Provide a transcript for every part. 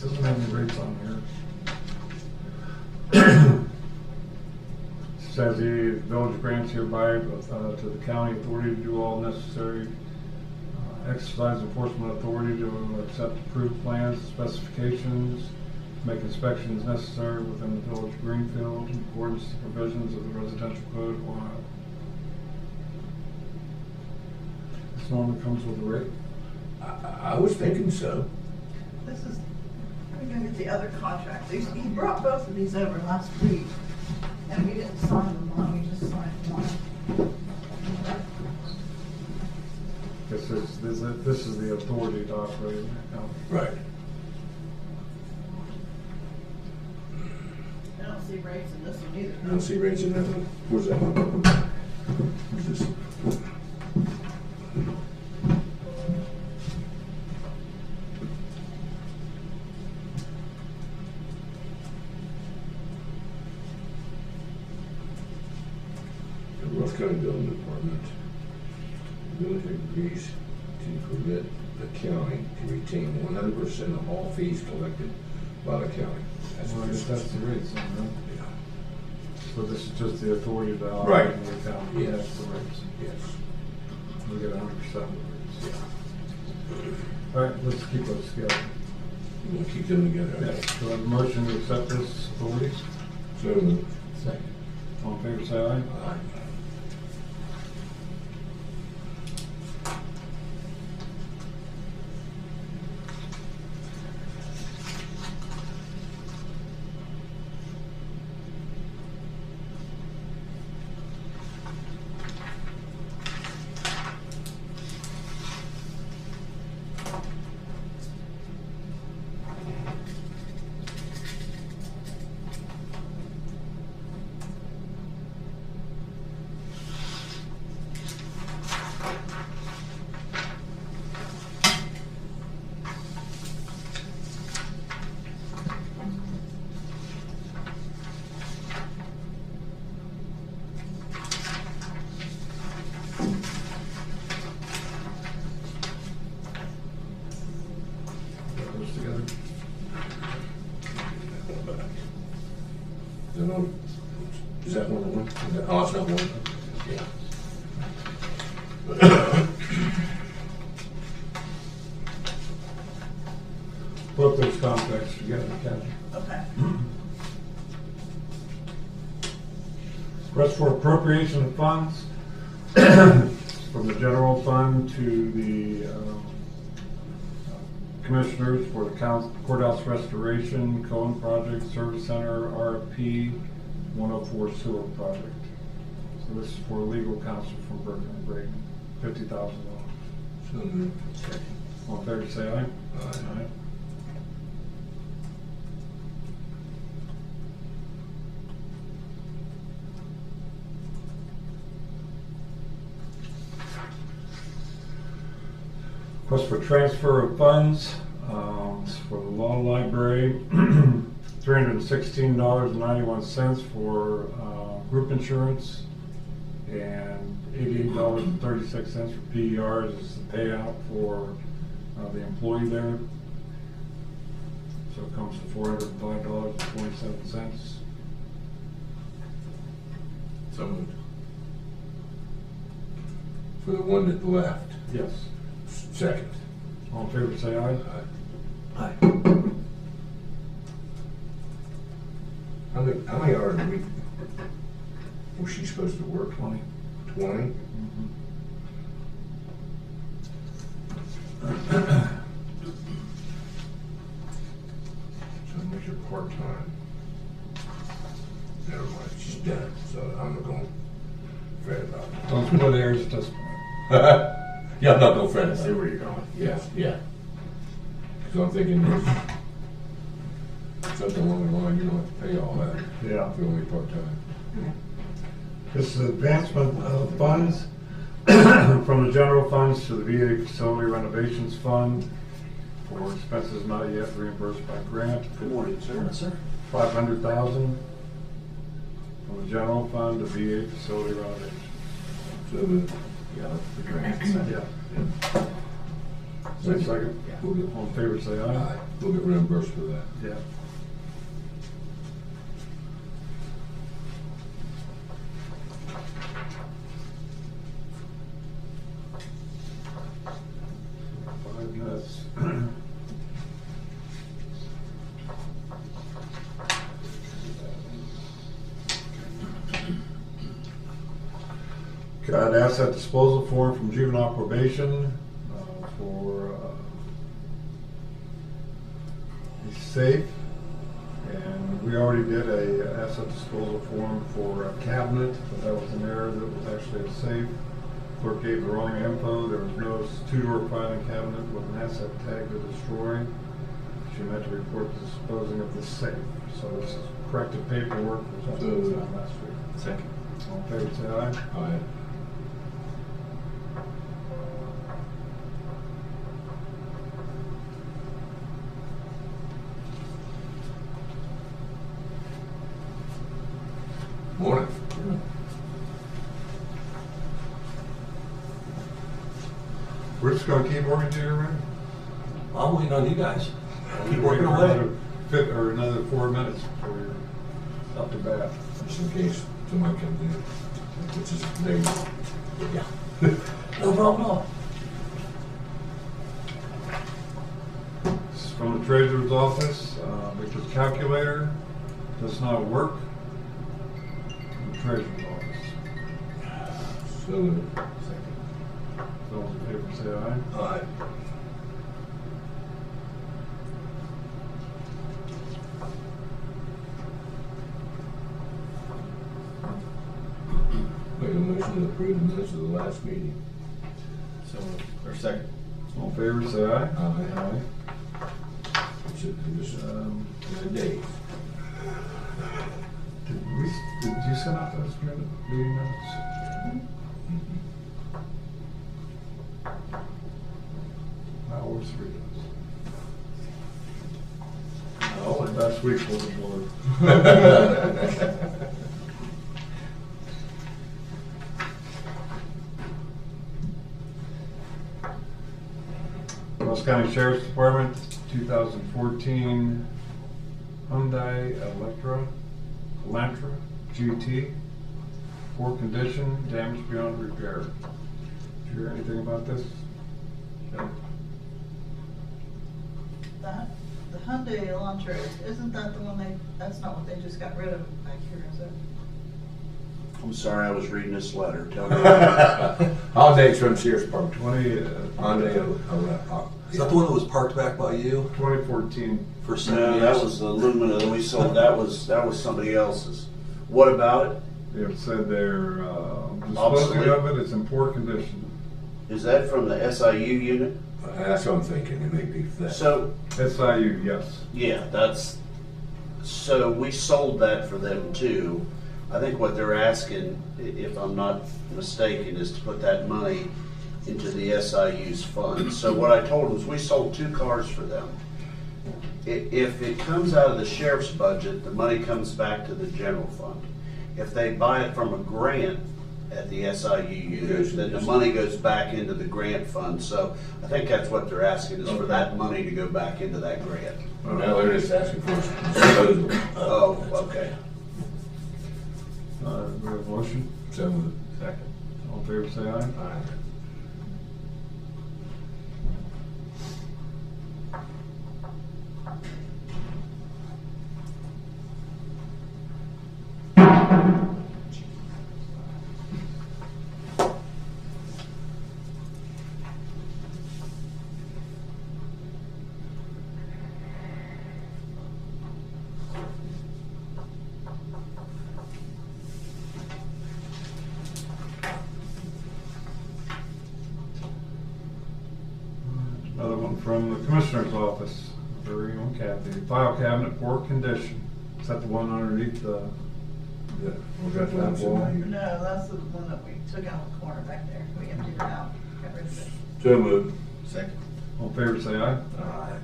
Doesn't have any rates on here. Says the village grants hereby to the county authority to do all necessary exercise enforcement authority to accept approved plans, specifications, make inspections necessary within the village of Greenfield in accordance with the provisions of the residential code of Ohio. This normally comes with a rate. I was thinking so. This is, we're gonna get the other contract. He brought both of these over last week, and we didn't sign them all, we just signed one. This is the authority to operate an account. Right. I don't see rates in this one either. I don't see rates in that one. Where's that one? Where's this? The Rough County Building Department. The village agrees to permit the county to retain 100% of all fees collected by the county. That's Well, I guess that's the rates on that. Yeah. So this is just the authority to Right. operate the account. Yes. That's the rates. Yes. We get 100% of the rates. Yeah. All right, let's keep those together. We'll keep them together. Yes. Do I have a motion to accept this authority? So moved. Second. All in favor, say aye. Aye. Put those together. Is that one? Is that, oh, it's not one? Yeah. Put those contracts together, Kathy. Okay. Request for appropriation of funds from the general fund to the commissioners for the courthouse restoration, Cohen Project, Service Center, RFP, 104 sewer project. So this is for legal counsel from Bergen and Braden, $50,000. So moved. Second. All in favor, say aye. Aye. Request for transfer of funds for the law library, $316.91 for group insurance, and $88.36 for PERs is the payout for the employee there. So it comes to $405.27. So moved. For the one that left. Yes. Second. All in favor, say aye. Aye. How many hours a week was she supposed to work? 20. 20? So much are part-time. Never mind, she's done, so I'm not gonna fret about it. Don't split hairs at this point. Yeah, I'm not gonna fret, I see where you're going. Yes, yeah. Because I'm thinking there's something along the line, you don't have to pay all that. Yeah. If you're only part-time. This is advancement of funds from the general funds to the VA facility renovations fund for expenses not yet reimbursed by grant. Good morning, sir. Morning, sir. $500,000 from the general fund to VA facility renovations. So moved. Yeah, the grants. Yeah. Second. We'll get, All in favor, say aye. aye. We'll get reimbursed for that. Yeah. Five minutes. Got asset disposal form from juvenile probation for a safe. And we already did a asset disposal form for a cabinet, but that was an error. That was actually a safe. Clerk gave the wrong info. There was no two-door filing cabinet with an asset tag to destroy. She meant to report disposing of the safe. So this is corrected paperwork, which I was on last week. Second. All in favor, say aye. Aye. Morning. We're just gonna keep working to your right. I'm waiting on you guys. Keep Wait working for away. another 4 minutes before you're up to bat. Just in case somebody comes in, which is maybe. Yeah. No problem at all. This is from the treasurer's office, because calculator does not work in the treasurer's office. So, Those in favor say aye. aye. Make a motion to approve the minutes of the last meeting. So, or second. All in favor say aye. Aye. It should be just, the days. Did you send out those meeting minutes? I always read those. Oh, Last week was a blur. Ross County Sheriff's Department, 2014 Hyundai Elantra GT, poor condition, damage beyond repair. Did you hear anything about this? That, the Hyundai Elantra, isn't that the one that's not what they just got rid of back here, is it? I'm sorry, I was reading this letter. Tell me. Holidays from Sheriff's Department. 2014 Is that the one that was parked back by you for 7 No, years? that was the Lumina that we sold. That was somebody else's. What about it? They said they're disposing Obsolete. of it, it's in poor condition. Is that from the SIU unit? That's what I'm thinking, it may be that. So, SIU, yes. yeah, so we sold that for them too. I think what they're asking, if I'm not mistaken, is to put that money into the SIU's fund. So what I told them is we sold 2 cars for them. If it comes out of the sheriff's budget, the money comes back to the general fund. If they buy it from a grant at the SIU unit, then the money goes back into the grant fund. So I think that's what they're asking, is for that money to go back into that grant. Now they're just asking for disposal. Oh, okay. We have a motion. So, Second. All in favor, say aye. aye. Another one from the Commissioner's office, very own Kathy. File cabinet, poor condition. Is that the one underneath the? Yeah, we got that one. No, that's the one that we took out of the corner back there. We emptied it out, got rid of it. So moved. Second. All in favor, say aye. Aye.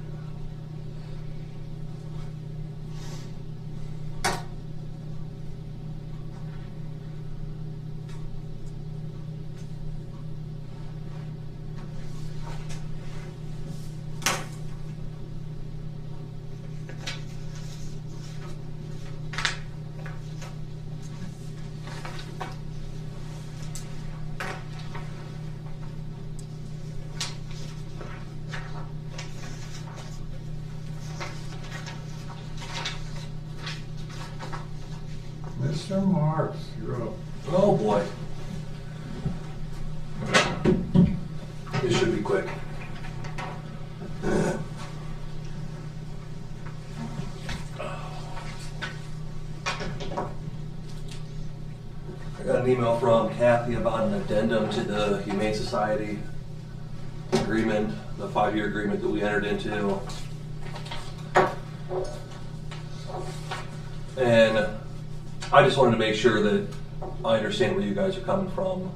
Mr. Marks, you're up. Oh, boy. This should be quick. I got an email from Kathy about an addendum to the Humane Society agreement, the 5-year agreement that we entered into. And I just wanted to make sure that I understand where you guys are coming from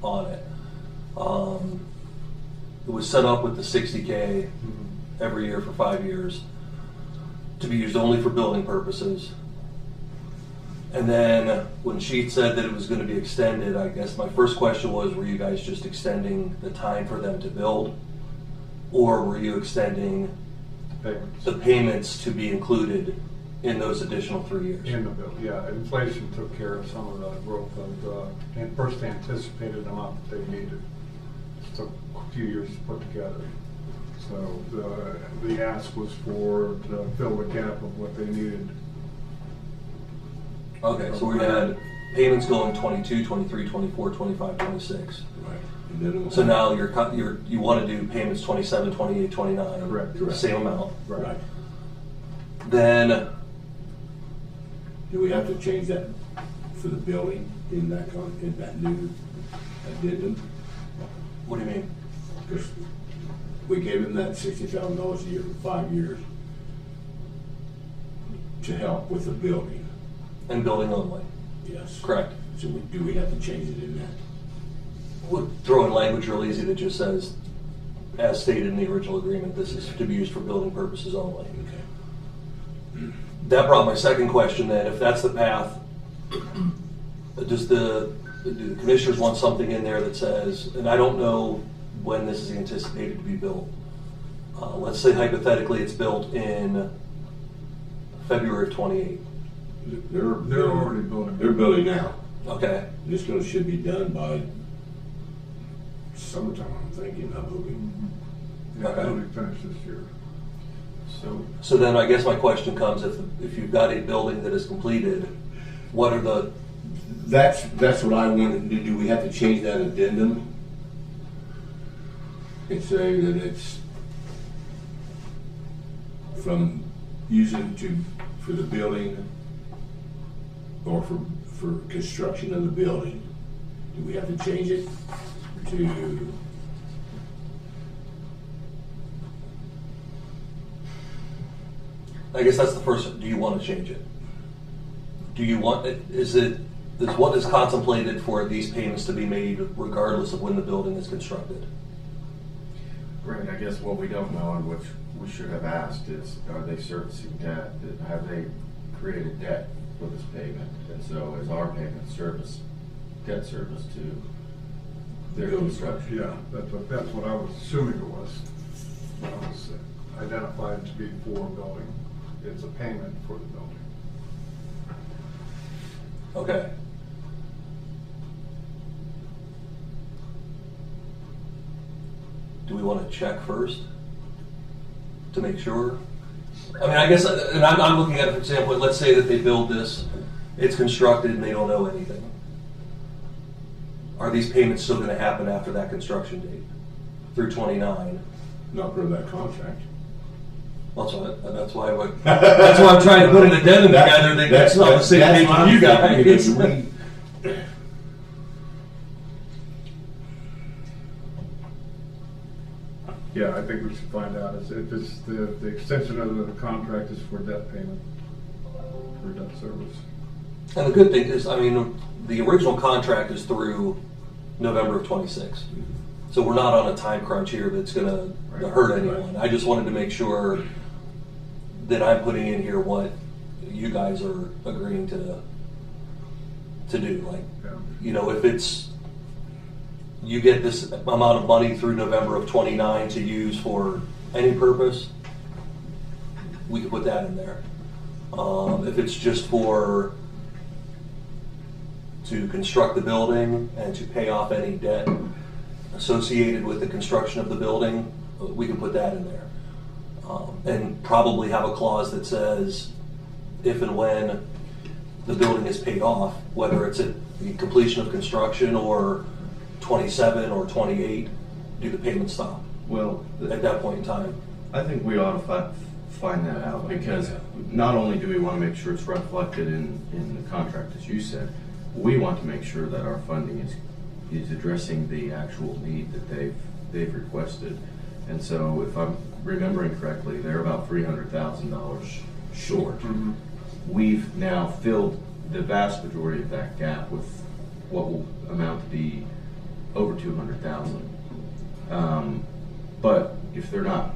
on it. It was set up with the $60K every year for 5 years to be used only for building purposes. And then when she said that it was going to be extended, I guess my first question was, were you guys just extending the time for them to build? Or were you extending Payments. the payments to be included in those additional 3 years? In the bill, yeah. Inflation took care of some of the growth of the first anticipated amount that they needed. It took a few years to put together. So the ask was to fill the gap of what they needed. Okay, so we had payments going 22, 23, 24, 25, 26. Right. And then it'll- So now you want to do payments 27, 28, 29. Correct. Correct. Same amount. Right. Then, Do we have to change that for the building in that new addendum? what do you mean? Because we gave him that $60,000 a year for 5 years to help with the building. And building only. Yes. Correct. So do we have to change it in that? We'll throw in language real easy that just says, as stated in the original agreement, this is to be used for building purposes only. Okay. That brought my second question then, if that's the path, do the commissioners want something in there that says, and I don't know when this is anticipated to be built. Let's say hypothetically it's built in February of 28. They're already building. They're building now. Okay, This should be done by summertime, I'm thinking, I'm hoping. Yeah, Okay. it'll be finished this year. so then I guess my question comes, if you've got a building that is completed, what are the, That's what I wanted to do. Do we have to change that addendum? And say that it's from using for the building or for construction of the building? Do we have to change it to? I guess that's the first, do you want to change it? Do you want, is what is contemplated for these payments to be made regardless of when the building is constructed? Right, I guess what we don't know, and which we should have asked, is are they servicing debt? Have they created debt for this payment? And so is our payment debt service to their construction? Yeah, that's what I was assuming it was. When I was identified to be for building. It's a payment for the building. Okay. Do we want to check first to make sure? I mean, I guess, and I'm looking at it, for example, let's say that they build this, it's constructed and they don't know anything. Are these payments still going to happen after that construction date through 29? Not per that contract. That's why I'm trying to put an addendum together that's not the same page with you guys. Yeah, I think we should find out if it's the extension of the contract is for debt payment, for debt service. And the good thing is, I mean, the original contract is through November of 26. So we're not on a time crunch here that's gonna hurt anyone. I just wanted to make sure that I'm putting in here what you guys are agreeing to do. Like, Yeah. you know, if it's, you get this amount of money through November of 29 to use for any purpose, we could put that in there. If it's just to construct the building and to pay off any debt associated with the construction of the building, we can put that in there. And probably have a clause that says if and when the building is paid off, whether it's at the completion of construction or 27 or 28, do the payments stop Well, at that point in time? I think we ought to find that out, because not only do we want to make sure it's reflected in the contract, as you said, we want to make sure that our funding is addressing the actual need that they've requested. And so if I'm remembering correctly, they're about $300,000 short. We've now filled the vast majority of that gap with what will amount to be over 200,000. But if they're not,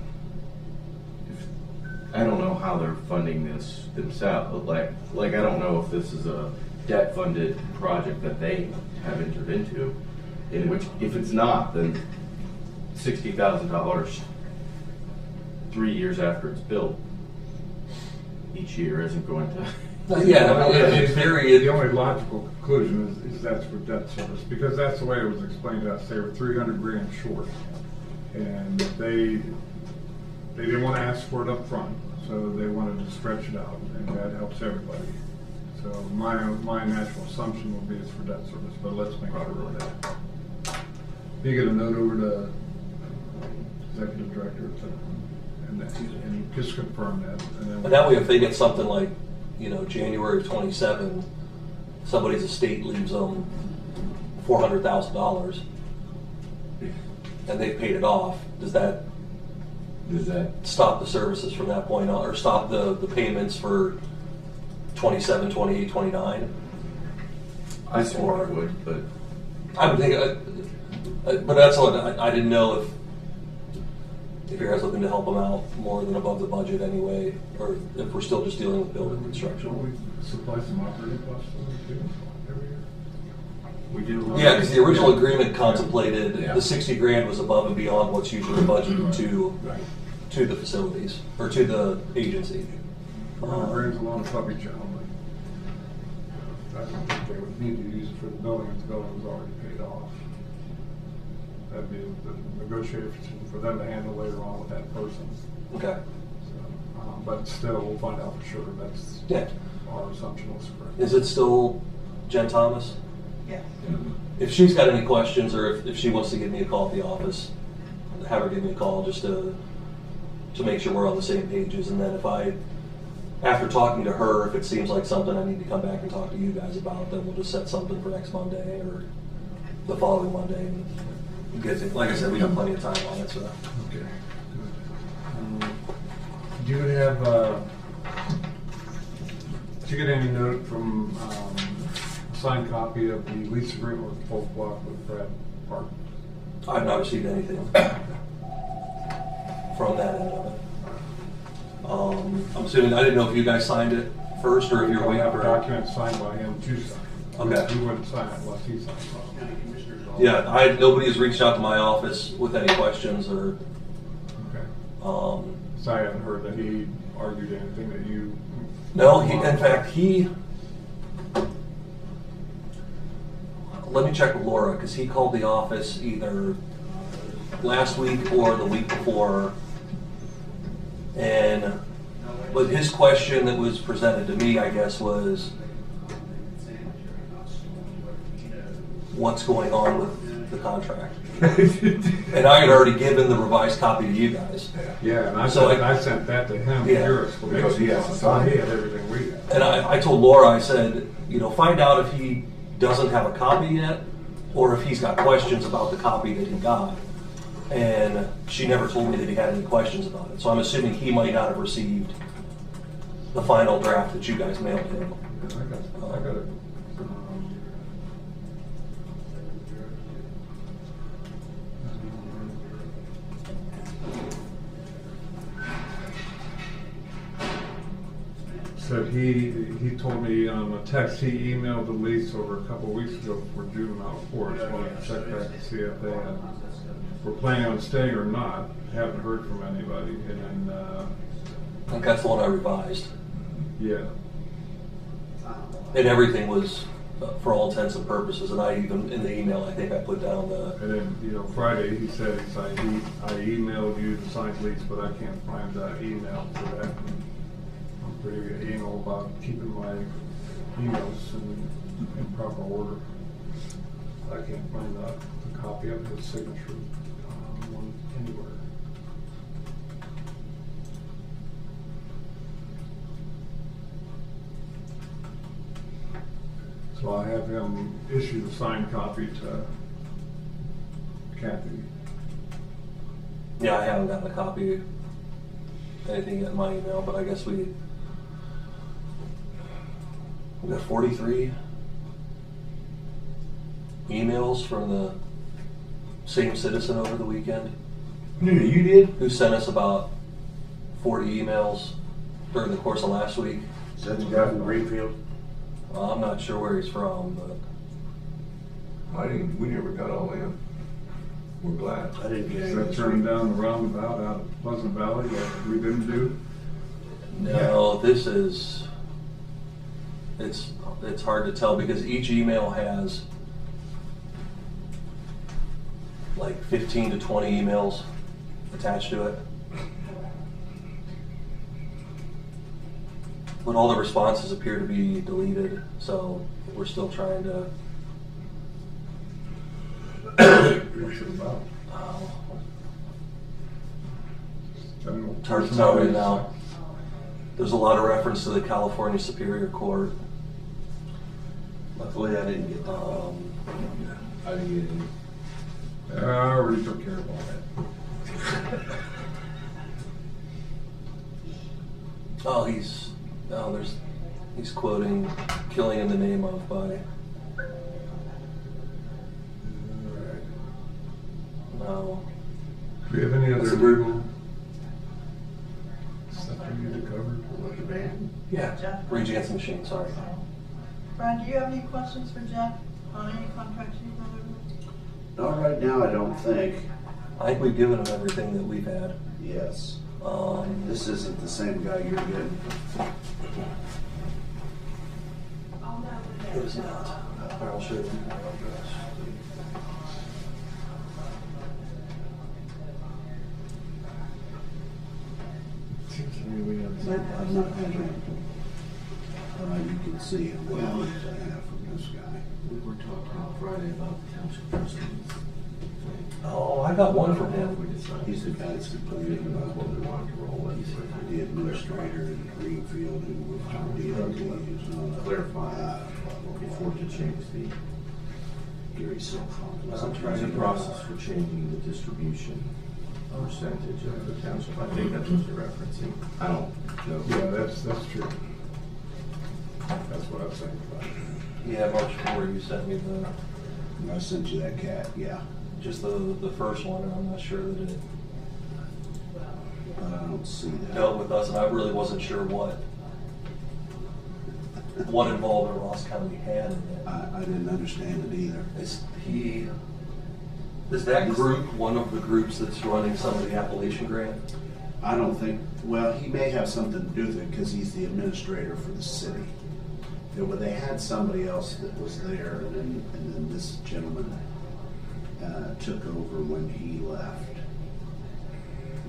I don't know how they're funding this themselves. Like I don't know if this is a debt-funded project that they have entered into, in which, if it's not, then $60,000 3 years after it's built each year isn't going to. Yeah, in theory, The only logical conclusion is that's for debt service, because that's the way it was explained to us. They were 300 grand short. And they didn't want to ask for it up front, so they wanted to stretch it out, and that helps everybody. So my natural assumption would be it's for debt service, but let's make sure of that. You get a note over to executive director and just confirm that. and that way if they get something like, January of 27, somebody's estate leaves them $400,000 and they've paid it off, does that stop the services from that point on, or stop the payments for 27, 28, 29? I suppose it would, but I would think, but that's all, I didn't know if you guys looking to help them out more than above the budget anyway, or if we're still just dealing with building construction. Don't we supply some operating costs to them too, every year? we do. Yeah, because the original agreement contemplated Yeah. the 60 grand was above and beyond what's usually budgeted Right. to the facilities, or to the agency. It brings a lot of puppy chow, but I don't think they would need to use it for the building if the building was already paid off. That'd be the negotiation for them to handle later on with that person. Okay. So, but still, we'll find out for sure. That's Yeah. our assumption was correct. Is it still Jen Thomas? Yeah. If she's got any questions, or if she wants to give me a call at the office, have her give me a call just to make sure we're on the same pages. And then after talking to her, if it seems like something I need to come back and talk to you guys about, then we'll just set something for next Monday or the following Monday. And get it. Like I said, we have plenty of time on it, so. Okay. Do you have, did you get any note from, a signed copy of the lease agreement with Folk Block with Brad Park? I've not received anything from that end of it. I'm assuming, I didn't know if you guys signed it first or if you were waiting have a for. document signed by him to sign. Okay. We wouldn't sign it unless he signed it. Yeah, nobody has reached out to my office with any questions or, Okay. um, So I haven't heard that he argued anything that you. no, in fact, let me check with Laura, because he called the office either last week or the week before. But his question that was presented to me, I guess, was what's going on with the contract. And I had already given the revised copy to you guys. Yeah, and So I sent that to him, Yeah. your explanation. Because he has to sign He it. had everything we had. And I told Laura, I said, find out if he doesn't have a copy yet, or if he's got questions about the copy that he got. And she never told me that he had any questions about it. So I'm assuming he might not have received the final draft that you guys mailed him. I got it. Said he told me on a text, he emailed the lease over a couple of weeks ago for juvenile court. Just wanted to check back to see if they were planning on staying or not. Haven't heard from anybody. And then, I think that's the one I revised. yeah. And everything was, for all intents and purposes, and I even, in the email, I think I put down the, And then, Friday, he said, I emailed you the signed lease, but I can't find the email for that. I'm pretty anal about keeping my emails in proper order. I can't find a copy of his signature one anywhere. So I have him issue the signed copy to Kathy. Yeah, I haven't gotten a copy of anything yet in my email, but I guess we got 43 emails from the same citizen over the weekend Yeah, you did? who sent us about 40 emails during the course of last week. Is that the guy from Greenfield? I'm not sure where he's from, but We never got all in. We're glad. I didn't get Is any that this turning week. down the roundabout out of Pleasant Valley that we didn't do? no, this is, it's hard to tell because each email has like 15 to 20 emails attached to it. But all the responses appear to be deleted, so we're still trying to, What's it about? General it's hard to tell right now. There's a lot of reference to the California Superior Court. Luckily, I didn't get that. I didn't get any. I already took care of all that. He's quoting "Killing in the Name of" by, no, Do we have any That's other a group. legal stuff we need to cover? Was it bad? yeah, Jeff? Rage Against the Machine, sorry. Brian, do you have any questions for Jeff on any contracts you've had over? Not right now, I don't think. I think we've given him everything that we've had. Yes. This isn't the same guy you're getting. It is not. I'll show you the email address. Seems to me we have. I'm not having. You can see how many I have from this guy. We were talking on Friday about township trustees. Oh, I got one from him. He's the guy that's completed about What we wanted to roll in. the administrator in Greenfield who was on DOT. He's not Clarify before to change the, Gary Silcock. there's a process for changing the distribution percentage of the township. I think that's what you're referencing. I don't know. Yeah, that's true. That's what I was thinking about. Yeah, March 4, you sent me the, I sent you that cat, yeah. just the first one, and I'm not sure that it But I don't see that. dealt with us, and I really wasn't sure what involvement Ross County had in it. I didn't understand it either. Is that group one of the groups that's running some of the Appalachian grant? I don't think, well, he may have something to do with it because he's the administrator for the city. They had somebody else that was there, and then this gentleman took over when he left.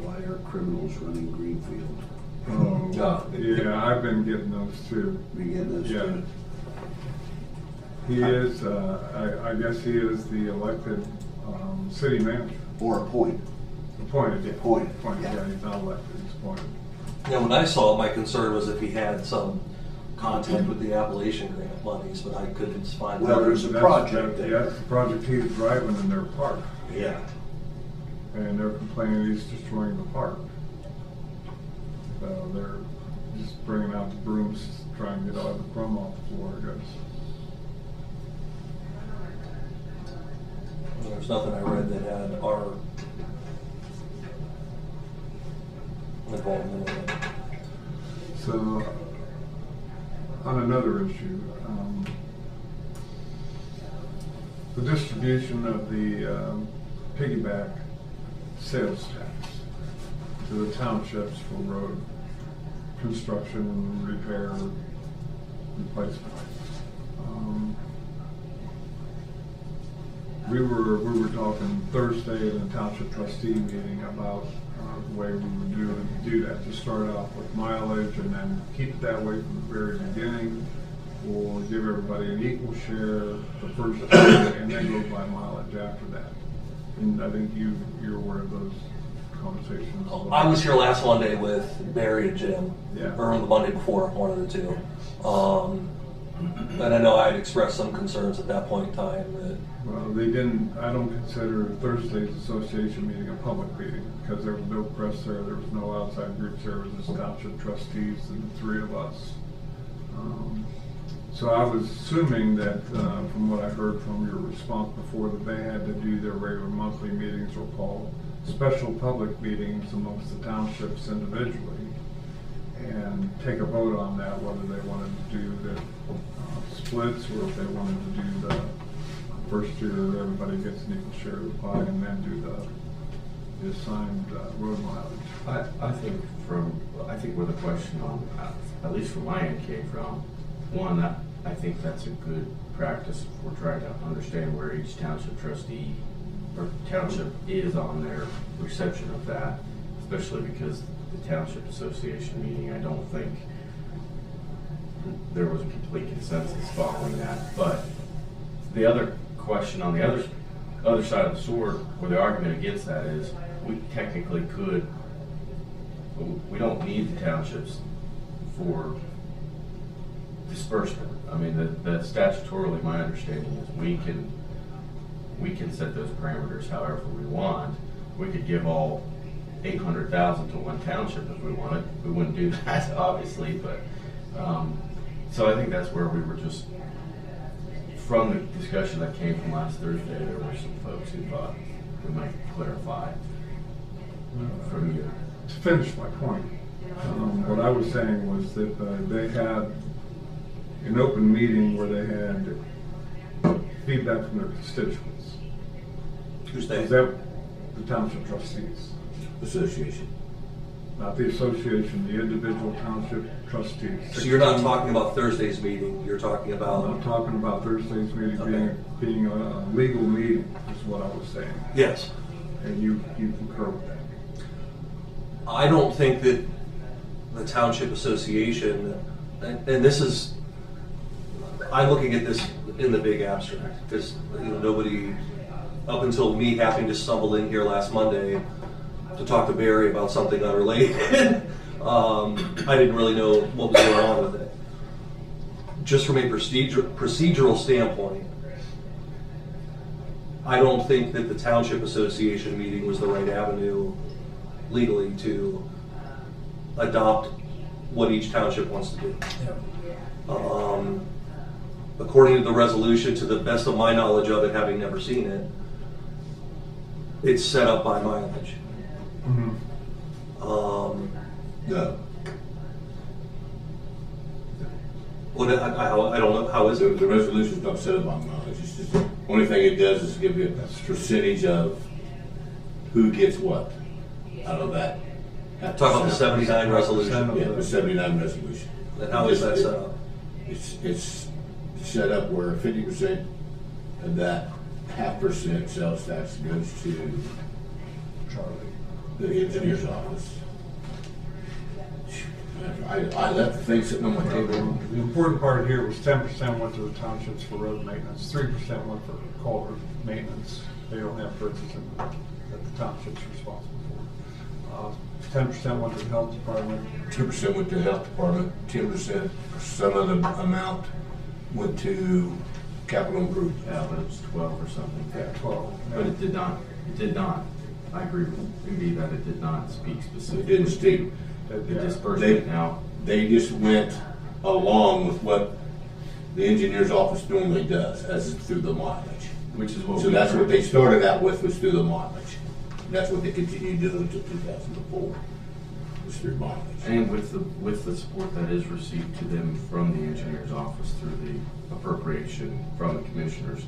Why are criminals running Greenfield? Oh, yeah, I've been getting those too. Been getting those Yeah. too? He is, I guess he is the elected city manager. Or appoint. Appointed. Yeah. Appointed, Yeah, yeah. he's not elected, he's appointed. Now, when I saw it, my concern was if he had some contact with the Appalachian grant monies, but I couldn't find. Well, that. there's a That's- project Yeah, there. that's the project he's driving in their park, Yeah. and they're complaining he's destroying the park. So they're just bringing out the brooms, trying to get all the crumb off the floor, I guess. There's nothing I read that had our involvement in it. So, on another issue, the distribution of the piggyback sales tax to the townships for road construction, repair, replacement. We were talking Thursday at a township trustee meeting about the way we would do that, to start off with mileage and then keep it that way from the very beginning. will give everybody an equal share the first year and then go by mileage after that. And I think you're aware of those conversations. I was here last Monday with Barry and Jim, Yeah. or the Monday before, one of the two. And I know I had expressed some concerns at that point in time that, Well, they didn't, I don't consider Thursday's association meeting a public meeting, because there was no press there, there was no outside groups there, it was just township trustees and the three of us. So I was assuming that, from what I heard from your response before, that they had to do their regular monthly meetings or call special public meetings amongst the townships individually, and take a vote on that, whether they wanted to do the splits, or if they wanted to do the first year everybody gets an equal share of the pie, and then do the assigned road mileage. I think where the question on, at least from my end, came from, one, I think that's a good practice. We're trying to understand where each township trustee or township is on their reception of that, especially because the township association meeting, I don't think there was a complete consensus following that. But the other question on the other side of the sword, where the argument against that is, we technically could, we don't need the townships for disbursement. I mean, the statutorily, my understanding is we can set those parameters however we want. We could give all 800,000 to one township if we wanted. We wouldn't do that, obviously, but so I think that's where we were just, from the discussion that came from last Thursday, there were some folks who thought we might clarify from you. To finish my point, what I was saying was that they had an open meeting where they had feedback from their constituents. who's they? Is that the township trustees? Association. Not the association, the individual township trustees. So you're not talking about Thursday's meeting, you're talking I'm about, talking about Thursday's meeting Okay. being a legal meeting, is what I was saying. yes. And you concur with that. I don't think that the township association, and this is, I'm looking at this in the big abstract, because nobody, up until me having to stumble in here last Monday to talk to Barry about something unrelated, I didn't really know what was going on with it. Just from a procedural standpoint, I don't think that the township association meeting was the right avenue legally to adopt what each township wants to do. According to the resolution, to the best of my knowledge of it, having never seen it, it's set up by mileage. No. What, I don't know, how is The it? resolution's not set up on mileage. It's just, the only thing it does is give you a percentage of who gets what out of that. Talk about the 79 resolution. Yeah, the 79 resolution. And how is that set up? It's set up where 50% of that 0.5% sales tax goes to Charlie. the engineer's office. I left the thing sitting on my table. The important part here was 10% went to the townships for road maintenance, 3% went for culvert maintenance. They don't have purchasing that the township's responsible for. 10% went to the health department. 2% went to the health department, 10%, some of the amount went to capital improvement. Yeah, but it was 12 or something. Yeah. 12. But it did not, I agree with you that it did not speak It specifically. didn't speak. The Yeah. disbursement now, They just went along with what the engineer's office normally does, as it's through the mileage. which is what So we. that's what they started out with, was through the mileage. That's what they continued doing until 2004, was through mileage. And with the support that is received to them from the engineer's office through the appropriation from the commissioners,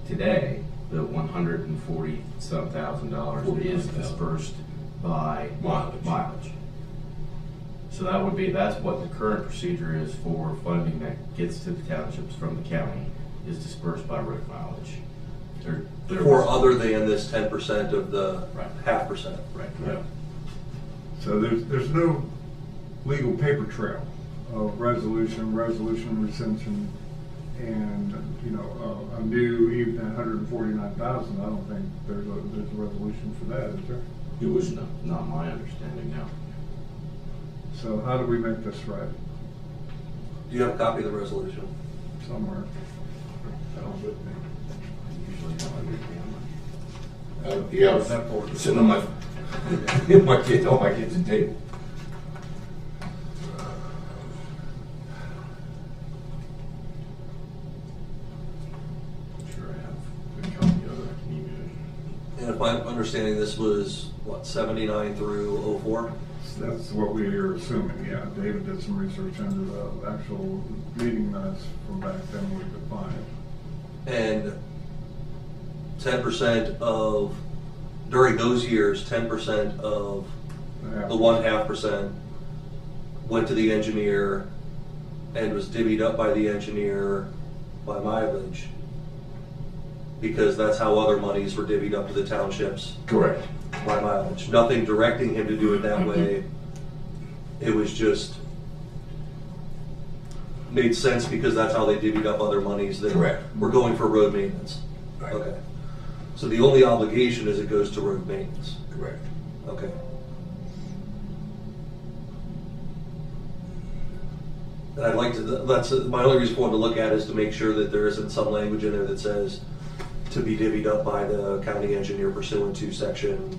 today, the $140-some thousand is dispersed by mileage. So that's what the current procedure is for funding that gets to the townships from the county, is dispersed by road mileage. For other than this 10% of the Right. 0.5%. Right. Yeah. So there's no legal paper trail of resolution rescission, and, you know, a new even at 149,000, I don't think there's a resolution for that, is there? It was not my understanding, no. So how do we make this right? Do you have a copy of the resolution? Somewhere. Usually how I understand it. Yeah, What's that for? it's in my, in my kid, on my kitchen table. Sure I have a copy of it, I can email it. And if I'm understanding, this was, what, 79 through 04? That's what we are assuming, yeah. David did some research into the actual meeting minutes from back then, we could find it. And 10% of, during those years, 10% of the 1.5% went to the engineer and was divvied up by the engineer by mileage, because that's how other monies were divvied up to the townships Correct. by mileage. Nothing directing him to do it that way. It was just made sense because that's how they divvied up other monies that Correct. were going for road maintenance. Right. Okay. So the only obligation is it goes to road maintenance. Correct. Okay. And I'd like to, that's, my only reason for wanting to look at is to make sure that there isn't some language in there that says to be divvied up by the county engineer pursuant to section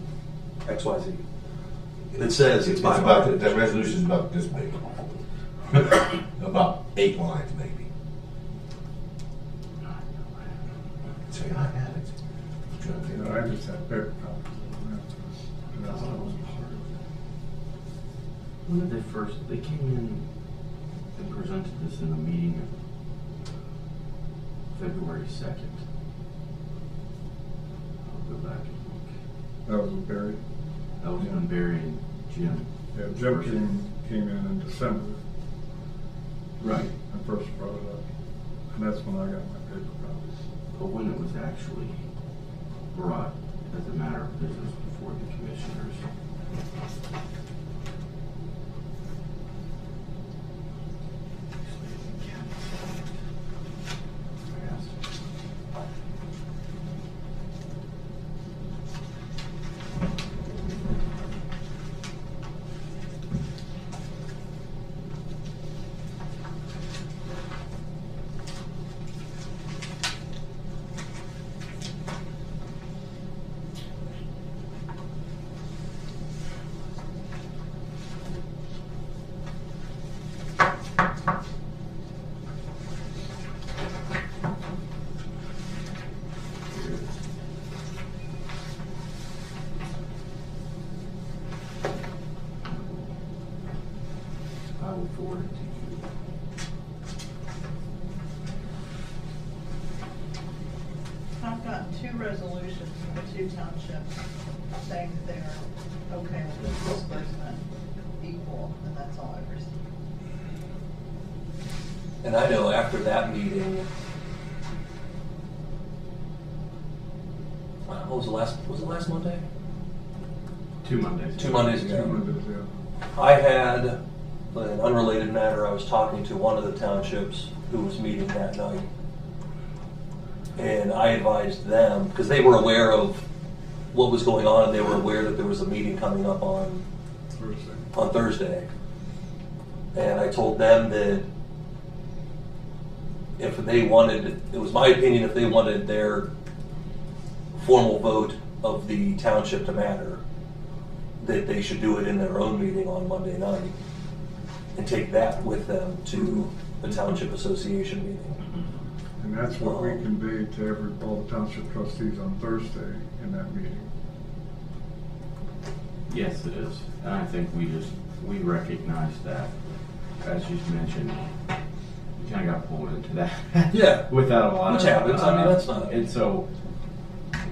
XYZ. It says it's by about, mileage. that resolution is about this big. About 8 lines, maybe. Say, I had it. I'm trying to You think. know, I just had paper copies. And that's all. When did they first, they came in and presented this in a meeting of February 2nd. I'll go back and look. That was with Barry. That was when Barry and Jim. Yeah, Jim came in December Right. and first brought it up. And that's when I got my paper copies. But when it was actually brought as a matter of business before the commissioners. I will forward it to you. I've gotten 2 resolutions from the 2 townships saying that they're okay with this disbursement equal, and that's all I've received. And I know after that meeting, what was the last Monday? 2 Mondays. 2 Mondays Two ago. windows, yeah. I had, in an unrelated matter, I was talking to one of the townships who was meeting that night. And I advised them, because they were aware of what was going on, and they were aware that there was a meeting coming up on Thursday. And I told them that if they wanted, it was my opinion, if they wanted their formal vote of the township to matter, that they should do it in their own meeting on Monday night and take that with them to the township association meeting. And that's what we conveyed to all the township trustees on Thursday in that meeting. Yes, it is. And I think we recognize that, as you mentioned, we kind of got pulled into that. Yeah. Without a lot Which of. happens. I mean, that's not- And so,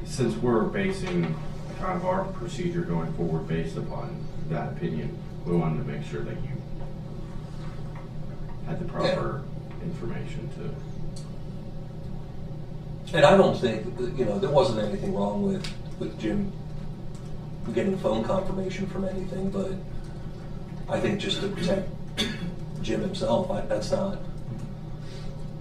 since we're basing kind of our procedure going forward based upon that opinion, we wanted to make sure that you had the proper information to. And I don't think, there wasn't anything wrong with Jim getting phone confirmation from anything, but I think just to protect Jim himself. That's not,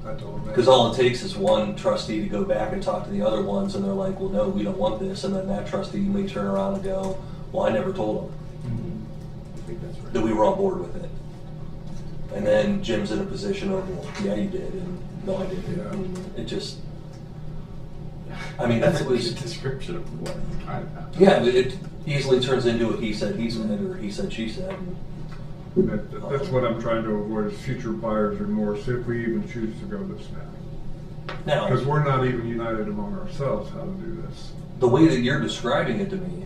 I told him that. because all it takes is one trustee to go back and talk to the other ones, and they're like, well, no, we don't want this, and then that trustee may turn around and go, well, I never told them I think that's right. that we were on board with it. And then Jim's in a position of, well, yeah, you did, and no, I didn't. Yeah. And it just, I mean, That's if a it was, good description of what kind of happened. yeah, it easily turns into a he said, or he said, she said. That's what I'm trying to avoid is future buyer's remorse if we even choose to go this now. Because Now, we're not even united among ourselves how to do this. the way that you're describing it to me,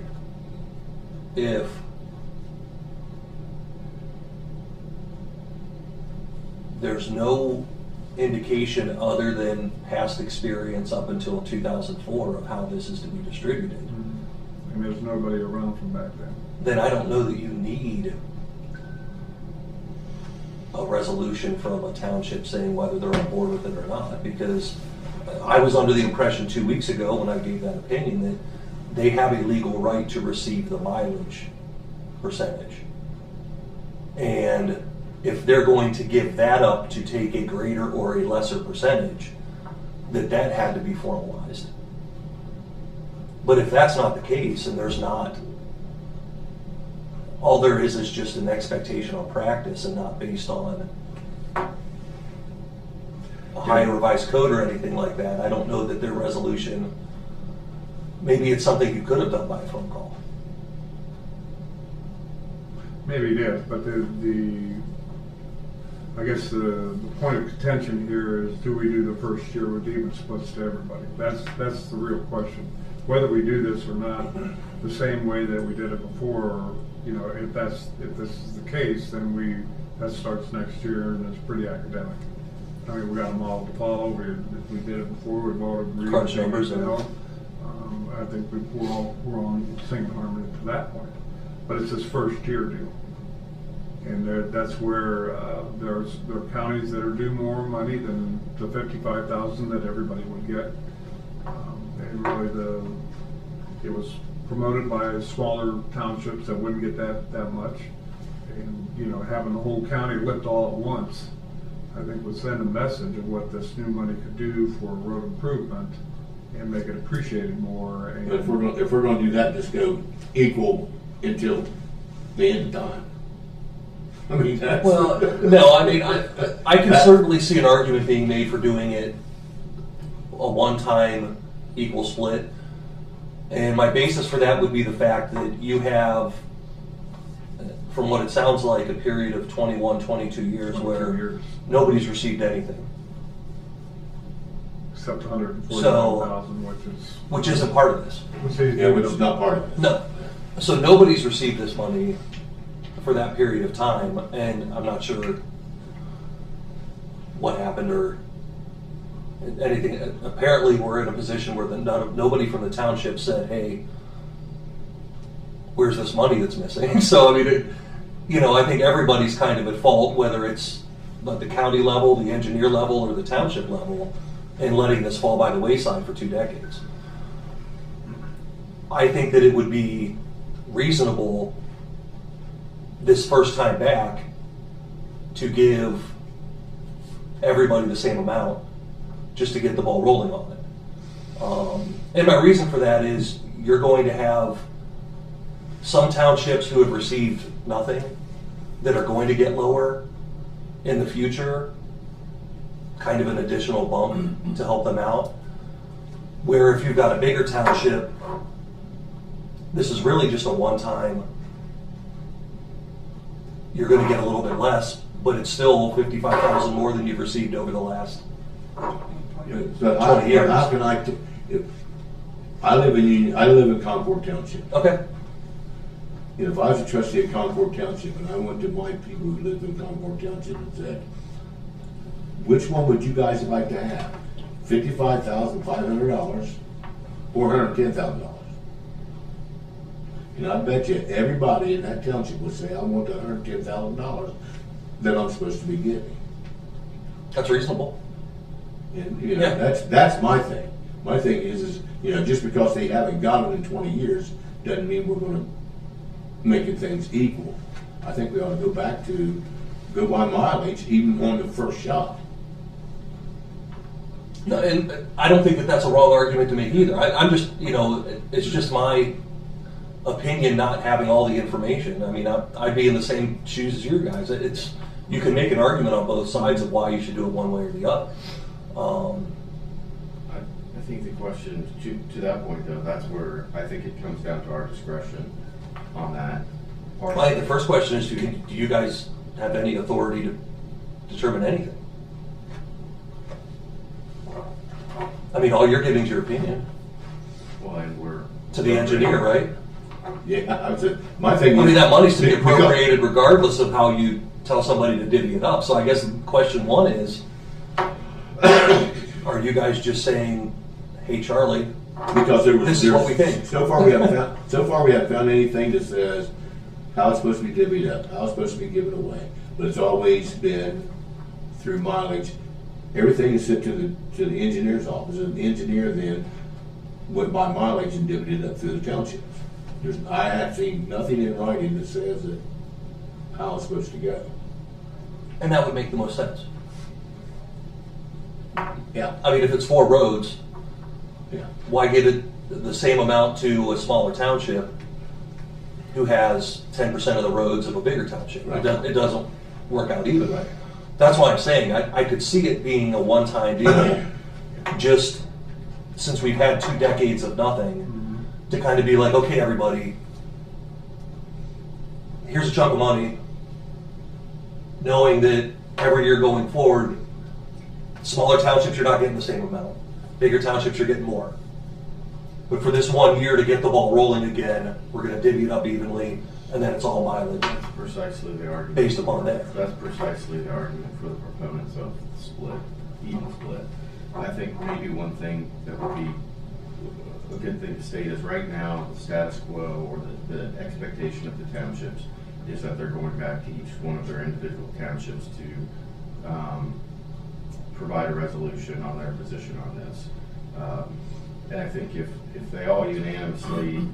if there's no indication other than past experience up until 2004 of how this is to be distributed, And there's nobody around from back then. then I don't know that you need a resolution from a township saying whether they're on board with it or not, because I was under the impression 2 weeks ago when I gave that opinion that they have a legal right to receive the mileage percentage. And if they're going to give that up to take a greater or a lesser percentage, that had to be formalized. But if that's not the case, and there's not, all there is just an expectation on practice and not based on a higher revised code or anything like that, I don't know that their resolution, maybe it's something you could have done by a phone call. Maybe it is, but I guess the point of contention here is, do we do the first year with even splits to everybody? That's the real question. Whether we do this or not, the same way that we did it before, you know, if this is the case, then that starts next year and it's pretty academic. I mean, we got a model to follow. We did it before. We've all agreed. Crunch numbers and now. I think we're on singing harmony to that point. But it's this first year deal. And that's where there are counties that are due more money than the $55,000 that everybody would get. And really, it was promoted by smaller townships that wouldn't get that much. And you know, having the whole county lift all at once, I think would send a message of what this new money could do for road improvement and make it appreciated more. And But if we're gonna do that, just go equal until the end of time. I mean, that's. Well, no, I mean, I can certainly see an argument being made for doing it a one-time equal split. And my basis for that would be the fact that you have, from what it sounds like, a period of 21, 22 years 22 where years. nobody's received anything, Except 149,000, which isn't part of this. Yeah, which is not part of it. No. So nobody's received this money for that period of time, and I'm not sure what happened or anything. Apparently, we're in a position where nobody from the township said, hey, where's this money that's missing? So, I mean, I think everybody's kind of at fault, whether it's at the county level, the engineer level, or the township level, in letting this fall by the wayside for 2 decades. I think that it would be reasonable this first time back to give everybody the same amount just to get the ball rolling on it. And my reason for that is you're going to have some townships who have received nothing that are going to get lower in the future, kind of an additional bump to help them out. Where if you've got a bigger township, this is really just a one-time, you're going to get a little bit less, but it's still $55,000 more than you've received over the last So 20 years. how can I live in Concord Township. Okay. You know, if I was a trustee of Concord Township and I went to my people who live in Concord Township and said, which one would you guys like to have? $55,500 or $110,000? And I bet you everybody in that township would say, I want the $110,000 that I'm supposed to be getting. That's reasonable. And, you know, Yeah. that's my thing. My thing is, you know, just because they haven't got it in 20 years doesn't mean we're gonna making things equal. I think we ought to go back to go by mileage even on the first shot. No, and I don't think that that's a wrong argument to make either. I'm just, it's just my opinion not having all the information. I mean, I'd be in the same shoes as you guys. You can make an argument on both sides of why you should do it one way or the other. I think the question, to that point though, that's where I think it comes down to our discretion on that. part. I think the first question is, do you guys have any authority to determine anything? I mean, all you're giving is your opinion Well, and we're. to the engineer, right? Yeah, I would say, my thing is. I mean, that money's to be because- appropriated regardless of how you tell somebody to divvy it up. So I guess question one is, are you guys just saying, hey, Charlie, Because This is what we think. So far we haven't found anything that says how it's supposed to be divvied up, how it's supposed to be given away. But it's always been through mileage. Everything is sent to the engineer's office, and the engineer then went by mileage and divvied it up through the townships. I have seen nothing in writing that says that how it's supposed to go. and that would make the most sense. Yeah, I mean, if it's 4 roads, yeah. why give it the same amount to a smaller township who has 10% of the roads of a bigger township? Right. It doesn't work out either. Right. That's why I'm saying I could see it being a one-time deal, just since we've had 2 decades of nothing, to kind of be like, okay, everybody, here's a chunk of money, knowing that every year going forward, smaller townships, you're not getting the same amount. Bigger townships, you're getting more. But for this 1 year to get the ball rolling again, we're going to divvy it up evenly, and then it's all mileage. That's precisely the argument. Based upon that. That's precisely the argument for the proponents of split, even split. I think maybe one thing that would be a good thing to state is right now, the status quo or the expectation of the townships is that they're going back to each one of their individual townships to provide a resolution on their position on this. And I think if they all unanimously,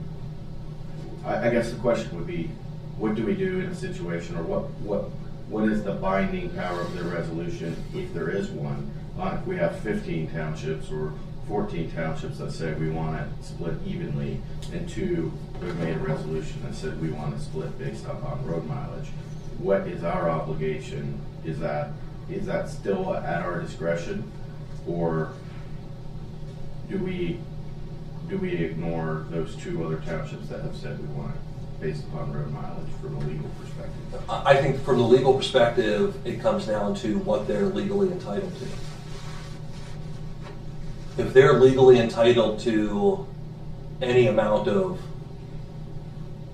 I guess the question would be, what do we do in a situation, or what is the binding power of their resolution, if there is one, on if we have 15 townships or 14 townships that say we want it split evenly, and 2, we've made a resolution that said we want to split based upon road mileage. What is our obligation? Is that still at our discretion, or do we ignore those 2 other townships that have said we want it based upon road mileage from a legal perspective? I think from the legal perspective, it comes down to what they're legally entitled to. If they're legally entitled to any amount of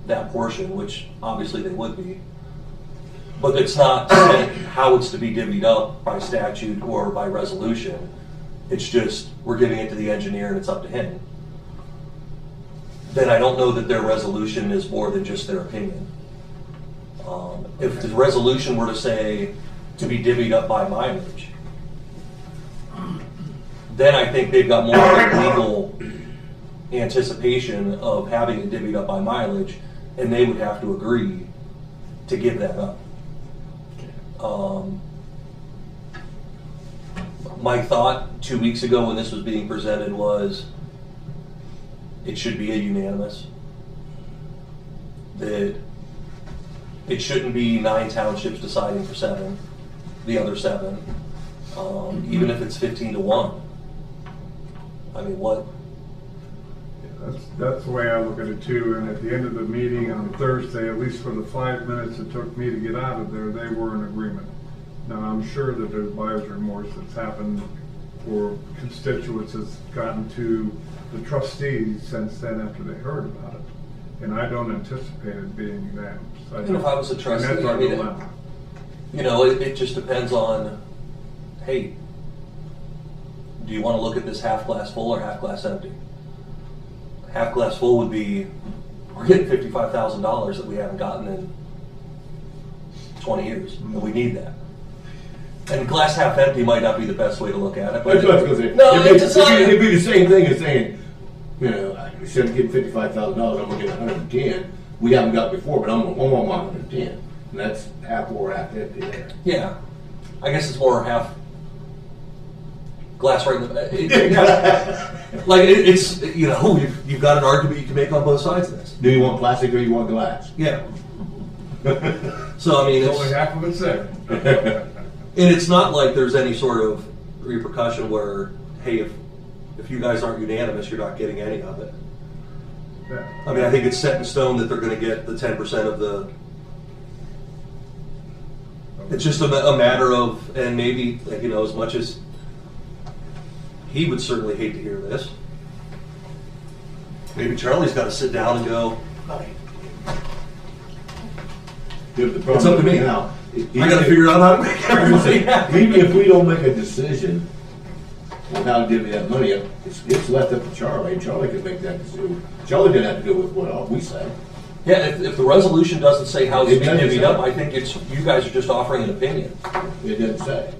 that portion, which obviously they would be, but it's not said how it's to be divvied up by statute or by resolution. It's just, we're giving it to the engineer and it's up to him. Then I don't know that their resolution is more than just their opinion. If the resolution were to say to be divvied up by mileage, then I think they've got more of a legal anticipation of having it divvied up by mileage, and they would have to agree to give that up. My thought 2 weeks ago when this was being presented was it should be a unanimous. That it shouldn't be 9 townships deciding for 7, the other 7, even if it's 15-1. I mean, what? That's the way I look at it too, and at the end of the meeting on Thursday, at least for the 5 minutes it took me to get out of there, they were in agreement. Now, I'm sure that there's buyer's remorse that's happened, or constituents has gotten to the trustees since then after they heard about it. And I don't anticipate it being unanimous. And if I was a trustee, And that's our I mean, dilemma. it just depends on, hey, do you want to look at this half glass full or half glass empty? Half glass full would be, we're getting $55,000 that we haven't gotten in 20 years, and we need that. And glass half empty might not be the best way to look at it. But That's what I was gonna say. No, it's not. It'd be the same thing as saying, instead of getting $55,000, I'm gonna get 110. We haven't got before, but I want my 110. And that's half or half empty there. Yeah, I guess it's more half glass right in the. It's you know you've got an argument you can make on both sides of this. Do you want plastic or you want glass? Yeah. So I mean, It's only it's, half of it's there. and it's not like there's any sort of repercussion where, hey, if you guys aren't unanimous, you're not getting any of it. Yeah. I mean, I think it's set in stone that they're going to get the 10% of the. It's just a matter of, and maybe you know, as much as he would certainly hate to hear this, maybe Charlie's got to sit down and go. If the problem It's up to me. now, I got to figure out how to make everybody happy. Even if we don't make a decision on how to divvy that money up, it's left up to Charlie. Charlie can make that decision. Charlie didn't have to go with what we say. Yeah, if the resolution doesn't say how it's It being doesn't divvied say. up, I think it's you guys are just offering an opinion It didn't say.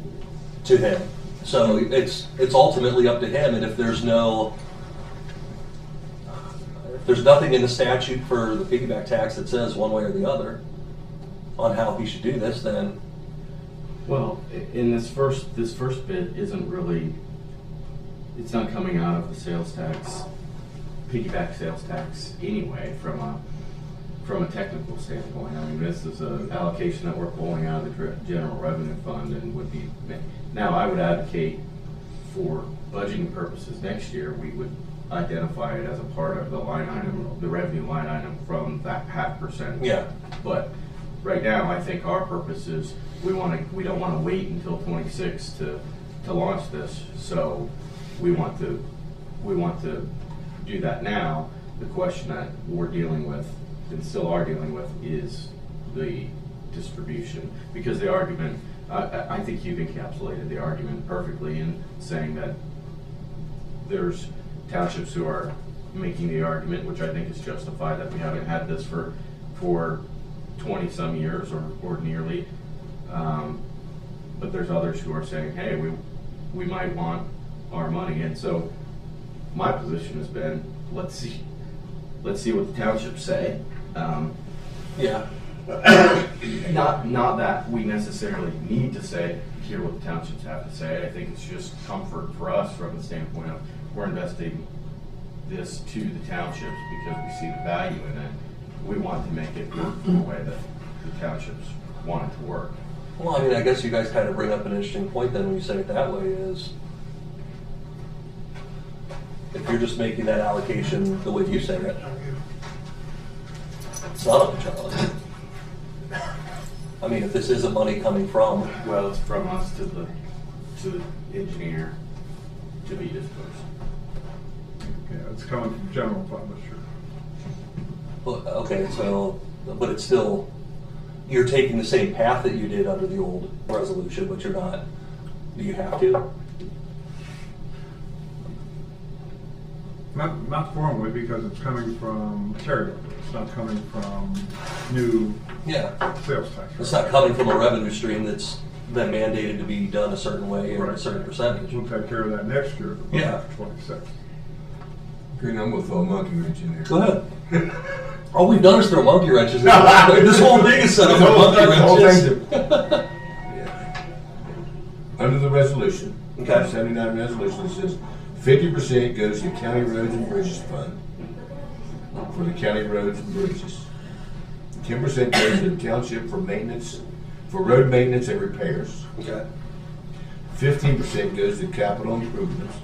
to him. So it's ultimately up to him. And if there's nothing in the statute for the piggyback tax that says one way or the other on how he should do this, then Well, in this first bid isn't really, it's not coming out of the sales tax, piggyback sales tax anyway, from a technical standpoint. I mean, this is an allocation that we're pulling out of the general revenue fund and would be, now I would advocate for budgeting purposes next year, we would identify it as a part of the line item, the revenue line item from that 0.5%. yeah. But right now, I think our purpose is, we don't want to wait until 26 to launch this. So we want to do that now. The question that we're dealing with and still are dealing with is the distribution, because the argument, I think you've encapsulated the argument perfectly in saying that there's townships who are making the argument, which I think is justified, that we haven't had this for 20 some years or nearly. But there's others who are saying, hey, we might want our money. And so my position has been, let's see what the townships say. Yeah. Not that we necessarily need to hear what the townships have to say. I think it's just comfort for us from the standpoint of we're investing this to the townships because we see the value in it. We want to make it work the way that the townships want it to work. Well, I mean, I guess you guys kind of bring up an interesting point then when you say it that way is if you're just making that allocation the way you say it, it's not up to Charlie. I mean, if this isn't money coming from, Well, it's from us to the engineer to be dispersed. Yeah, it's coming from general fund this year. well, okay, so, but it's still, you're taking the same path that you did under the old resolution, but you're not, do you have to? Not formally, because it's coming from carryover. It's not coming from new Yeah. sales tax. It's not coming from a revenue stream that's been mandated to be done a certain way or a Right. certain percentage. We'll take care of that next year, the Yeah. budget for 26. Green, I'm gonna throw a monkey wrench in there. Go ahead. All we've done is throw monkey wrenches in. This whole thing is set up for monkey The whole wrenches. Yeah. Under the resolution, Okay. 79 resolution, it says 50% goes to county roads and bridges fund for the county roads and bridges. 10% goes to the township for maintenance, for road maintenance and repairs. Okay. 15% goes to capital improvements.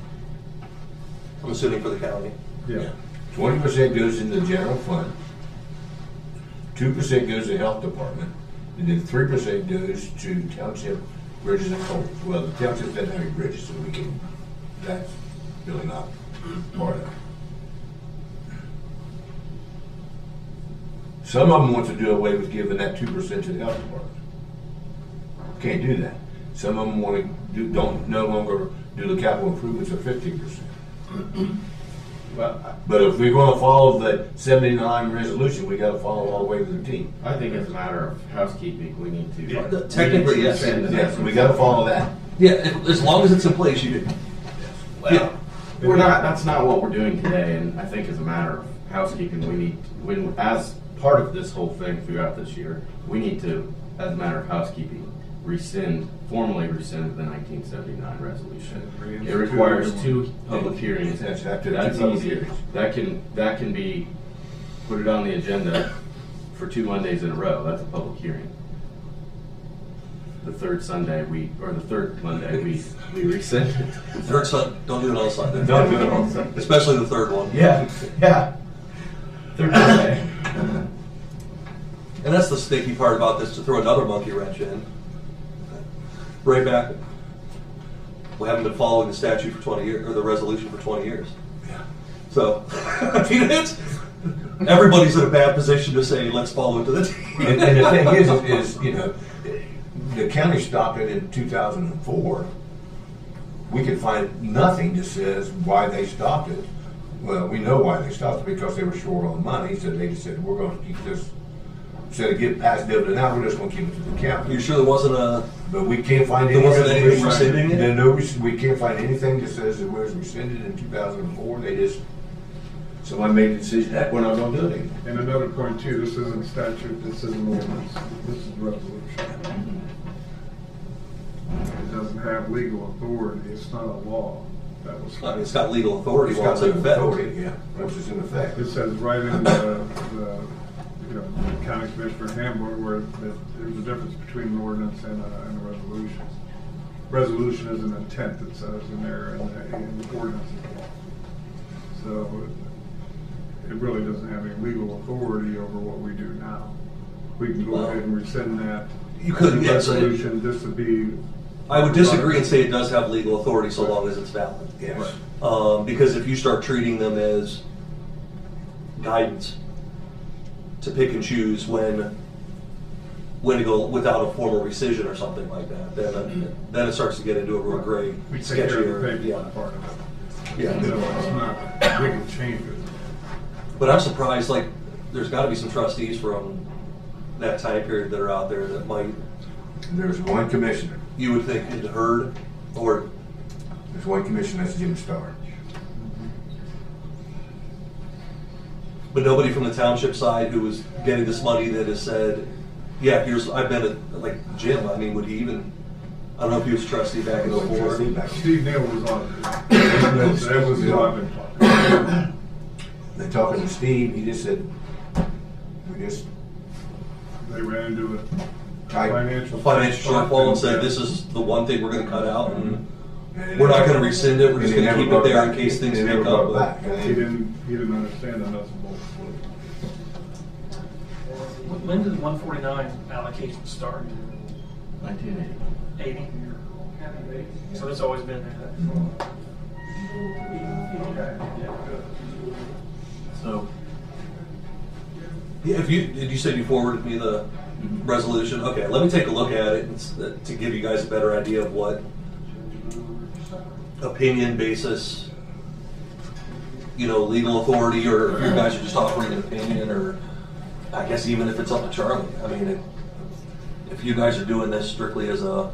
I'm assuming for the county. Yeah. 20% goes in the general fund. 2% goes to health department, and then 3% goes to township bridges and culverts. Well, the township doesn't have any bridges, so that's really not part of it. Some of them want to do away with giving that 2% to the health department. Can't do that. Some of them want to don't no longer do the capital improvements at 15%. Well, But if we're gonna follow the 79 resolution, we gotta follow all the way to the T. I think as a matter of housekeeping, we need to. Technically, yes. Send the Yes, we gotta follow that. Yeah, as long as it's in place, you do. Yeah. That's not what we're doing today, and I think as a matter of housekeeping, we need, as part of this whole thing throughout this year, we need to, as a matter of housekeeping, formally rescind the 1979 resolution. It requires 2 public hearings. That's after the That's 2 public easy. hearings. That can be, put it on the agenda for 2 Mondays in a row. That's a public hearing. The third Monday, we rescind it. Third Sunday, don't do it on Sunday. Don't do it on Sunday. Especially the third one. Yeah. Third Monday. And that's the sticky part about this, to throw another monkey wrench in. Right back, we haven't been following the statute for 20 years, or the resolution for 20 years. So, I mean, everybody's in a bad position to say, let's follow it to the T. And the thing is, you know, the county stopped it in 2004. We could find nothing that says why they stopped it. Well, we know why they stopped it, because they were short on money, so they just said, we're gonna keep this, instead of getting past dividend out, we're just gonna keep it to the county. You sure there wasn't a, But we can't find There any wasn't anything resolution. rescinding it? We can't find anything that says it was rescinded in 2004. They just, somebody made a decision that we're not gonna do it anymore. And another point too, this isn't statute, this isn't ordinance, this is resolution. It doesn't have legal authority, it's not a law. That was. I mean, it's got legal authority It's once got in legal effect. authority, yeah, which is in effect. It says right in the county commissioner handbook where that there's a difference between an ordinance and a resolution. Resolution is an intent, that says in there, and the ordinance is law. So it really doesn't have any legal authority over what we do now. We can go ahead and rescind that. You could, yes, Resolution, this would be. I would disagree and say it does have legal authority so long as it's valid. Yes. Because if you start treating them as guidance to pick and choose when to go without a formal rescission or something like that, then it starts to get into a real gray, We take sketchy care of the area. paperwork part of it. Yeah. You know, it's not, we can change it. But I'm surprised, like, there's gotta be some trustees from that time period that are out there that might, There's one commissioner. you would think had heard, or, There's one commissioner, that's Jim Starr. but nobody from the township side who was getting this money that has said, yeah, I've been at, like, Jim, I mean, would he even, I don't know if he was trustee back in Trustee '04. back then. Steve Neal was on it. That was the I've been talking. They're talking to Steve, he just said, They ran into a Tight. financial. Financial shortfall and said, this is the one thing we're gonna cut out, and we're not gonna rescind it, we're just gonna keep it there in case things They never pick brought it up. back. He didn't understand the nuts and bolts. When did 149 allocation start? 1980. 80? So it's always been there. So, Yeah, did you say you forwarded me the resolution? Okay, let me take a look at it to give you guys a better idea of what opinion basis, legal authority, or if you guys are just offering an opinion, or I guess even if it's up to Charlie. I mean, if you guys are doing this strictly as a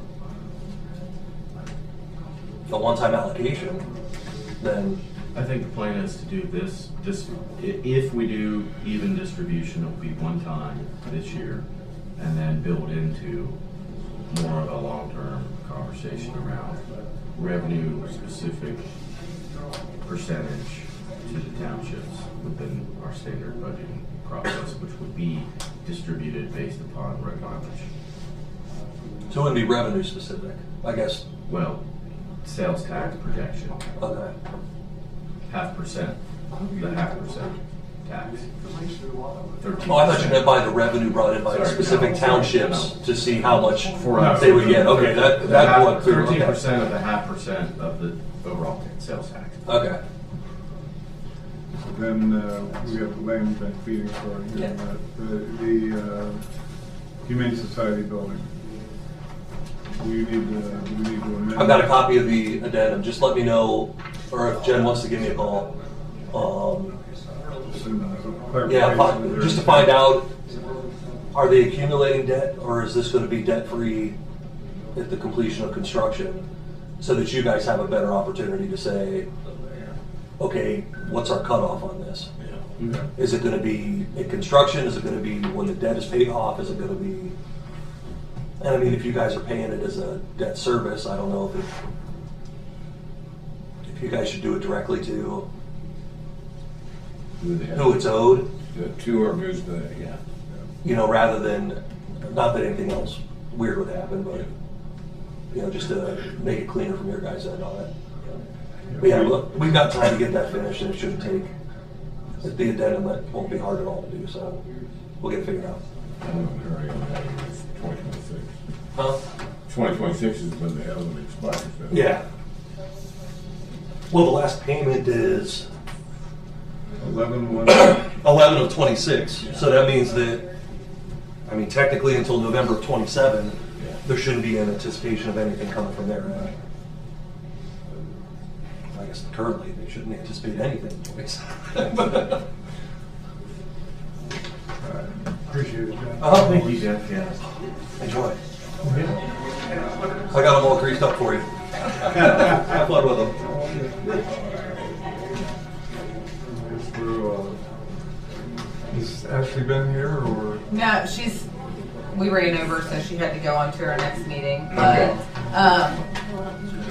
one-time allocation, then I think the plan is to do this, if we do even distribution, it'll be one time this year, and then build into more of a long-term conversation around revenue-specific percentage to the townships within our standard budgeting process, which would be distributed based upon recommendation. so it would be revenue specific, I guess. Well, sales tax projection, Okay. 0.5%, the 0.5% tax. 13%. Oh, I thought you meant by the revenue brought in by the Sorry, specific no. townships to see how much For us. they would get. Okay, that one. 13% of the 0.5% of the overall sales tax. Okay. Then we have the land bank feeding for Yeah. the Humane Society building. Do we need to amend? I've got a copy of the addendum. Just let me know, or if Jen wants to give me a call. Just to find out, are they accumulating debt, or is this going to be debt-free at the completion of construction, so that you guys have a better opportunity to say, okay, what's our cutoff on this? Yeah. Is it gonna be in construction? Is it gonna be when the debt is paid off? Is it gonna be, and I mean, if you guys are paying it as a debt service, I don't know if you guys should do it directly to who it's owed, To our news, yeah. you know, rather than, not that anything else weird would happen, but, you know, just to make it cleaner from your guys' end on it. But yeah, look, we've got time to get that finished, and it shouldn't take, it'd be addendum that won't be hard at all to do, so we'll get it figured out. I don't know, hurry on that, it's 2026. Huh? 2026 is when the element expires. then. Yeah. Well, the last payment is 11 of 26, so that means that, I mean, technically until November of 27, there shouldn't be an anticipation of anything coming from there. I guess currently they shouldn't anticipate anything. All right. Appreciate it, Jeff. Oh, Thank you, Jeff, yeah. Enjoy. I got them all greased up for you. Have fun with them. Has Ashley been here, or? No, we ran over, so she had to go on to our next meeting. But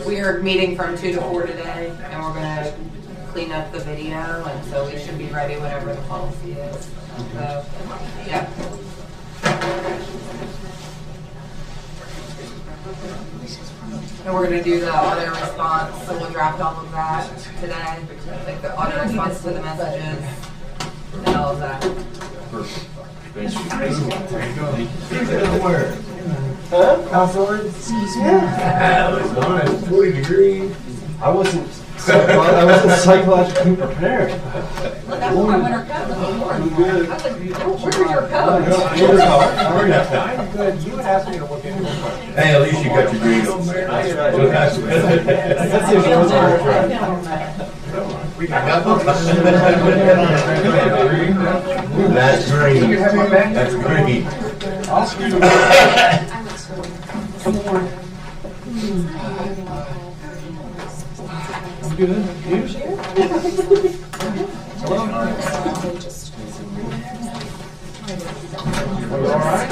we are meeting from 2 to 4 today, and we're gonna clean up the video, and so we should be ready whenever the policy is. So, yeah. And we're gonna do the auto response, so we'll draft all of that today, like the auto response to the messages and all of that. It was nice, 40 degrees. I wasn't psychologically prepared. Look, I wore my winter coat. Look, I was like, where's your coat? I'm good. You would ask me to look into it. Hey, at least you got your green on there. That's That's green. That's green. I'll scoot I'm good. All right.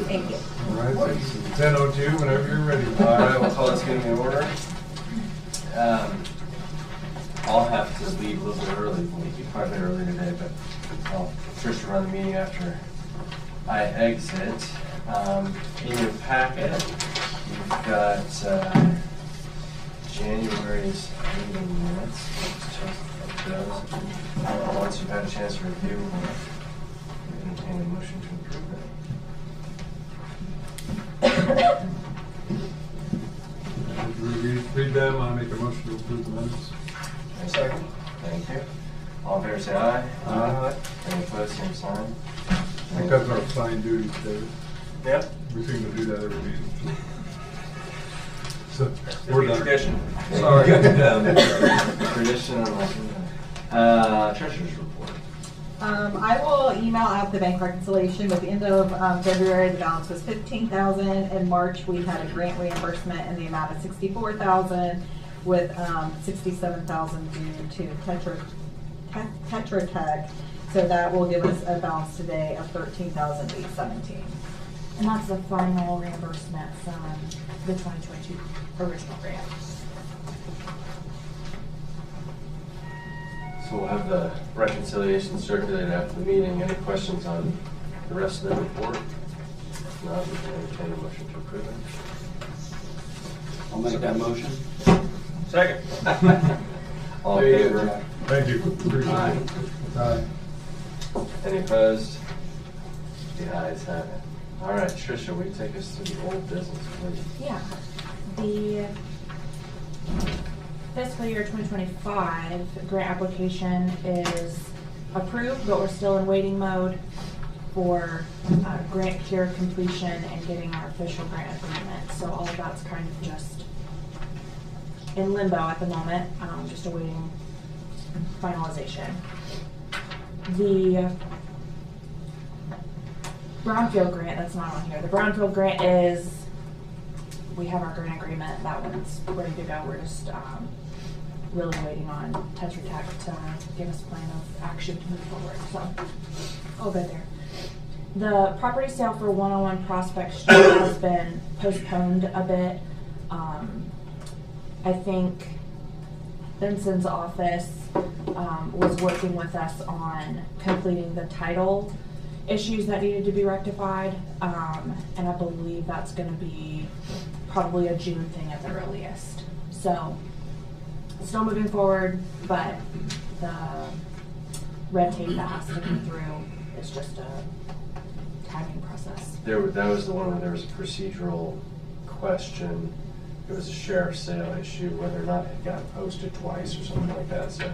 Thank you. All right, it's 10:02, whenever you're ready. All right, we'll call this meeting in order. I'll have to leave a little bit early, quite a bit earlier today, but I'll first run the meeting after I exit. In your packet, you've got January's meeting minutes. Let's check those. Once you've had a chance to review, we'll entertain a motion to approve it. Read them, I make a motion to approve the minutes. Second. Thank you. All in favor, say aye. Aye. Any opposed, same sign. I think that's our assigned duty, David. Yep. We seem to do that every meeting. So, we're done. Tradition. Sorry. Tradition. Treasurer's report. I will email out the bank reconciliation. At the end of February, the balance was $15,000. In March, we had a grant reimbursement in the amount of $64,000, with $67,000 due to Tetra Tech. So that will give us a balance today of $13,817. And that's the final reimbursement from the 2022 original grant. So we'll have the reconciliation circulated after the meeting. Any questions on the rest of the report? If not, we can entertain a motion to approve it. I'll make that motion. Second. All in favor? Thank you. Appreciate it. Aye. Any opposed? The ayes have it. All right, Tricia, will you take us through the old business, please? Yeah. The fiscal year 2025 grant application is approved, but we're still in waiting mode for grant cure completion and getting our official grant agreement. So all of that's kind of just in limbo at the moment, just awaiting finalization. The Brownfield grant, that's not on here. The Brownfield grant is, we have our grant agreement. That one's ready to go. We're just really waiting on Tetra Tech to give us a plan of action to move forward, so all good there. The property sale for 101 Prospect Street has been postponed a bit. I think Benson's office was working with us on completing the title issues that needed to be rectified, and I believe that's going to be probably a June thing at the earliest. So still moving forward, but the red tape that has to come through is just a timing process. That was the one where there was a procedural question. It was a sheriff's sale issue, whether or not it got posted twice or something like that. So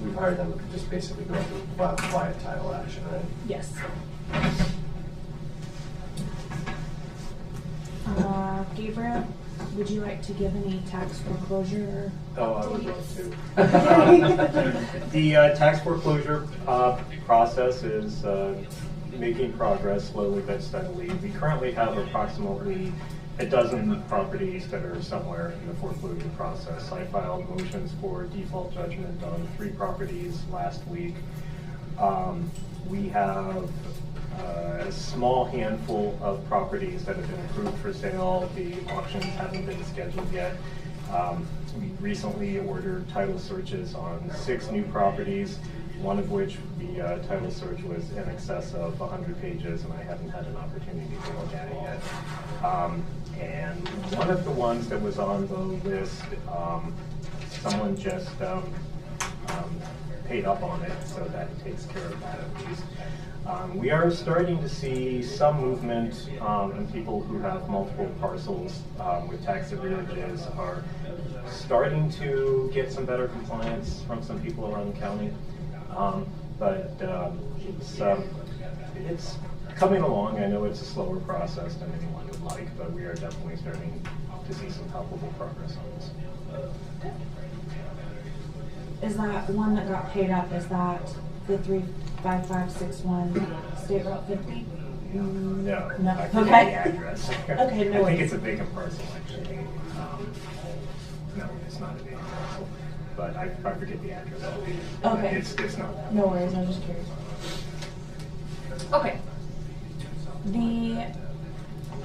we've hired them to just basically go through quiet title action, right? Yes. Gabriel, would you like to give any tax foreclosure? Oh, I would love updates? to. The tax foreclosure process is making progress slowly but steadily. We currently have approximately a dozen properties that are somewhere in the foreclosure process. I filed motions for default judgment on 3 properties last week. We have a small handful of properties that have been approved for sale. The auctions haven't been scheduled yet. We recently ordered title searches on 6 new properties, one of which the title search was in excess of 100 pages, and I haven't had an opportunity to look at it yet. And one of the ones that was on the list, someone just paid up on it, so that takes care of that at least. We are starting to see some movement in people who have multiple parcels with tax arrearages are starting to get some better compliance from some people around the county. But it's coming along. I know it's a slower process than anyone would like, but we are definitely starting to see some palpable progress on this. Is that one that got paid up, is that the 35561 State Route 50? No. No. I forget Okay. the address. Okay, no I think worries. it's a vacant parcel, actually. No, it's not a vacant parcel, but I forget the address. Okay. It's not that. No worries, I'm just curious. Okay. The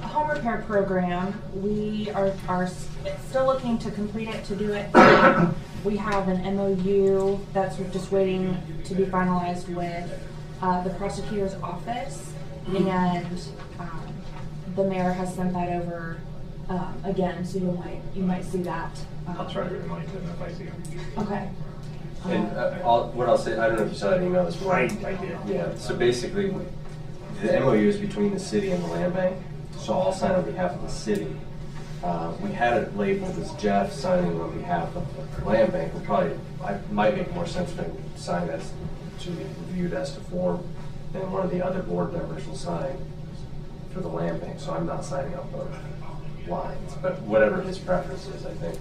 home repair program, we are still looking to complete it, to do it. We have an MOU that's just waiting to be finalized with the prosecutor's office, and the mayor has sent that over again, so you might see that. I'll try to remind them if I see them. Okay. And what I'll say, I don't know if you saw that email this morning. I did. Yeah, so basically, the MOU is between the city and the land bank, so I'll sign on behalf of the city. We had it labeled as Jeff signing on behalf of the land bank. It might make more sense to sign as, to be reviewed as to form, and one of the other board members will sign for the land bank, so I'm not signing up both lines. But whatever his preference is, I think,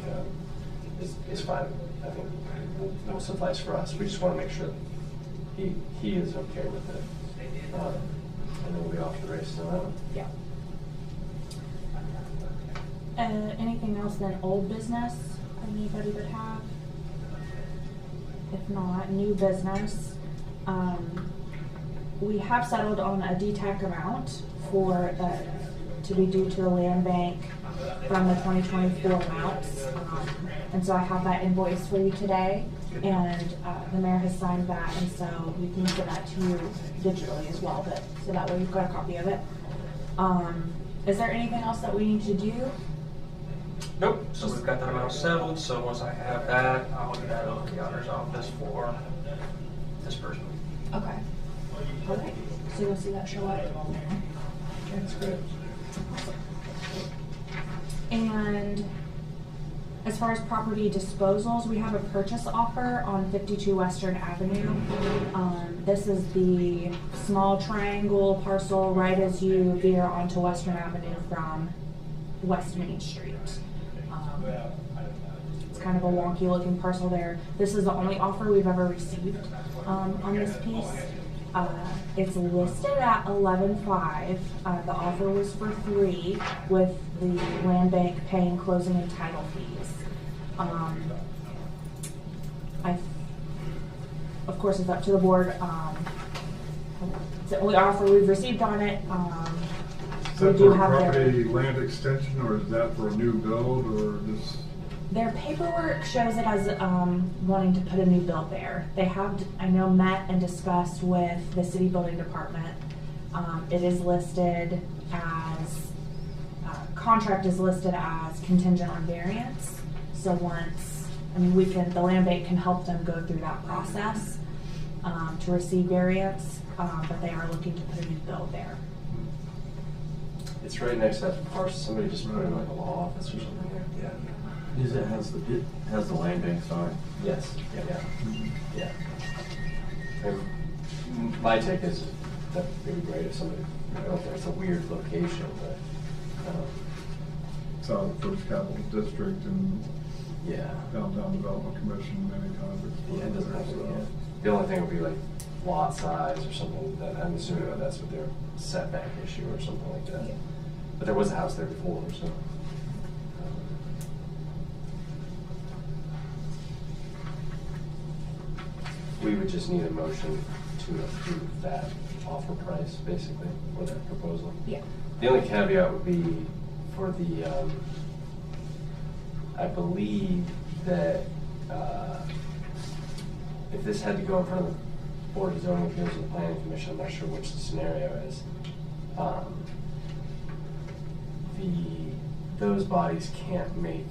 is fine. I think will suffice for us. We just want to make sure he is okay with it. And then we'll be off to the races on that one. Yeah. Anything else then old business anybody would have? If not, new business. We have settled on a DTAC amount for to be due to the land bank from the 2024 amounts. And so I have that invoice for you today, and the mayor has signed that, and so we can send that to you digitally as well, but so that way you've got a copy of it. Is there anything else that we need to do? Nope, so we've got that amount settled, so once I have that, I'll get that over to the auditor's office for disbursement. Okay. All right. So you'll see that show up. That's great. And as far as property disposals, we have a purchase offer on 52 Western Avenue. This is the small triangle parcel right as you veer onto Western Avenue from West Main Street. It's kind of a wonky looking parcel there. This is the only offer we've ever received on this piece. It's listed at 11.5. The offer was for 3, with the land bank paying closing and title fees. Of course, it's up to the board. It's the only offer we've received on it. Is We that do for have property land extension, or is that for a new build, or just? their paperwork shows it as wanting to put a new build there. They have, I know, met and discussed with the city building department. It is listed as, contract is listed as contingent on variance. So once, I mean, the land bank can help them go through that process to receive variance, but they are looking to put a new build there. It's right next to that parcel. Somebody just put in like a law office or something there. Yeah. It has the land bank sign. Yes. Yeah. And my take is that it'd be great if somebody, I don't know if it's a weird location, but, South First Capital District and yeah. Downtown Development Commission, many times. Yeah, it doesn't have to be, yeah. The only thing would be like lot size or something, that I'm assuming that that's what their setback issue or something like that. Yeah. But there was a house there before, so. We would just need a motion to approve that offer price, basically, or that proposal. Yeah. The only caveat would be for the, I believe that if this had to go in front of the Board of Zoning Appeals and the Planning Commission, I'm not sure which the scenario is. Those bodies can't make,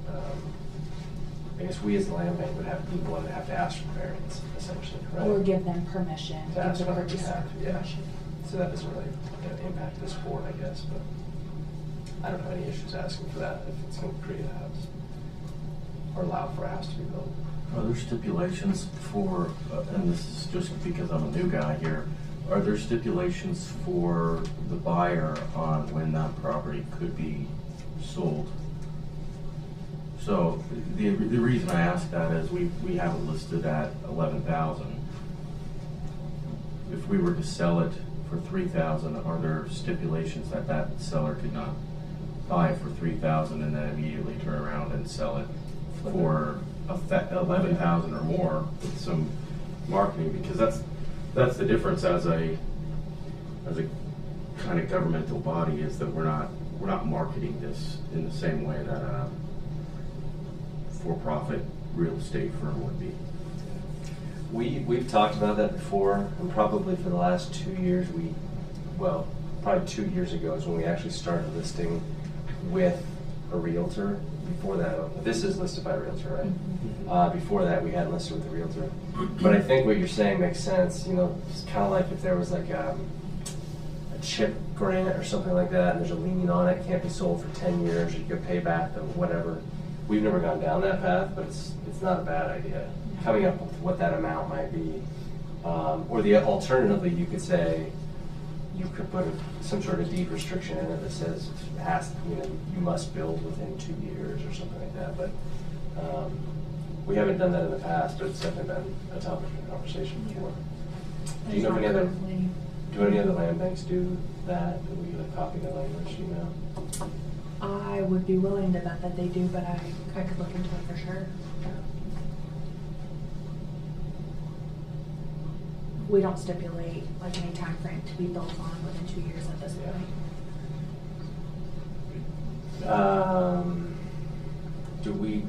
I guess we as the land bank would have, be the one that have to ask for variance, essentially, right? Or give them permission. To ask give the for purchaser yeah. permission. So that doesn't really impact this board, I guess, but I don't have any issues asking for that if it's going to create a house or allow for a house to be built. Are there stipulations for, and this is just because I'm a new guy here, are there stipulations for the buyer on when that property could be sold? So the reason I ask that is we have it listed at 11,000. If we were to sell it for 3,000, are there stipulations that that seller could not buy it for 3,000 and then immediately turn around and sell it for 11,000 or more with some marketing? Because that's the difference as a kind of governmental body, is that we're not marketing this in the same way that a for-profit real estate firm would be. We've talked about that before, and probably for the last 2 years, probably 2 years ago is when we actually started listing with a realtor. Before that, this is listed by a realtor, right? Mm-hmm. Before that, we hadn't listed with a realtor. But I think what you're saying makes sense. You know, it's kind of like if there was like a CHIP grant or something like that, and there's a lien on it, can't be sold for 10 years, you could pay back the whatever. We've never gone down that path, but it's not a bad idea. Coming up with what that amount might be, or the alternatively, you could say you could put some sort of deed restriction in it that says you must build within 2 years or something like that. But we haven't done that in the past, but it's definitely been a topic of conversation before. Do you know if any other land banks do that? Do we get a copy of the language, you know? I would be willing to bet that they do, but I could look into it for sure. We don't stipulate like any time frame to be built on within 2 years at this point.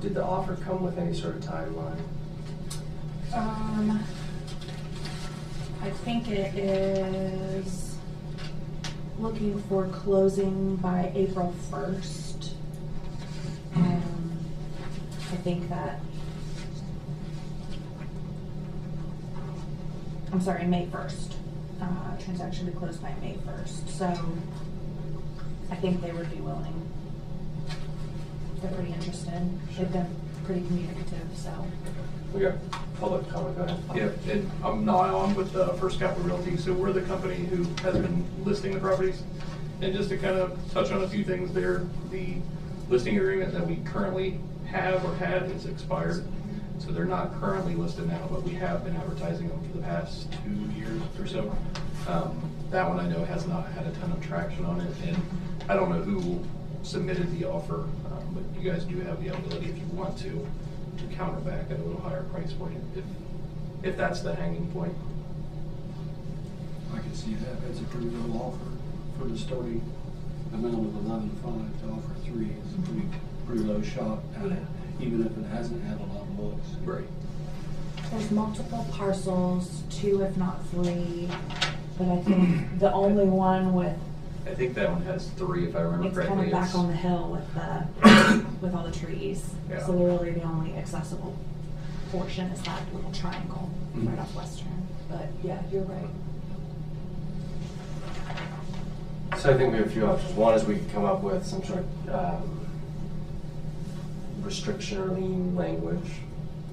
Did the offer come with any sort of timeline? I think it is looking for closing by April 1st. I think that, I'm sorry, May 1st. Transaction to close by May 1st. So I think they would be willing. They're pretty interested. They've been pretty communicative, so. We got public comment, go ahead. Yeah, and I'm Niall, I'm with First Capital Realty, so we're the company who has been listing the properties. And just to kind of touch on a few things there, the listing agreement that we currently have or had is expired. So they're not currently listed now, but we have been advertising them for the past 2 years or so. That one I know has not had a ton of traction on it, and I don't know who submitted the offer, but you guys do have the ability, if you want to counter back at a little higher price point if that's the hanging point. I can see that. That's a pretty good offer for the starting amount of 11.5 to offer 3 is a pretty low shot at it, even if it hasn't had a lot of looks. Right. There's multiple parcels, 2 if not 3, but I think the only one with, I think that one has 3, if I remember it's correctly. kind of back on the hill with the, with all the trees. Yeah. So really the only accessible portion is that little triangle right off Western. But yeah, you're right. So I think we have a few options. One is we can come up with some sort of restriction or lien language.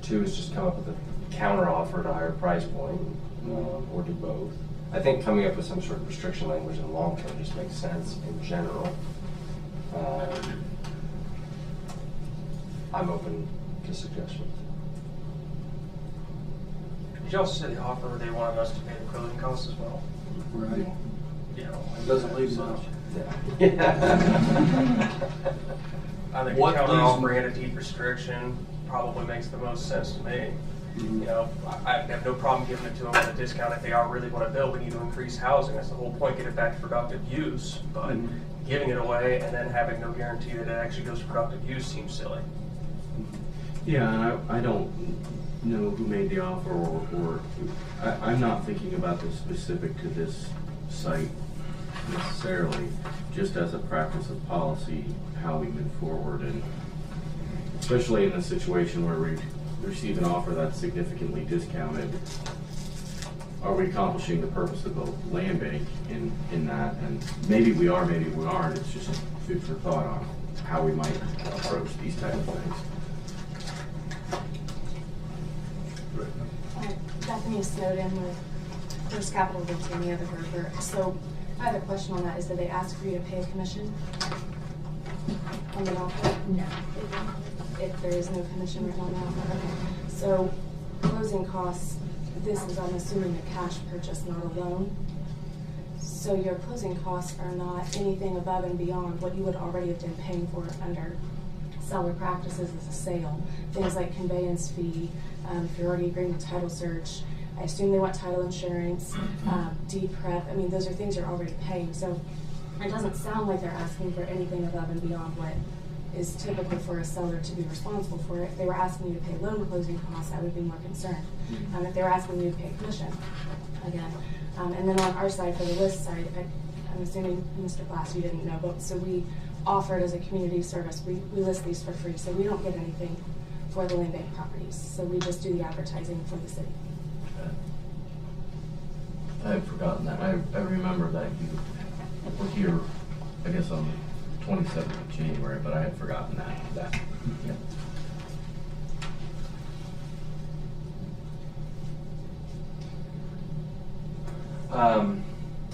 2 is just come up with a counter offer at a higher price point, or do both. I think coming up with some sort of restriction language in the long term just makes sense in general. I'm open to suggestions. Did you also say the offer they wanted us to pay the closing costs as well? Right. You know, Doesn't leave much. Yeah. I think What a counter these- offer and a deed restriction probably makes the most sense to me. You know, I have no problem giving it to them at a discount if they are really want to build. We need to increase housing. That's the whole point, get it back to productive use. But giving it away and then having no guarantee that it actually goes to productive use seems silly. Yeah, and I don't know who made the offer or I'm not thinking about this specific to this site necessarily, just as a practice of policy, how we move forward, and especially in a situation where we receive an offer that's significantly discounted, are we accomplishing the purpose of the land bank in that? And maybe we are, maybe we aren't. It's just food for thought on how we might approach these type of things. Bethany Snowden with First Capital Realty and the other broker. So I have a question on that. Is that they ask for you to pay a commission on the offer? No. If there is no commission written on the offer? Okay. So closing costs, this is, I'm assuming, a cash purchase, not a loan. So your closing costs are not anything above and beyond what you would already have been paying for under seller practices as a sale. Things like conveyance fee, if you're already agreeing to title search, I assume they want title insurance, deed prep. I mean, those are things you're already paying. So it doesn't sound like they're asking for anything above and beyond what is typical for a seller to be responsible for. If they were asking you to pay loan closing costs, I would be more concerned. If they were asking you to pay commission, again. And then on our side, for the list side, I'm assuming, Mr. Glass, you didn't know, but so we offered as a community service, we list these for free, so we don't get anything for the land bank properties. So we just do the advertising for the city. I had forgotten that. I remember that you were here, I guess, on the 27th of January, but I had forgotten that. Yeah.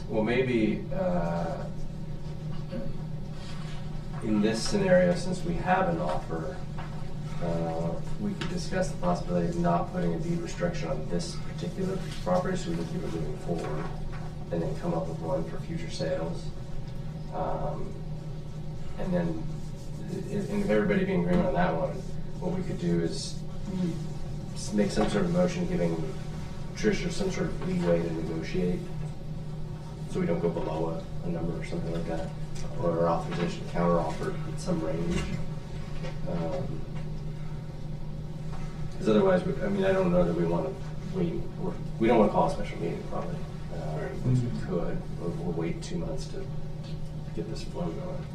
Well, maybe in this scenario, since we have an offer, we could discuss the possibility of not putting a deed restriction on this particular property, so we can keep it moving forward, and then come up with one for future sales. And then, if everybody being agreement on that one, what we could do is make some sort of motion giving Tricia some sort of leeway to negotiate, so we don't go below a number or something like that, or authorization to counter offer at some range. Because otherwise, I mean, I don't know that we want to wait, we don't want to call a special meeting probably, which we could, or we'll wait 2 months to get this flow going.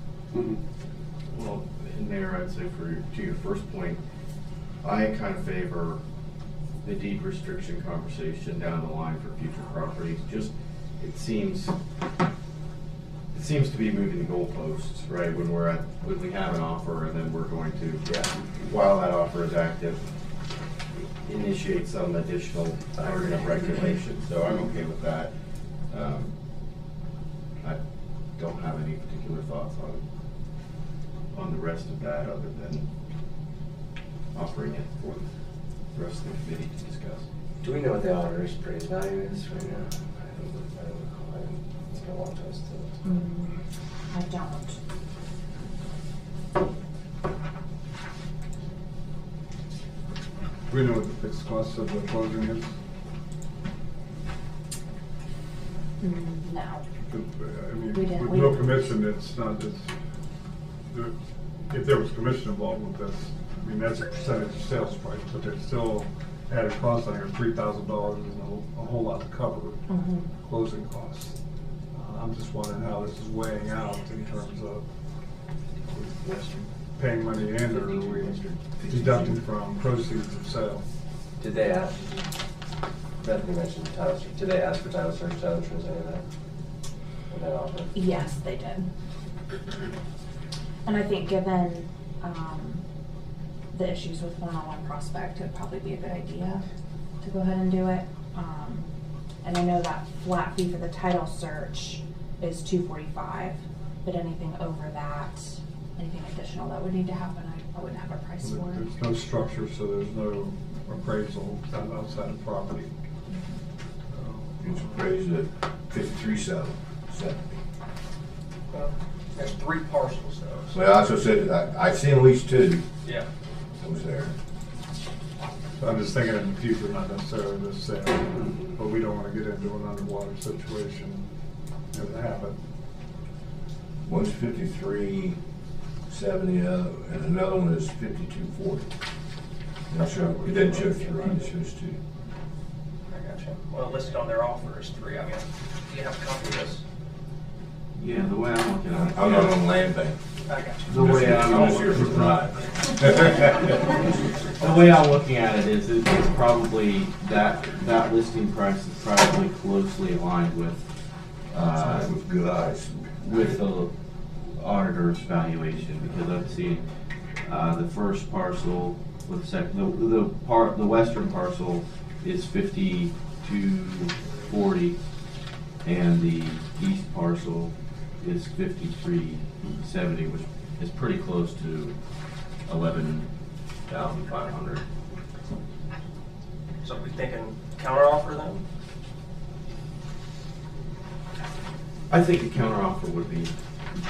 Well, in there, I'd say to your first point, I kind of favor the deed restriction conversation down the line for future properties. Just, it seems to be moving the goalposts, right? When we have an offer and then we're going to, while that offer is active, initiate some additional burden of regulation. So I'm okay with that. I don't have any particular thoughts on the rest of that other than offering it for the rest of the committee to discuss. Do we know what the auditor's appraised value is right now? I don't recall. It's been a long time since. I don't. we know what the fixed cost of the closing is? No. I mean, We didn't. with no commission, it's not, if there was commission involved with this, I mean, that's a percentage of sales price, but there's still added cost, I think, $3,000 isn't a whole lot to cover closing costs. I'm just wondering how this is weighing out in terms of paying money in, or are we deducting from proceeds of sale? Did they ask? Bethany mentioned title search. Did they ask for title search, any of that? Or that offer? Yes, they did. And I think given the issues with 101 Prospect, it would probably be a good idea to go ahead and do it. And I know that flat fee for the title search is $245, but anything over that, anything additional that would need to happen, I wouldn't have a price for it. There's no structure, so there's no appraisal done outside the property. It's appraised at 53.7. Well, there's 3 parcels though. So. Well, I also said, I've seen at least 2. Yeah. I was there. So I'm just thinking in the future, not necessarily this sale, but we don't want to get into an underwater situation as a habit. One's 53.70, and another one is 52.40. It doesn't show 3, it shows 2. I gotcha. Well, listed on their offer is 3. I mean, do you have a copy of this? Yeah, the way I'm looking at it. I'm not on land bank. I got you. The way I'm here for ride. The way I'm looking at it is, it's probably, that listing price is probably closely aligned with, With good eyes. with the auditor's valuation, because I've seen, the first parcel with the western parcel is 52.40, and the east parcel is 53.70, which is pretty close to 11,500. So we thinking counter offer then? I think a counteroffer would be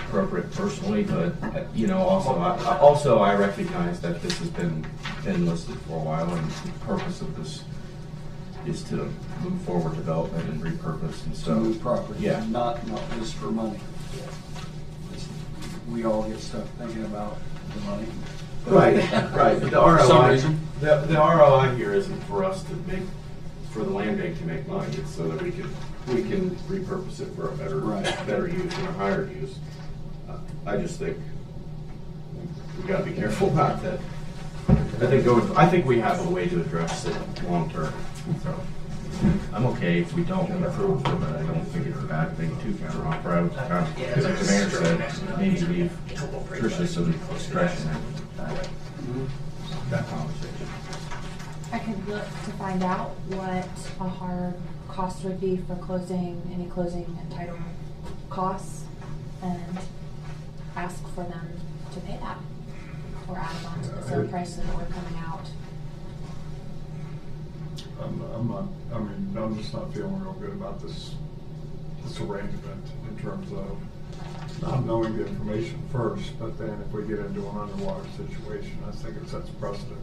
appropriate personally, but, also I recognize that this has been listed for a while, and the purpose of this is to move forward development and repurpose, and To so. move property, Yeah. not just for money. We all get stuck thinking about the money. Right, right, but the ROI. For some reason. The ROI here isn't for us to make, for the land bank to make money, it's so that we can repurpose it for a better use and a higher use. I just think we gotta be careful about that. I think we have a way to address it long term, so. I'm okay if we don't approve it, but I don't think it's a bad thing to counteroffer. I would because like the mayor said, maybe leave Tricia some discretion in that conversation. I could look to find out what a hard cost would be for any closing and title costs, and ask for them to pay that, or add it on to the sale price that we're coming out. I'm just not feeling real good about this arrangement in terms of not knowing the information first, but then if we get into an underwater situation, I think it sets precedent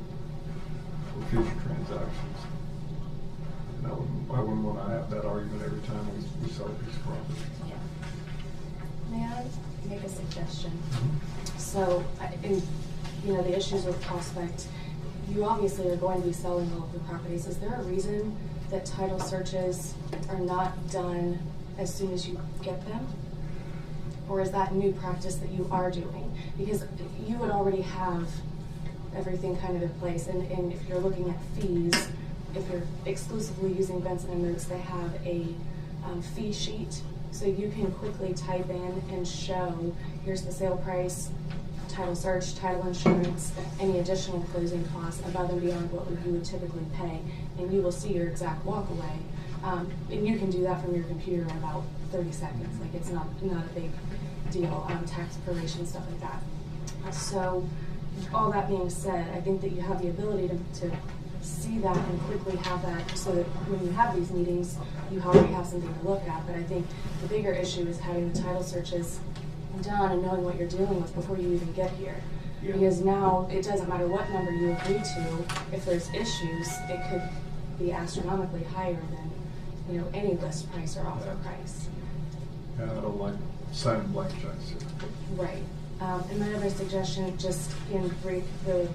for future transactions. And I wouldn't want to have that argument every time we sell a piece of property. May I make a suggestion? So, the issues with Prospect, you obviously are going to be selling all of the properties. Is there a reason that title searches are not done as soon as you get them? Or is that new practice that you are doing? Because you would already have everything kind of in place, and if you're looking at fees, if you're exclusively using Benson & Moots, they have a fee sheet, so you can quickly type in and show, here's the sale price, title search, title insurance, any additional closing costs above and beyond what you would typically pay, and you will see your exact walkaway. And you can do that from your computer in about 30 seconds. Like, it's not a big deal, tax proration, stuff like that. So, all that being said, I think that you have the ability to see that and quickly have that, so that when you have these meetings, you already have something to look at. But I think the bigger issue is having the title searches done and knowing what you're dealing with before you even get here. Yeah. Because now, it doesn't matter what number you agree to, if there's issues, it could be astronomically higher than, you know, any list price or offer price. Yeah, I don't like signing blank checks here. Right. And my other suggestion, just in break the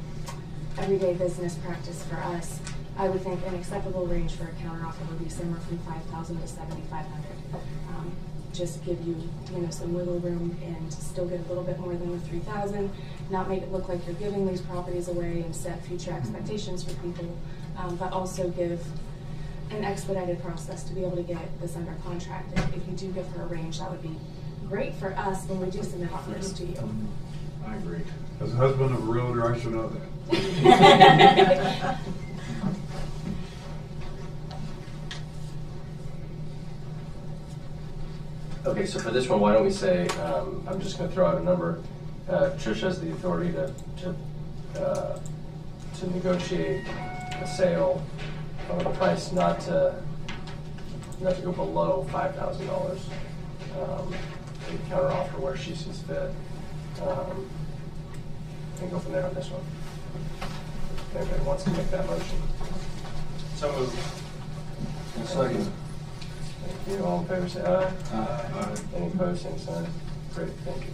everyday business practice for us, I would think an acceptable range for a counteroffer would be somewhere from 5,000 to 7,500. Just give you, you know, some wiggle room and still get a little bit more than the 3,000. Not make it look like you're giving these properties away and set future expectations for people, but also give an expedited process to be able to get this under contract. If you do give her a range, that would be great for us when we do submit offers to you. I agree. As a husband of a realtor, I should know that. Okay, so for this one, why don't we say, I'm just gonna throw out a number. Trish has the authority to negotiate a sale on a price not to go below $5,000. And counter offer where she sees fit. And go from there on this one. If anybody wants to make that motion. So moved. Second. Thank you. All in favor, say aye. Aye. Any opposed, same sign. Great, thank you.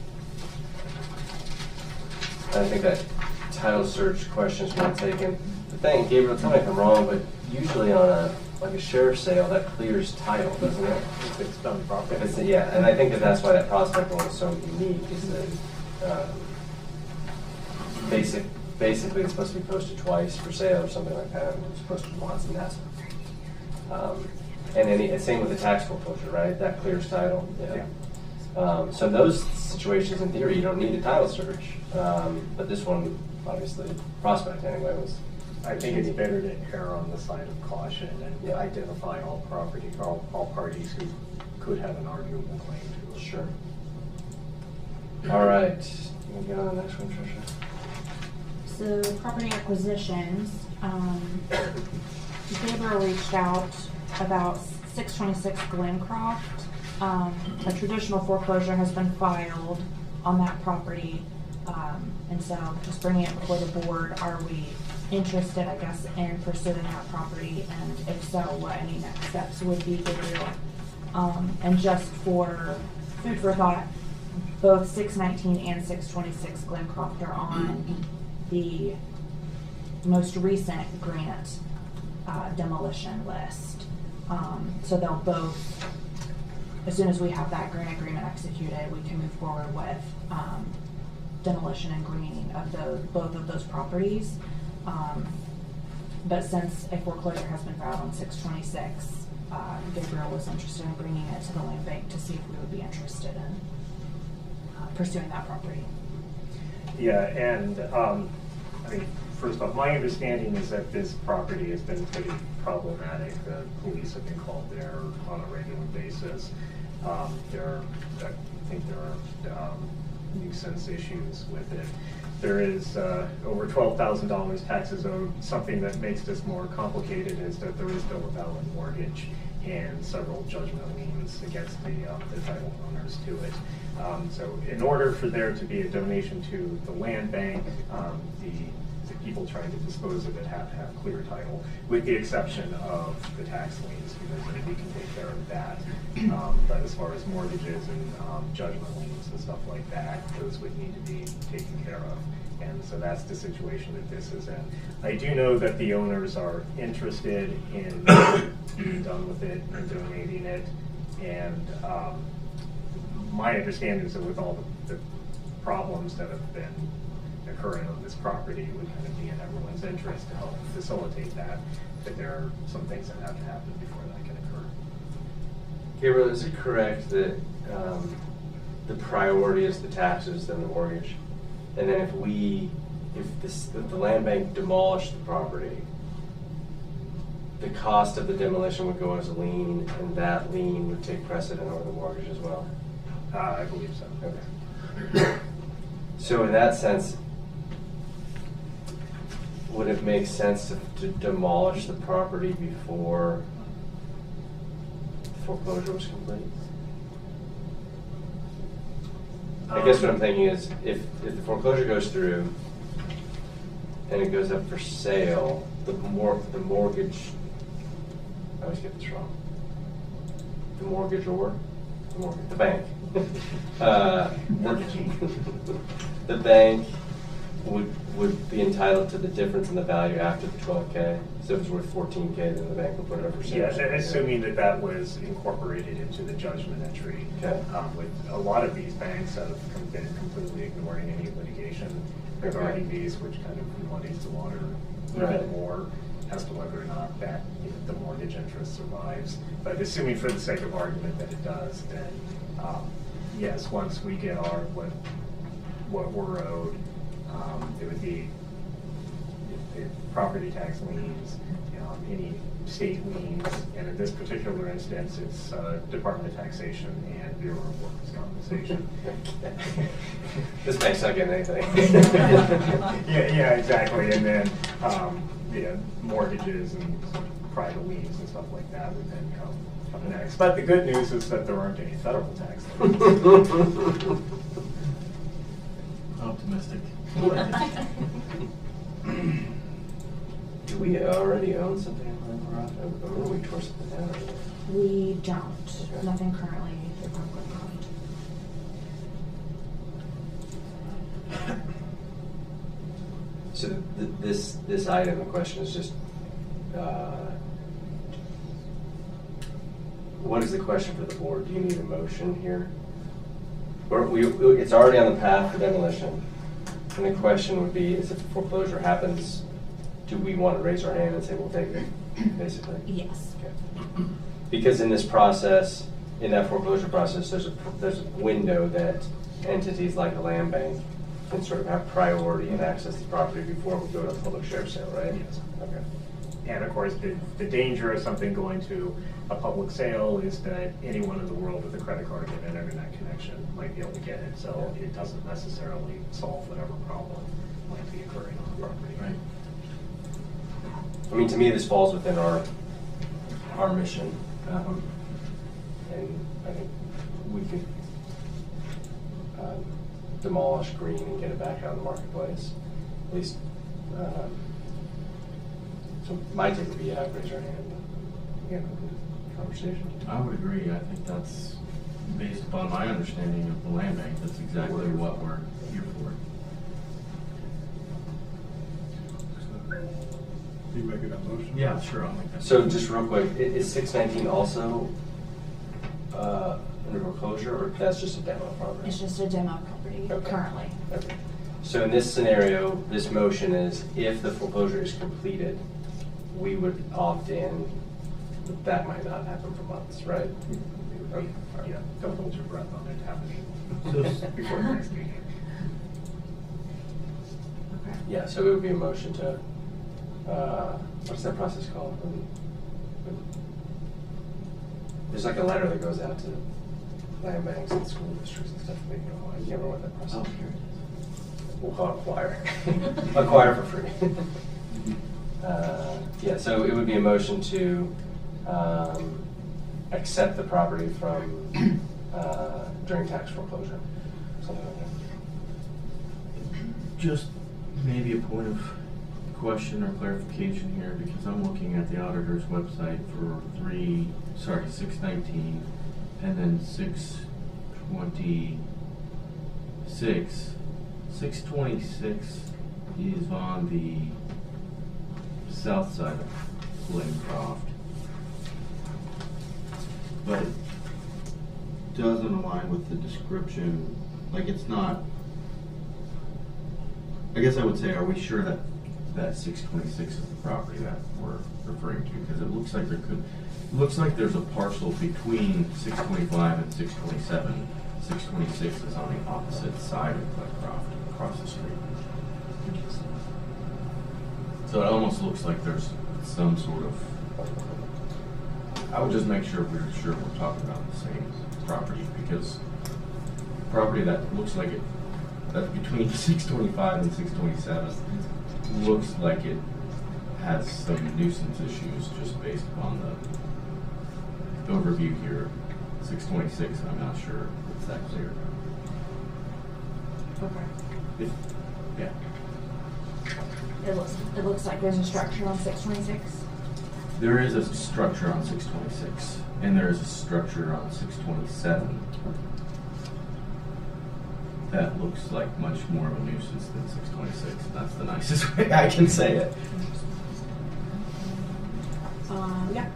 I think that title search question's been taken. The thing, Gabriel, tell me if I'm wrong, but usually on a sheriff's sale, that clears title, doesn't it? If it's done properly. Yeah, and I think that's why that prospect one is so unique, is that basically it's supposed to be posted twice for sale or something like that. It's posted once, and that's and same with the tax foreclosure, right? That clears title. Yeah. So those situations, in theory, you don't need a title search, but this one, obviously, prospect anyway was. I think it's better to err on the side of caution and identify all parties who could have an arguable claim to it. Sure. All right. You want to get on the next one, Tricia? So property acquisitions, Gabriel reached out about 626 Glencroft. A traditional foreclosure has been filed on that property. And so just bringing it before the board, are we interested, I guess, in pursuing that property? And if so, what any next steps would be, Gabriel? And just for food for thought, both 619 and 626 Glencroft are on the most recent grant demolition list. So they'll both, as soon as we have that grant agreement executed, we can move forward with demolition and greening of both of those properties. But since a foreclosure has been filed on 626, Gabriel was interested in bringing it to the land bank to see if we would be interested in pursuing that property. Yeah, and I mean, first off, my understanding is that this property has been pretty problematic. The police have been called there on a regular basis. I think there are nuisance issues with it. There is over $12,000 taxes owed. Something that makes this more complicated is that there is still a valid mortgage and several judgment liens against the title owners to it. So in order for there to be a donation to the land bank, the people trying to dispose of it have to have clear title, with the exception of the tax liens, because we can take care of that. But as far as mortgages and judgment liens and stuff like that, those would need to be taken care of. And so that's the situation that this is in. I do know that the owners are interested in being done with it and donating it. And my understanding is that with all the problems that have been occurring on this property, it would kind of be in everyone's interest to help facilitate that, but there are some things that have to happen before that can occur. Gabriel, is it correct that the priority is the taxes, then the mortgage? And then if the land bank demolished the property, the cost of the demolition would go as a lien, and that lien would take precedent over the mortgage as well? I believe so. Okay. So in that sense, would it make sense to demolish the property before the foreclosure was complete? I guess what I'm thinking is, if the foreclosure goes through and it goes up for sale, the mortgage, I always get this wrong. The mortgagor, the bank. The bank would be entitled to the difference in the value after the 12K. So if it's worth 14K, then the bank will put it up for sale. Yeah, assuming that was incorporated into the judgment entry. Okay. With a lot of these banks have been completely ignoring any litigation regarding these, which kind of muddies the water even more as to whether or not that the mortgage interest survives. But assuming for the sake of argument that it does, then yes, once we get our what we're owed, it would be property tax liens, any state liens, and in this particular instance, it's Department of Taxation and Bureau of Workers' Compensation. This bank's not getting anything. yeah, exactly. And then mortgages and private liens and stuff like that would then come next. But the good news is that there aren't any federal tax liens. Optimistic. Do we already own something in Glen Rock? I remember we tore something down. We don't. Nothing currently on Glen Rock. So this item in question is just, what is the question for the board? Do you need a motion here? It's already on the path for demolition. And the question would be, is if foreclosure happens, do we want to raise our hand and say, we'll take it, basically? Yes. Okay. Because in this process, in that foreclosure process, there's a window that entities like the land bank can sort of have priority and access to property before we go to a public share sale, right? Yes. Okay. And of course, the danger of something going to a public sale is that anyone in the world with a credit card and an internet connection might be able to get it. So it doesn't necessarily solve whatever problem might be occurring on the property. Right. I mean, to me, this falls within our mission, and I think we could demolish green and get it back out in the marketplace. At least, so my take would be, raise your hand. Again, conversation. I would agree. I think that's based upon my understanding of the land bank. That's exactly what we're here for. You making that motion? Yeah, sure. I'll make that. So just real quick, is 619 also under foreclosure, or that's just a demo property? It's just a demo property currently. Okay. So in this scenario, this motion is if the foreclosure is completed, we would opt in. That might not happen for months, right? Okay. Yeah, don't hold your breath on it happening So- before the next meeting. Yeah, so it would be a motion to, what's that process called? There's like a letter that goes out to land banks and school districts and stuff. I can't remember what that process is. here it is. We'll call it acquire. Acquire for free. Yeah, so it would be a motion to accept the property from during tax foreclosure, something like that. Just maybe a point of question or clarification here, because I'm looking at the auditor's website for 619 and then 626. 626 is on the south side of Glencroft, but it doesn't align with the description. Like, it's not, I guess I would say, are we sure that 626 is the property that we're referring to? Because it looks like looks like there's a parcel between 625 and 627. 626 is on the opposite side of Glencroft, across the street. So it almost looks like there's some sort of, I would just make sure we're talking about the same property, because property that looks like it, that's between 625 and 627, looks like it has some nuisance issues just based upon the overview here. 626, I'm not sure it's that clear. Okay. Yeah. It looks like there's a structure on 626. There is a structure on 626, and there is a structure on 627 that looks like much more of a nuisance than 626. That's the nicest way I can say it. Yeah,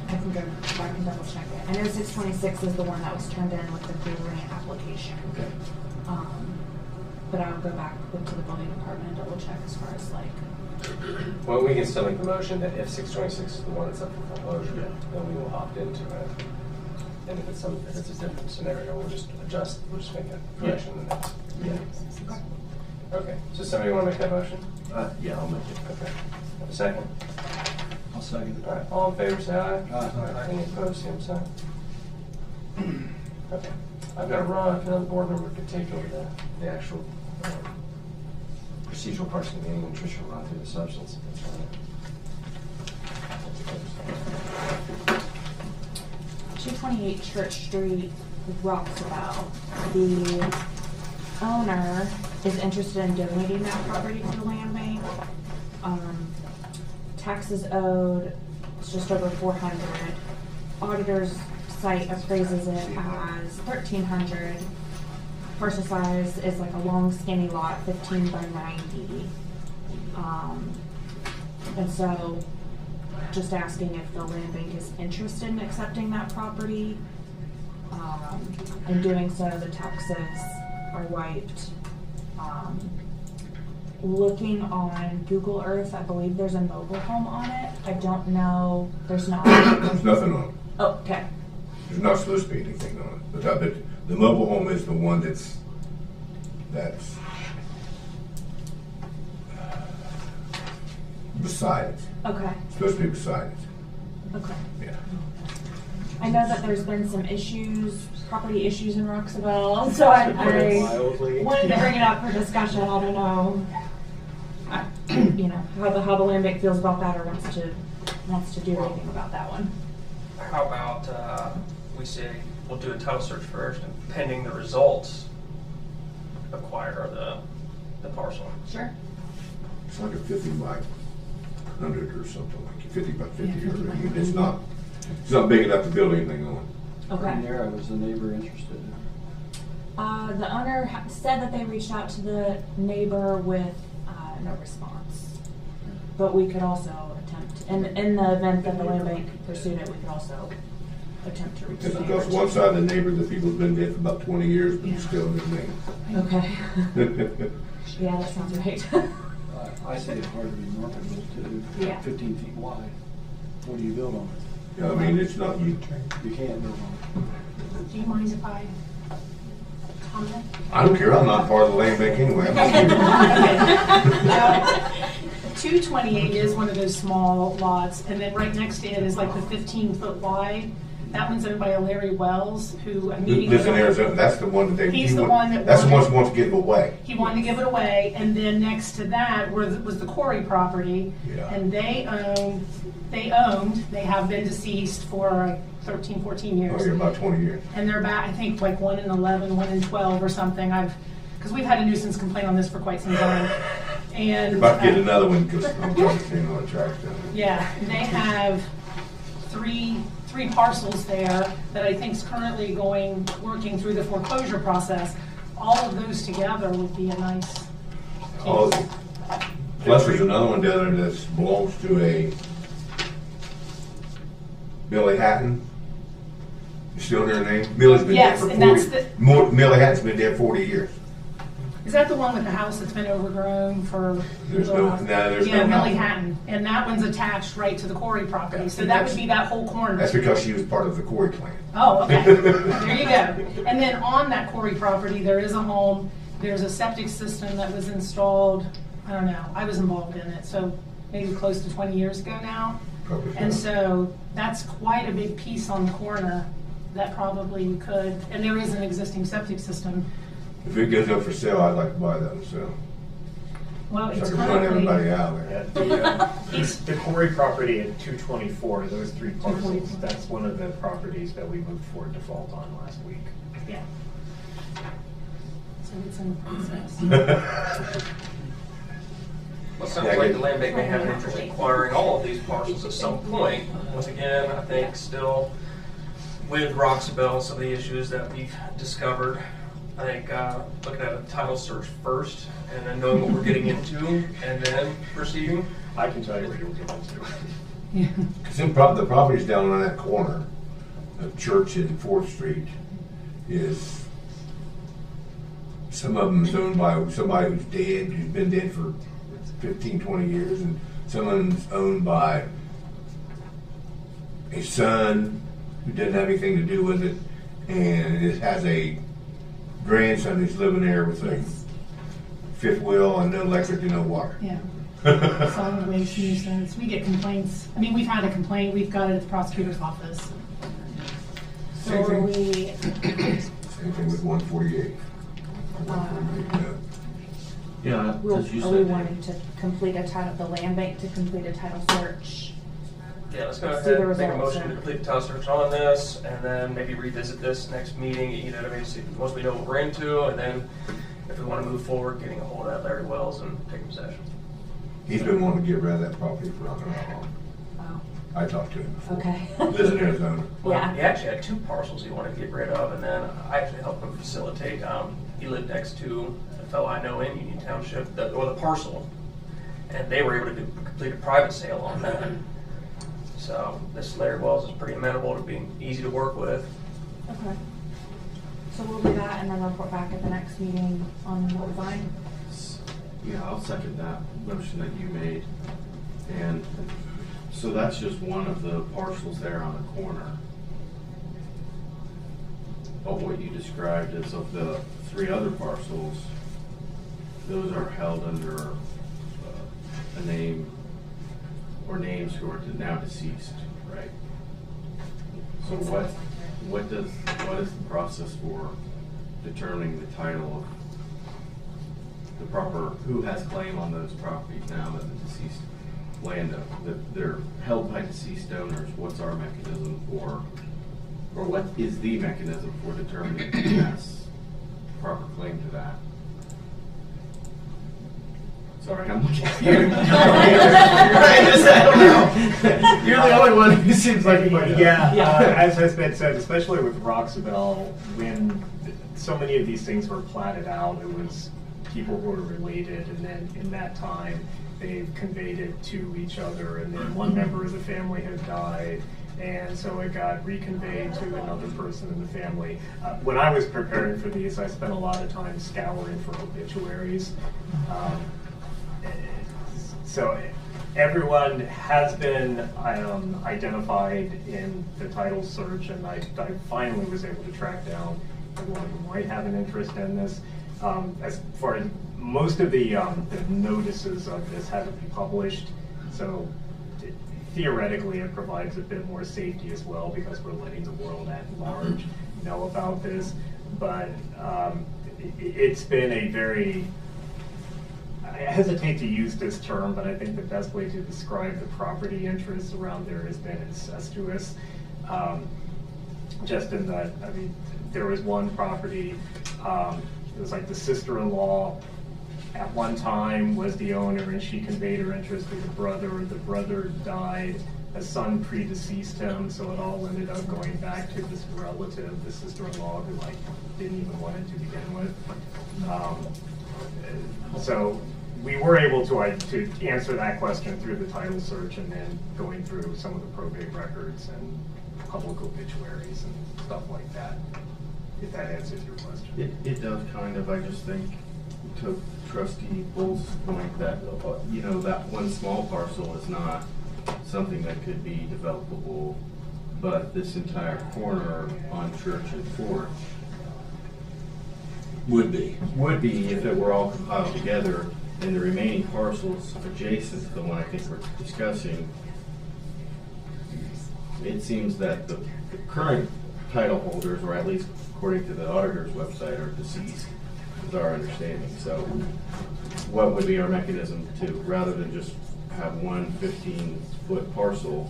I can go back and double check it. I know 626 is the one that was turned in with the grant application. Okay. But I'll go back to the building department and double check as far as like. Well, we can still make the motion that if 626 is the one that's up for foreclosure, then we will opt into it. And if it's a different scenario, we'll just adjust, we'll just make a correction in the next meeting. Okay, so somebody want to make that motion? Yeah, I'll make it. Okay. Have a second? I'll second All right, all in favor, say aye. Aye. Any opposed, same sign. Okay, I've got to run, if another board member could take over the actual procedural parts of the meeting, and Tricia will run through the substance. If that's all right. 228 Church Street, Roxabelle. The owner is interested in donating that property to the land bank. Taxes owed, it's just over 400. Auditor's site appraises it as 1,300. Parcel size is like a long skinny lot, 15 by 90. And so just asking if the land bank is interested in accepting that property. In doing so, the taxes are wiped. Looking on Google Earth, I believe there's a mobile home on it. I don't know, there's not. There's nothing on it. Oh, okay. There's not supposed to be anything on it. But the mobile home is the one that's beside it. Okay. It's supposed to be beside it. Okay. Yeah. I know that there's been some issues, property issues in Roxabelle, so I wanted to bring it up for discussion. I don't know, you know, how the land bank feels about that or wants to do anything about that one. How about we say we'll do a title search first, and pending the results, acquire the parcel. Sure. It's like a 50 by 100 or something like 50 by 50. Yeah, 50 by I mean, 100. it's not big enough to build anything on. Okay. There, was the neighbor interested? The owner said that they reached out to the neighbor with no response. But we could also attempt, in the event that the land bank pursued it, we could also attempt to reach Just the because neighbor. one side of the neighbor, the people's been dead for about 20 years, but it's still in their name. Okay. Yeah, that sounds right. I say it's hard to be marketable too. Yeah. 15 feet wide. What do you build on it? I mean, it's not, you can't build on it. Do you mind if I comment? I don't care, I'm not part of the land bank anyway. I'm not here. 228 is one of those small lots, and then right next to it is like the 15-foot wide. That one's owned by a Larry Wells, who immediately. Lives in Arizona, that's the one that they. He's the one that. That's the one that wants to give it away. He wanted to give it away, and then next to that was the quarry property. Yeah. And they have been deceased for like 13, 14 years. Oh, you're about 20 years. And they're back, I think, like 1 in 11, 1 in 12 or something. Because we've had a nuisance complaint on this for quite some time. And You're about to get another one because I'm trying to see on the tracks down there. yeah, and they have three parcels there that I think is currently working through the foreclosure process. All of those together would be a nice. Oh, plus there's another one down there that belongs to a Millie Hatton. You still hear her name? Millie's been Yes, dead and for that's 40. Millie Hatton's been dead 40 years. Is that the one with the house that's been overgrown for? There's no Yeah, house. Millie Hatton, and that one's attached right to the quarry property, so that would be that whole corner. That's because she was part of the quarry clan. Oh, okay, there you go. And then on that quarry property, there is a home, there's a septic system that was installed, I don't know, I was involved in it, so maybe close to 20 years ago now. Probably And so. so that's quite a big piece on the corner that probably could, and there is an existing septic system. If it goes up for sale, I'd like to buy that and sell. Well, So I it's can run currently. everybody out of there. The quarry property at 224, those 3 parcels, that's one of the properties that we moved for default on last week. Yeah. So it's in the process. Well, it sounds like the land bank may have an interest in acquiring all of these parcels at some point. Once again, I think still with Roxabelle and some of the issues that we've discovered, I think looking at a title search first and then knowing what we're getting into and then proceeding. I can tell you what you'll get into. Because the properties down on that corner of Church and 4th Street is, some of them is owned by somebody who's dead, who's been dead for 15, 20 years, and some of them's owned by a son who doesn't have anything to do with it, and it has a grandson who's living there with a fifth wheel and no electric and no water. Yeah. Solid waste nuisance. We get complaints. I mean, we've had a complaint. We've got it at the prosecutor's office. So are we, Same thing with 148. 148, Yeah, are as you we said, wanting to complete a title, the land bank to complete a title search? Yeah, let's go See the ahead and make a results, motion to yeah. complete the title search on this, and then maybe revisit this next meeting, once we know what we're into, and then if we want to move forward, getting a hold of that Larry Wells and take possession. He's been wanting to get rid of that property for I don't know how long. Wow. I talked to him before. Okay. Lives in Arizona. Well, Yeah. he actually had 2 parcels he wanted to get rid of, and then I actually helped him facilitate. He lived next to a fellow I know in Union Township, the parcel, and they were able to complete a private sale on that. So this Larry Wells is pretty amenable to being easy to work with. Okay. So we'll do that and then report back at the next meeting on the design. Yeah, I'll second that motion that you made. And so that's just one of the parcels there on the corner. But what you described is of the 3 other parcels, those are held under a name or names who are now deceased, right? So what is the process for determining the title of the proper, who has claim on those properties now that the deceased landowner, that they're held by deceased owners? What's our mechanism for, or what is the mechanism for determining who has proper claim to that? Sorry, I'm looking at you. I don't know. You're the only one who seems like you might know. Yeah, as has been said, especially with Roxabelle, when so many of these things were platted out, it was people who were related, and then in that time, they've conveyed it to each other, and then one member of the family had died, and so it got reconveyed to another person in the family. When I was preparing for these, I spent a lot of time scouring for obituaries. So everyone has been identified in the title search, and I finally was able to track down everyone who might have an interest in this. As far as most of the notices of this haven't been published, so theoretically it provides a bit more safety as well, because we're letting the world at large know about this. But it's been a very, I hesitate to use this term, but I think the best way to describe the property interest around there has been incestuous. Just in that, I mean, there was one property, it was like the sister-in-law at one time was the owner, and she conveyed her interest to the brother. The brother died, a son predeceased him, so it all ended up going back to this relative, the sister-in-law, who like didn't even want it to begin with. So we were able to answer that question through the title search, and then going through some of the probate records and public obituaries and stuff like that, if that answers your question. It does kind of. I just think, to Trustee Bull's point, that that one small parcel is not something that could be developable, but this entire corner on Church and 4th would be if it were all compiled together, and the remaining parcels adjacent to the one I think we're discussing. It seems that the current title holders, or at least according to the auditor's website, are deceased, is our understanding. So what would be our mechanism to, rather than just have one 15-foot parcel,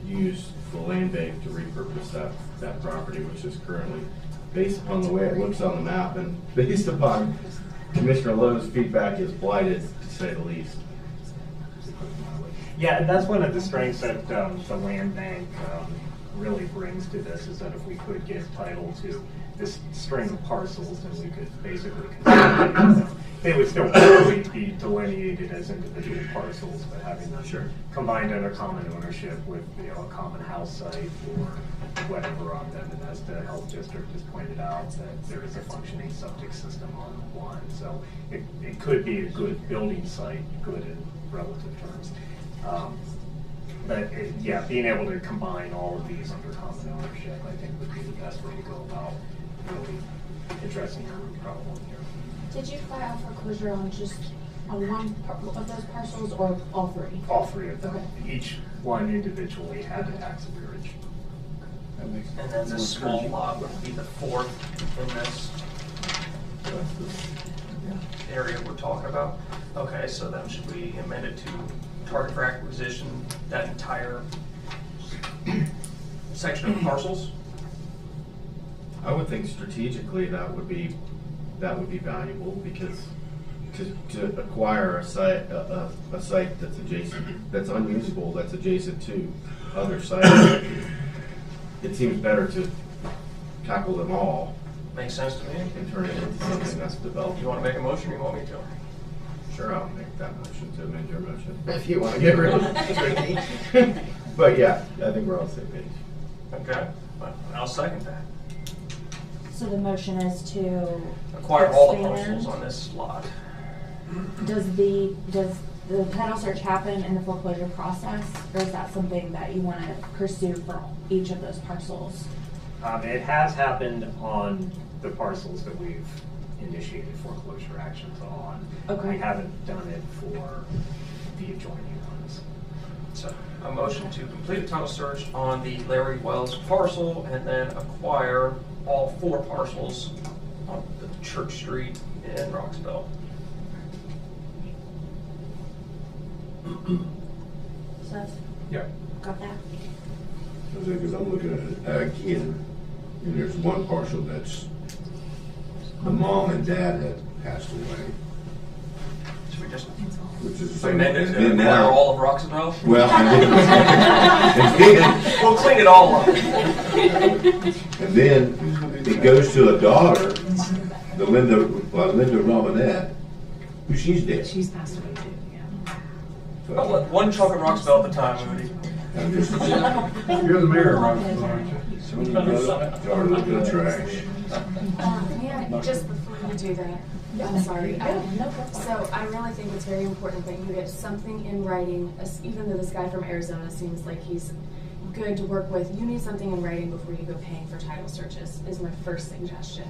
use the land bank to repurpose that property, which is currently, based upon the way it looks on the map and based upon Commissioner Lowe's feedback, is blighted, to say the least. to put it that way. Yeah, and that's one of the strengths that the land bank really brings to this, is that if we could get title to this string of parcels, then we could basically consolidate them. They would still probably be delineated as individual parcels, but having them combined under common ownership with, you know, a common house site or whatever on them. And as the health district has pointed out, that there is a functioning septic system on one. So it could be a good building site, good in relative terms. But yeah, being able to combine all of these under common ownership, I think would be the best way to go about really addressing the root problem here. Did you file foreclosure on just on one of those parcels or all three? All three of them. Okay. Each one individually had a tax arrearage. And then this small lot would be the fourth in this area we're talking about. Okay, so then should we amend it to target for acquisition that entire section of parcels? I would think strategically that would be valuable, because to acquire a site that's adjacent, that's unusable, that's adjacent to other sites, it seems better to tackle them all. Makes sense to me. And turn it into something that's developed. You want to make a motion, or you want me to? Sure, I'll make that motion to amend your motion, if you want to get rid of it. But yeah, I think we're on the same page. Okay, I'll second that. So the motion is to Acquire all the expand. parcels on this lot. Does the title search happen in the foreclosure process, or is that something that you want to pursue for each of those parcels? It has happened on the parcels that we've initiated foreclosure actions on. Okay. We haven't done it for the adjoining ones. So a motion to complete a title search on the Larry Wells parcel and then acquire all 4 parcels on the Church Street in Roxville. Seth? Yeah. Got that? Because I'm looking at it again, and there's one parcel that's, the mom and dad had passed away. Should we just Which is the same. amend it And to then acquire now- all of Roxville? Well, and then, We'll clean it all up. and then it goes to a daughter, the Linda Romanette, who she's dead. She's passed away too, yeah. So, I'll let one chunk of Roxville at a time, Moody. I'm just, You're the mayor, Roxville, aren't you? jar a little bit of trash. Yeah, just before you do that, I'm sorry. So I really think it's very important that you get something in writing, even though this guy from Arizona seems like he's good to work with. You need something in writing before you go paying for title searches, is my first suggestion.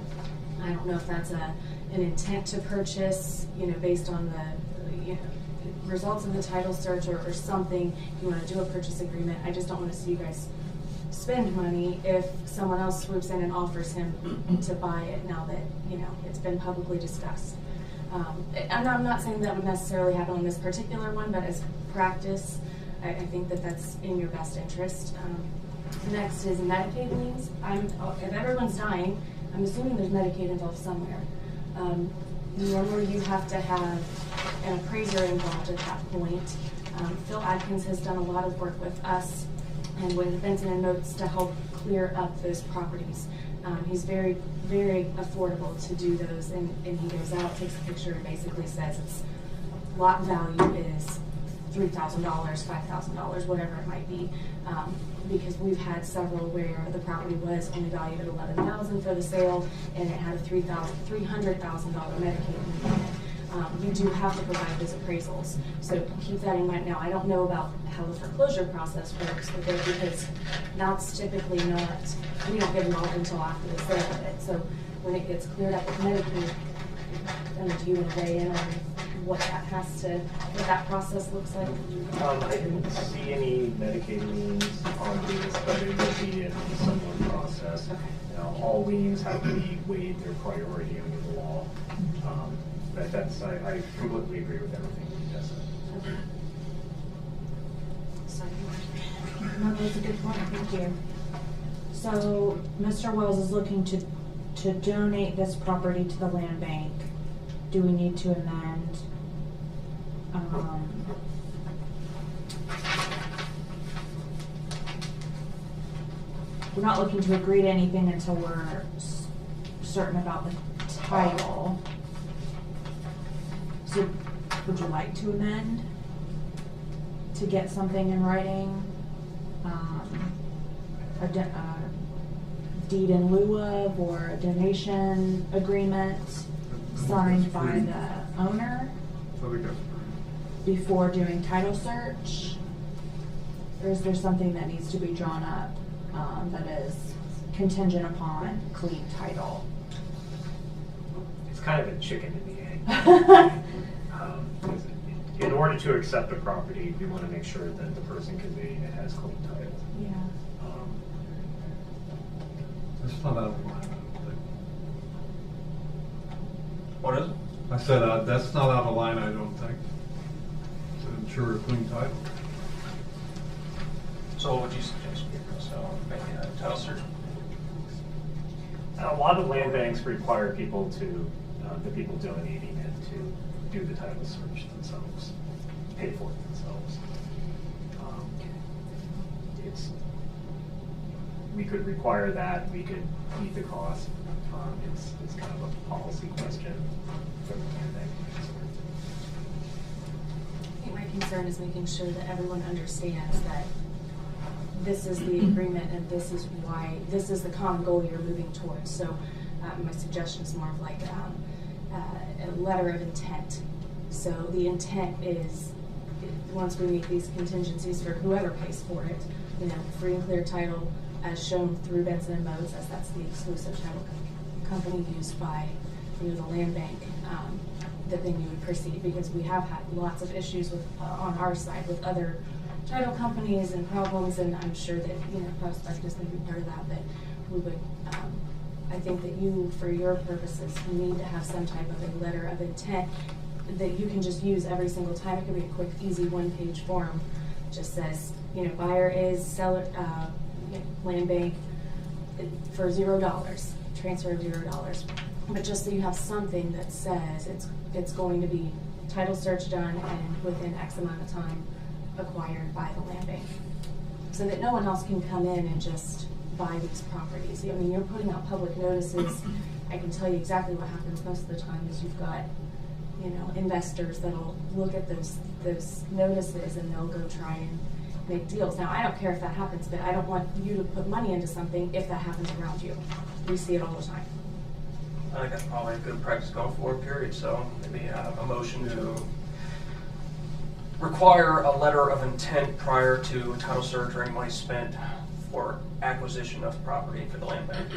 I don't know if that's an intent to purchase, based on the, results of the title search or something. You want to do a purchase agreement. I just don't want to see you guys spend money if someone else swoops in and offers him to buy it now that, it's been publicly discussed. And I'm not saying that would necessarily happen on this particular one, but as practice, I think that that's in your best interest. Next is Medicaid liens. If everyone's dying, I'm assuming there's Medicaid involved somewhere. Normally you have to have an appraiser involved at that point. Phil Adkins has done a lot of work with us and with Benson and Moats to help clear up those properties. He's very, very affordable to do those, and he goes out, takes a picture, and basically says its lot value is $3,000, $5,000, whatever it might be. Because we've had several where the property was only valued at $11,000 for the sale, and it had a $300,000 Medicaid lien in it. You do have to provide those appraisals, so keep that in mind. Now, I don't know about how the foreclosure process works with it, because that's typically not, we don't get involved until after the sale of it. So when it gets cleared up with Medicaid, then do you want to weigh in on what that process looks like? I didn't see any Medicaid liens on these, but it will be in a similar process. Okay. All liens have to be weighed their priority under the law. But I completely agree with everything you just said. Okay. Sorry. No, that's a good point, thank you. So, Mr. Wells is looking to donate this property to the land bank. Do we need to amend we're not looking to agree to anything until we're certain about the title. So would you like to amend to get something in writing? A deed in lieu of, or a donation agreement signed by the owner So we got before doing title search? Or is there something that needs to be drawn up that is contingent upon clean title? It's kind of a chicken and the egg. In order to accept a property, we want to make sure that the person conveying it has clean title. Yeah. It's not out of line, I don't think. What is it? I said, that's not out of line, I don't think, to ensure a clean title. So what would you suggest, Peter? So maybe a title search? A lot of land banks require people to, the people donating it to do the title search themselves, pay for it themselves. We could require that, we could meet the cost. It's kind of a policy question for the land bank. I think my concern is making sure that everyone understands that this is the agreement and this is why, this is the common goal you're moving towards. So my suggestion is more of like a letter of intent. So the intent is, once we meet these contingencies for whoever pays for it, you know, free and clear title as shown through Benson and Mose, as that's the exclusive title company used by, you know, the land bank, that then you would proceed, because we have had lots of issues with on our side with other title companies and problems, and I'm sure that, you know, Prospectus may be part of that, but we would, I think that you, for your purposes, need to have some type of a letter of intent that you can just use every single time. It could be a quick, easy one-page form. Just says, you know, buyer is seller, land bank for $0, transfer of $0. But just so you have something that says it's going to be title search done and within X amount of time acquired by the land bank, so that no one else can come in and just buy these properties. I mean, you're putting out public notices. I can tell you exactly what happens most of the time is you've got, you know, investors that'll look at those notices and they'll go try and make deals. Now, I don't care if that happens, but I don't want you to put money into something if that happens around you. We see it all the time. I think that's probably a good practice going forward, period. So maybe a motion to require a letter of intent prior to title search or any money spent for acquisition of property for the land bank.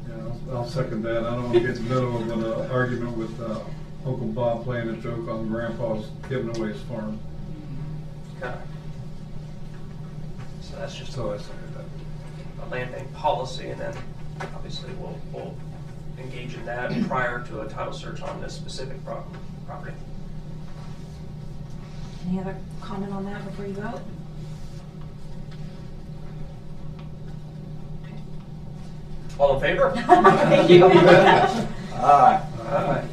Yeah, I'll second that. I don't want to get in the middle of an argument with Uncle Bob playing a joke on Grandpa's giving away his farm. Okay. So that's just So I say that. a land bank policy, and then obviously we'll engage in that prior to a title search on this specific property. Any other comment on that before you vote? All in favor? Thank you. Aye. Aye.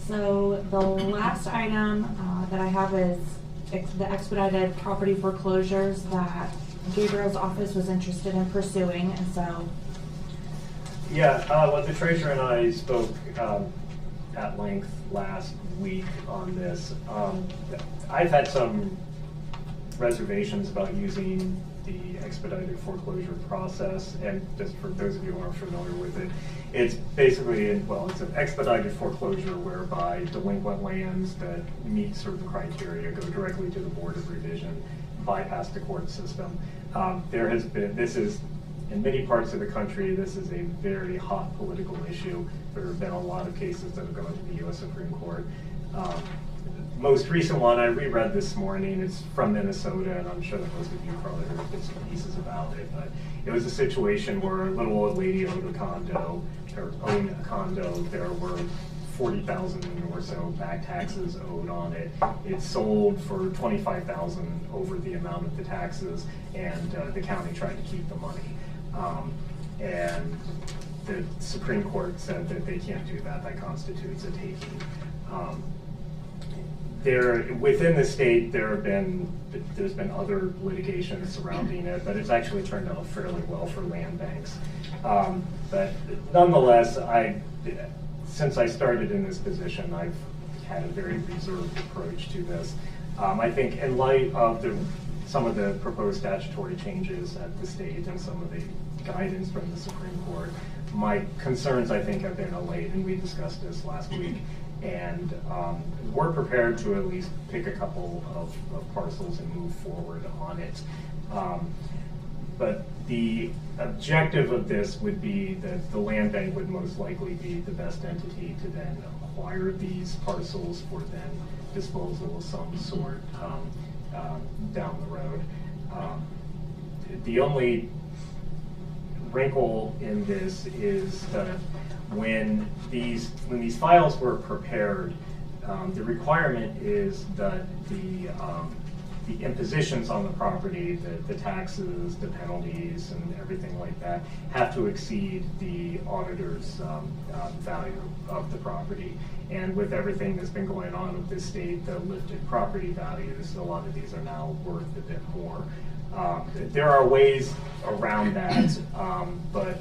So the last item that I have is the expedited property foreclosures that Gabriel's office was interested in pursuing, and so. Yeah, well, the treasurer and I spoke at length last week on this. I've had some reservations about using the expedited foreclosure process, and just for those of you who aren't familiar with it, it's basically, it's an expedited foreclosure whereby delinquent lands that meet certain criteria go directly to the Board of Revision, bypass the court system. There has been, this is, in many parts of the country, this is a very hot political issue. There have been a lot of cases that have gone to the U.S. Supreme Court. Most recent one I reread this morning. It's from Minnesota, and I'm sure that most of you probably heard bits and pieces about it. But it was a situation where a little old lady owned a condo. There were 40,000 or so back taxes owed on it. It sold for 25,000 over the amount of the taxes, and the county tried to keep the money. And the Supreme Court said that they can't do that. That constitutes a taking. Within the state, there's been other litigation surrounding it, but it's actually turned out fairly well for land banks. But nonetheless, since I started in this position, I've had a very reserved approach to this. I think in light of some of the proposed statutory changes at the state and some of the guidance from the Supreme Court, my concerns, I think, have been allayed, and we discussed this last week. And we're prepared to at least pick a couple of parcels and move forward on it. But the objective of this would be that the land bank would most likely be the best entity to then acquire these parcels for then disposal of some sort down the road. The only wrinkle in this is that when these files were prepared, the requirement is that the impositions on the property, the taxes, the penalties, and everything like that, have to exceed the auditor's value of the property. And with everything that's been going on with this state, the lifted property values, a lot of these are now worth a bit more. There are ways around that, but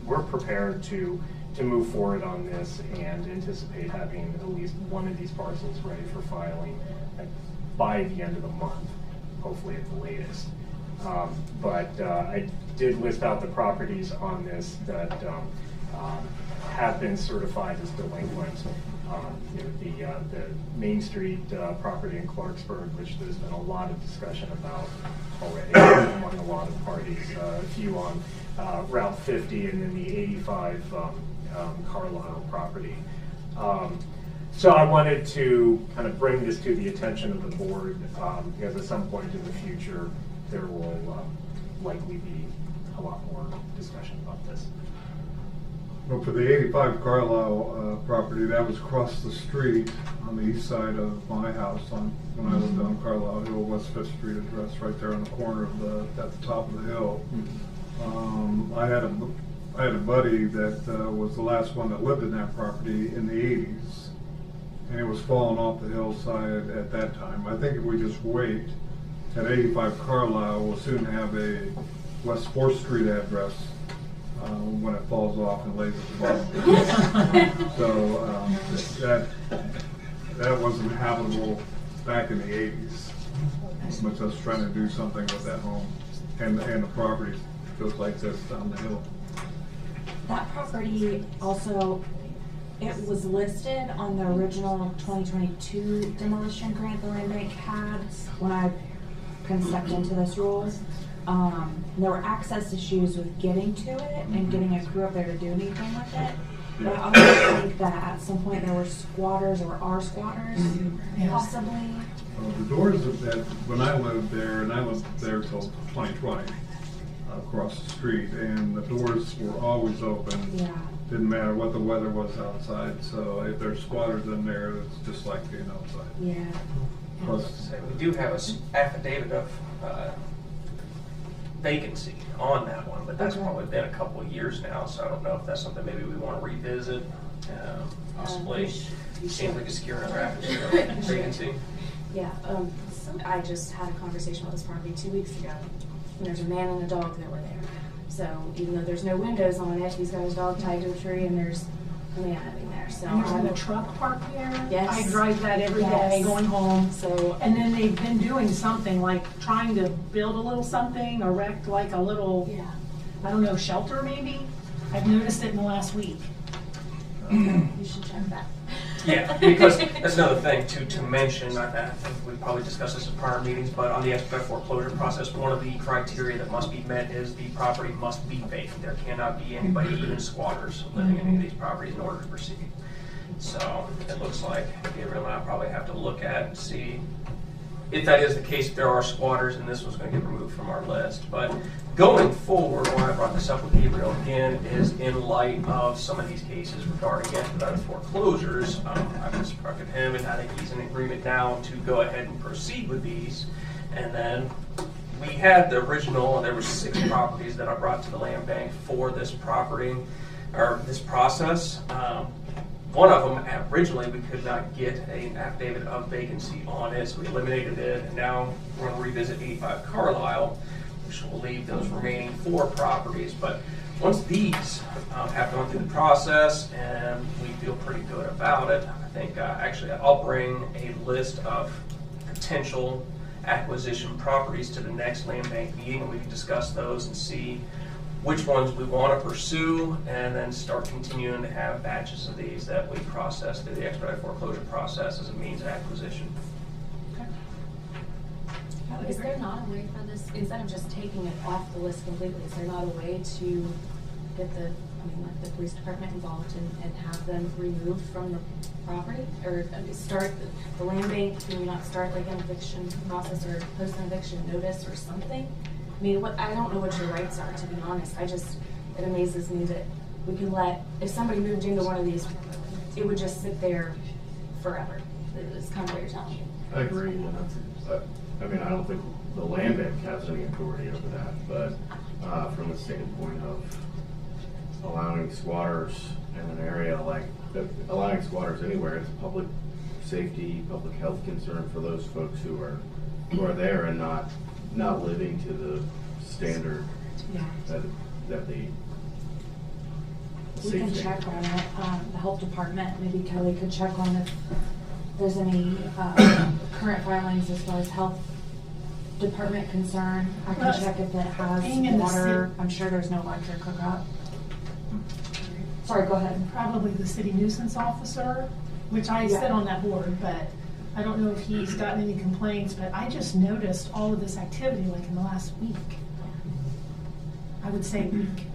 we're prepared to move forward on this and anticipate having at least one of these parcels ready for filing by the end of the month, hopefully at the latest. But I did list out the properties on this that have been certified as delinquent. The Main Street property in Clarksburg, which there's been a lot of discussion about already among a lot of parties, a few on Route 50, and then the 85 Carlisle property. So I wanted to kind of bring this to the attention of the board, because at some point in the future, there will likely be a lot more discussion about this. Well, for the 85 Carlisle property, that was across the street on the east side of my house when I lived on Carlisle Hill, West 5th Street address, right there on the corner of at the top of the hill. I had a buddy that was the last one that lived in that property in the 80s, and it was falling off the hillside at that time. I think if we just wait, at 85 Carlisle, we'll soon have a West 4th Street address when it falls off and lays at the bottom. So that wasn't habitable back in the 80s. Much us trying to do something with that home and the property goes like this down the hill. That property also, it was listed on the original 2022 demolition grant the land bank had when I kind of stepped into this role. There were access issues with getting to it and getting a crew up there to do anything with it. But I also think that at some point there were squatters or are squatters, possibly. The doors when I lived there, and I lived there till 2020, across the street, and the doors were always open. Yeah. Didn't matter what the weather was outside, so if there's squatters in there, it's just like being outside. Yeah. Plus, We do have an affidavit of vacancy on that one, but that's probably been a couple of years now, so I don't know if that's something maybe we want to revisit. Possibly seems like a secure another affidavit of vacancy. Yeah, I just had a conversation with this property 2 weeks ago, and there's a man and a dog that were there. So even though there's no windows on it, he's got his dog tied to a tree, and there's a man living there. So And there's been a truck parked there. Yes. I drive that every day going home. So, and then they've been doing something like trying to build a little something, erect like a little, I don't know, shelter maybe. I've noticed it in the last week. you should check that. Yeah, because that's another thing to mention. I think we probably discussed this in prior meetings, but on the expedited foreclosure process, one of the criteria that must be met is the property must be vacant. There cannot be anybody, even squatters, living in any of these properties in order to proceed. So it looks like Gabriel and I probably have to look at and see if that is the case, if there are squatters, and this was going to get removed from our list. But going forward, why I brought this up with Gabriel again is in light of some of these cases regarding expedited foreclosures. I've instructed him, and I think he's in agreement now to go ahead and proceed with these. And then we had the original, and there were 6 properties that I brought to the land bank for this property, or this process. One of them, originally, we could not get an affidavit of vacancy on it, so we eliminated it, and now we're gonna revisit 85 Carlisle, which will leave those remaining 4 properties. But once these have gone through the process and we feel pretty good about it, I think actually I'll bring a list of potential acquisition properties to the next land bank meeting, and we can discuss those and see which ones we want to pursue, and then start continuing to have batches of these that we process through the expedited foreclosure process as a means of acquisition. Is there not a way for this, instead of just taking it off the list completely, is there not a way to get the police department involved and have them removed from the property? Or start the land bank, can we not start like an eviction process or post an eviction notice or something? I mean, I don't know what your rights are, to be honest. It amazes me that we can if somebody moved into one of these, it would just sit there forever. It's kind of what you're telling me. I agree, and I mean, I don't think the land bank has any authority over that, but from the standpoint of allowing squatters in an area like, allowing squatters anywhere, it's a public safety, public health concern for those folks who are there and not living to the standard that the We can check on it, the health department, maybe Kelly could check on if there's any current filings as far as health department concern. I can check if it has Being in the water. city- I'm sure there's no electric hookup. Sorry, go ahead. Probably the city nuisance officer, which I sit on that board, but I don't know if he's gotten any complaints, but I just noticed all of this activity like in the last week. I would say week.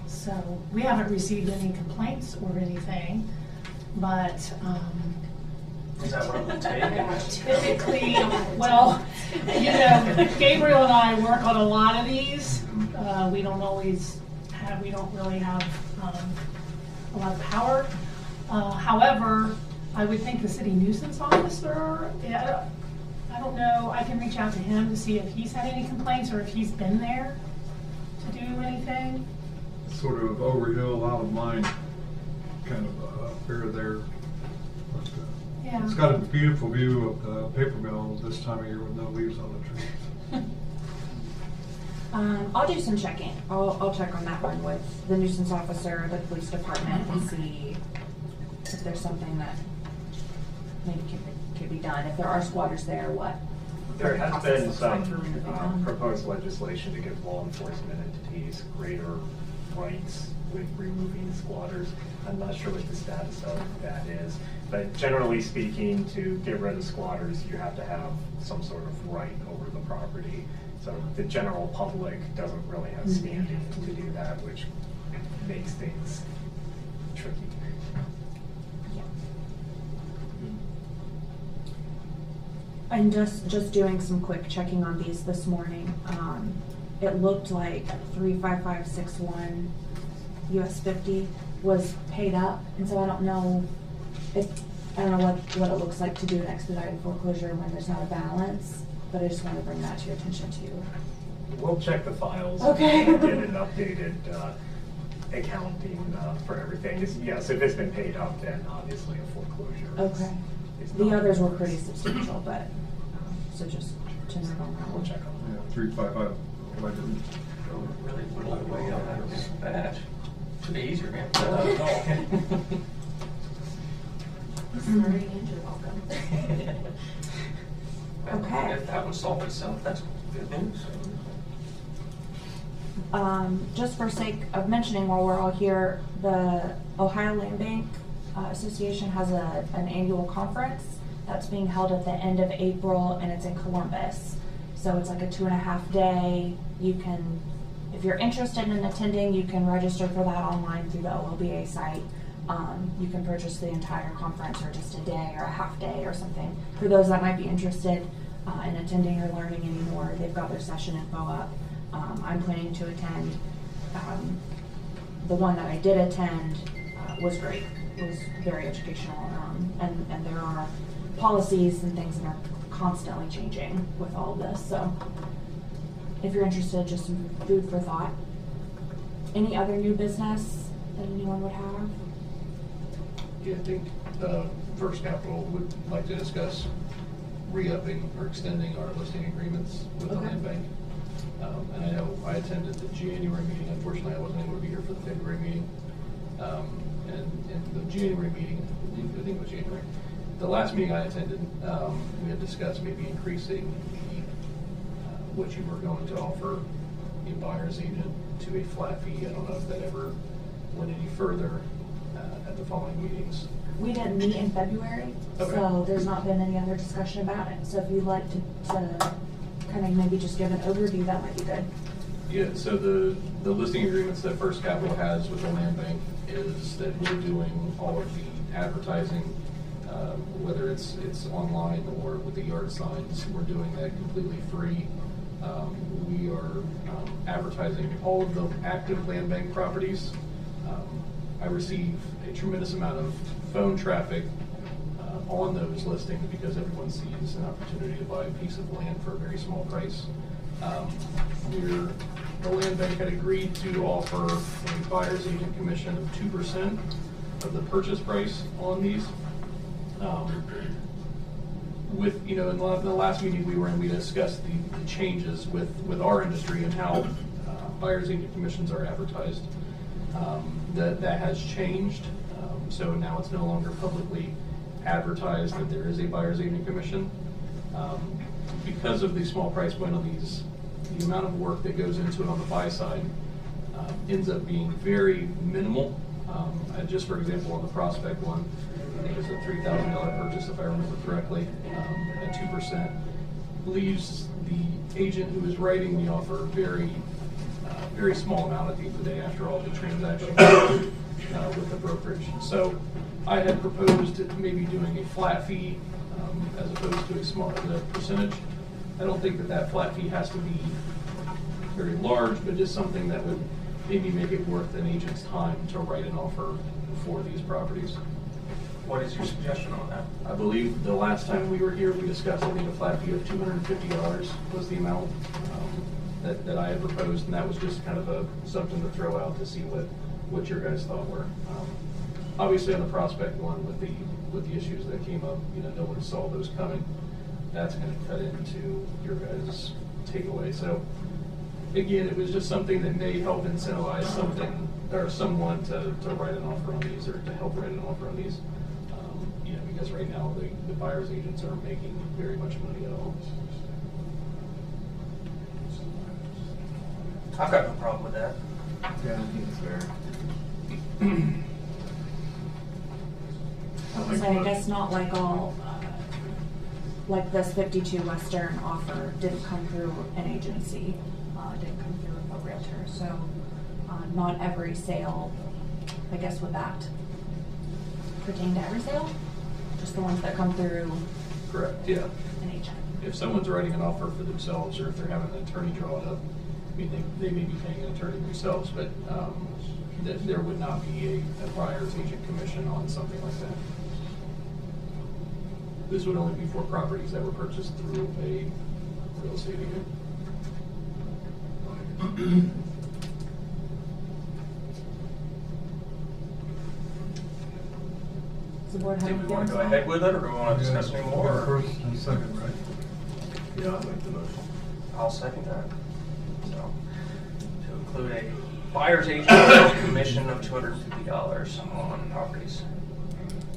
So we haven't received any complaints or anything, but Is that what it would take? typically, well, Gabriel and I work on a lot of these. We don't really have a lot of power. However, I would think the city nuisance officer, I don't know, I can reach out to him to see if he's had any complaints or if he's been there to do anything. Sort of over hill, out of mind kind of affair there. But, Yeah. it's got a beautiful view of the paper mill this time of year with no leaves on the trees. I'll do some checking. I'll check on that one with the nuisance officer, the police department, and see if there's something that maybe could be done. If there are squatters there, what? There has process been looks like some for them to be done. proposed legislation to give law enforcement entities greater rights with removing squatters. I'm not sure what the status of that is, but generally speaking, to get rid of squatters, you have to have some sort of right over the property. So the general public doesn't really have standing to do that, which makes things tricky. And just doing some quick checking on these this morning. It looked like 35561 US 50 was paid up, and so I don't know what it looks like to do an expedited foreclosure when there's not a balance, but I just want to bring that to your attention too. We'll check the files. Okay. And get an updated accounting for everything. Yes, if it's been paid up, then obviously a foreclosure. Okay. is The not- others were pretty substantial, but, so just to note on that We'll one. check on that. 355. Why didn't? Really whittle away on that batch. Should be easier, man. Not at all. Sorry, and you're welcome. Okay. If that one solved itself, that's good news. Just for sake of mentioning while we're all here, the Ohio Land Bank Association has an annual conference that's being held at the end of April, and it's in Columbus. So it's like a 2.5 day. You can, if you're interested in attending, you can register for that online through the OLBA site. You can purchase the entire conference or just a day or a half day or something. For those that might be interested in attending or learning any more, they've got their session info up. I'm planning to attend. The one that I did attend was great. It was very educational, and there are policies and things that are constantly changing with all of this. So if you're interested, just some food for thought. Any other new business that anyone would have? I think First Capital would like to discuss re-upping or extending our listing agreements with the Okay. land bank. And I know I attended the January meeting. Unfortunately, I wasn't able to be here for the February meeting. And in the January meeting, I think it was January, the last meeting I attended, we had discussed maybe increasing what you were going to offer a buyer's agent to a flat fee. I don't know if that ever went any further at the following meetings. We didn't meet in February, Okay. so there's not been any other discussion about it. So if you'd like to kind of maybe just give an overview, that might be good. Yeah, so the listing agreements that First Capital has with the land bank is that we're doing all of the advertising, whether it's online or with the yard signs, we're doing that completely free. We are advertising all of the active land bank properties. I receive a tremendous amount of phone traffic on those listings because everyone sees an opportunity to buy a piece of land for a very small price. The land bank had agreed to offer a buyer's agent commission of 2% of the purchase price on these. With, in the last meeting we were in, we discussed the changes with our industry and how buyer's agent commissions are advertised. That has changed. So now it's no longer publicly advertised that there is a buyer's agent commission. Because of the small price point on these, the amount of work that goes into it on the buy side ends up being very minimal. Just for example, on the Prospect one, I think it was a $3,000 purchase, if I remember correctly, at 2%, leaves the agent who is writing the offer very small amount at the end of the day after all the transactions with the brokerage. So I had proposed maybe doing a flat fee as opposed to a smaller percentage. I don't think that flat fee has to be very large, but just something that would maybe make it worth an agent's time to write an offer for these properties. What is your suggestion on that? I believe the last time we were here, we discussed, I think, a flat fee of $250 was the amount that I had proposed, and that was just kind of something to throw out to see what your guys thought were. Obviously, on the Prospect one, with the issues that came up, no one saw those coming. That's going to cut into your guys' takeaway. So, again, it was just something that may help incentivize someone to write an offer on these, or to help write an offer on these. Because right now the buyer's agents aren't making very much money at all. I've got no problem with that. Yeah, I think it's fair. So I guess not like all, like this 52 Western offer didn't come through an agency, didn't come through a realtor. So not every sale, I guess, would that pertain to every sale? Just the ones that come through Correct, yeah. an agent. If someone's writing an offer for themselves, or if they're having an attorney draw it up, I mean, they may be paying an attorney themselves, but there would not be a buyer's agent commission on something like that. This would only be for properties that were purchased through a real estate agent. Does the board have Do we want feelings to go on ahead with it, or do we want to discuss any more? First and second, right? Yeah, I'd make the motion. I'll second that. So, to include a buyer's agent commission of $250 on properties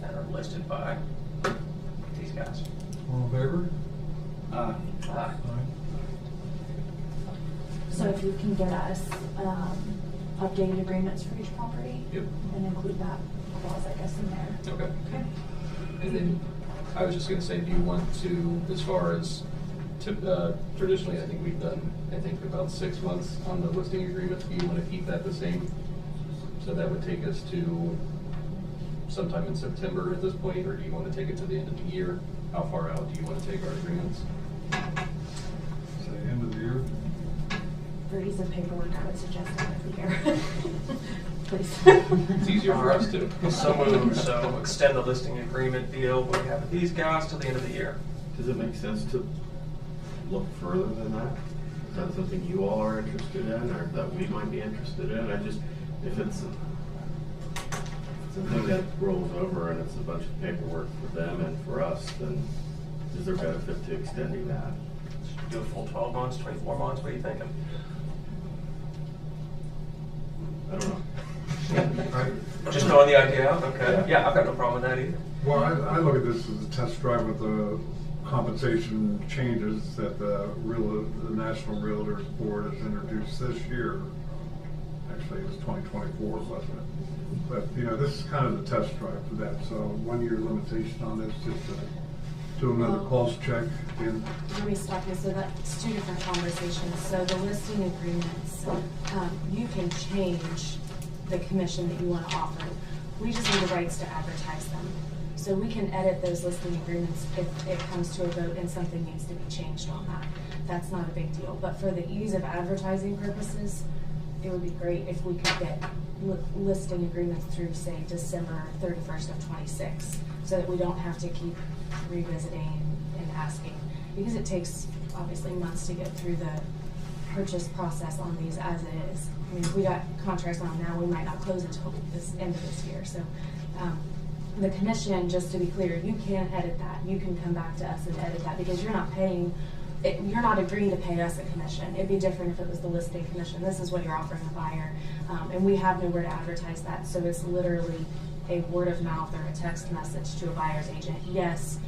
that are listed by these guys. All in favor? Aye. Aye. So if you can get us updated agreements for each property? Yep. And include that clause, I guess, in there. Okay. Okay. And then I was just going to say, do you want to, as far as traditionally, I think we've done, about 6 months on the listing agreement. Do you want to keep that the same? So that would take us to sometime in September at this point, or do you want to take it to the end of the year? How far out do you want to take our agreements? Say end of the year. For ease of paperwork, I would suggest end of the year. Please. It's easier for us to. So moved. So extend the listing agreement deal we have with these guys till the end of the year. Does it make sense to look further than that? Is that something you all are interested in, or that we might be interested in? If it's something that rolls over and it's a bunch of paperwork for them and for us, then is there benefit to extending that? Do a full 12 months, 24 months, what are you thinking? I don't know. Just throwing the idea out, okay. Yeah, I've got no problem with that either. Well, I look at this as a test drive with the compensation changes that the National Realtors Board has introduced this year. Actually, it was 2024, wasn't it? But, you know, this is kind of the test drive for that. So 1 year limitation on this, just to do another pulse check. Let me stop you. So that's two different conversations. So the listing agreements, you can change the commission that you want to offer. We just need the rights to advertise them. So we can edit those listing agreements if it comes to a vote and something needs to be changed on that. That's not a big deal. But for the ease of advertising purposes, it would be great if we could get listing agreements through, say, December 31st of 26, so that we don't have to keep revisiting and asking, because it takes obviously months to get through the purchase process on these as it is. I mean, if we got contracts on now, we might not close until this end of this year. So the commission, just to be clear, you can edit that. You can come back to us and edit that, because you're not paying, you're not agreeing to pay us a commission. It'd be different if it was the listing commission. This is what you're offering the buyer. And we have nowhere to advertise that. So it's literally a word of mouth or a text message to a buyer's agent. Yes,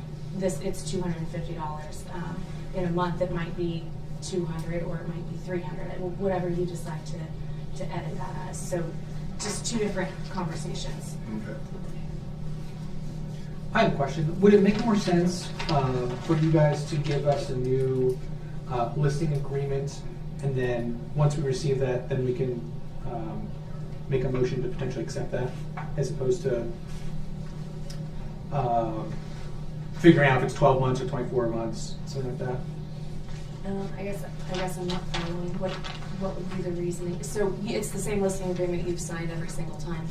it's $250. In a month, it might be $200 or it might be $300, whatever you decide to edit that as. So just two different conversations. Okay. I have a question. Would it make more sense for you guys to give us a new listing agreement, and then once we receive that, then we can make a motion to potentially accept that, as opposed to figuring out if it's 12 months or 24 months, something like that? I guess I'm not following. What would be the reasoning? So it's the same listing agreement you've signed every single time.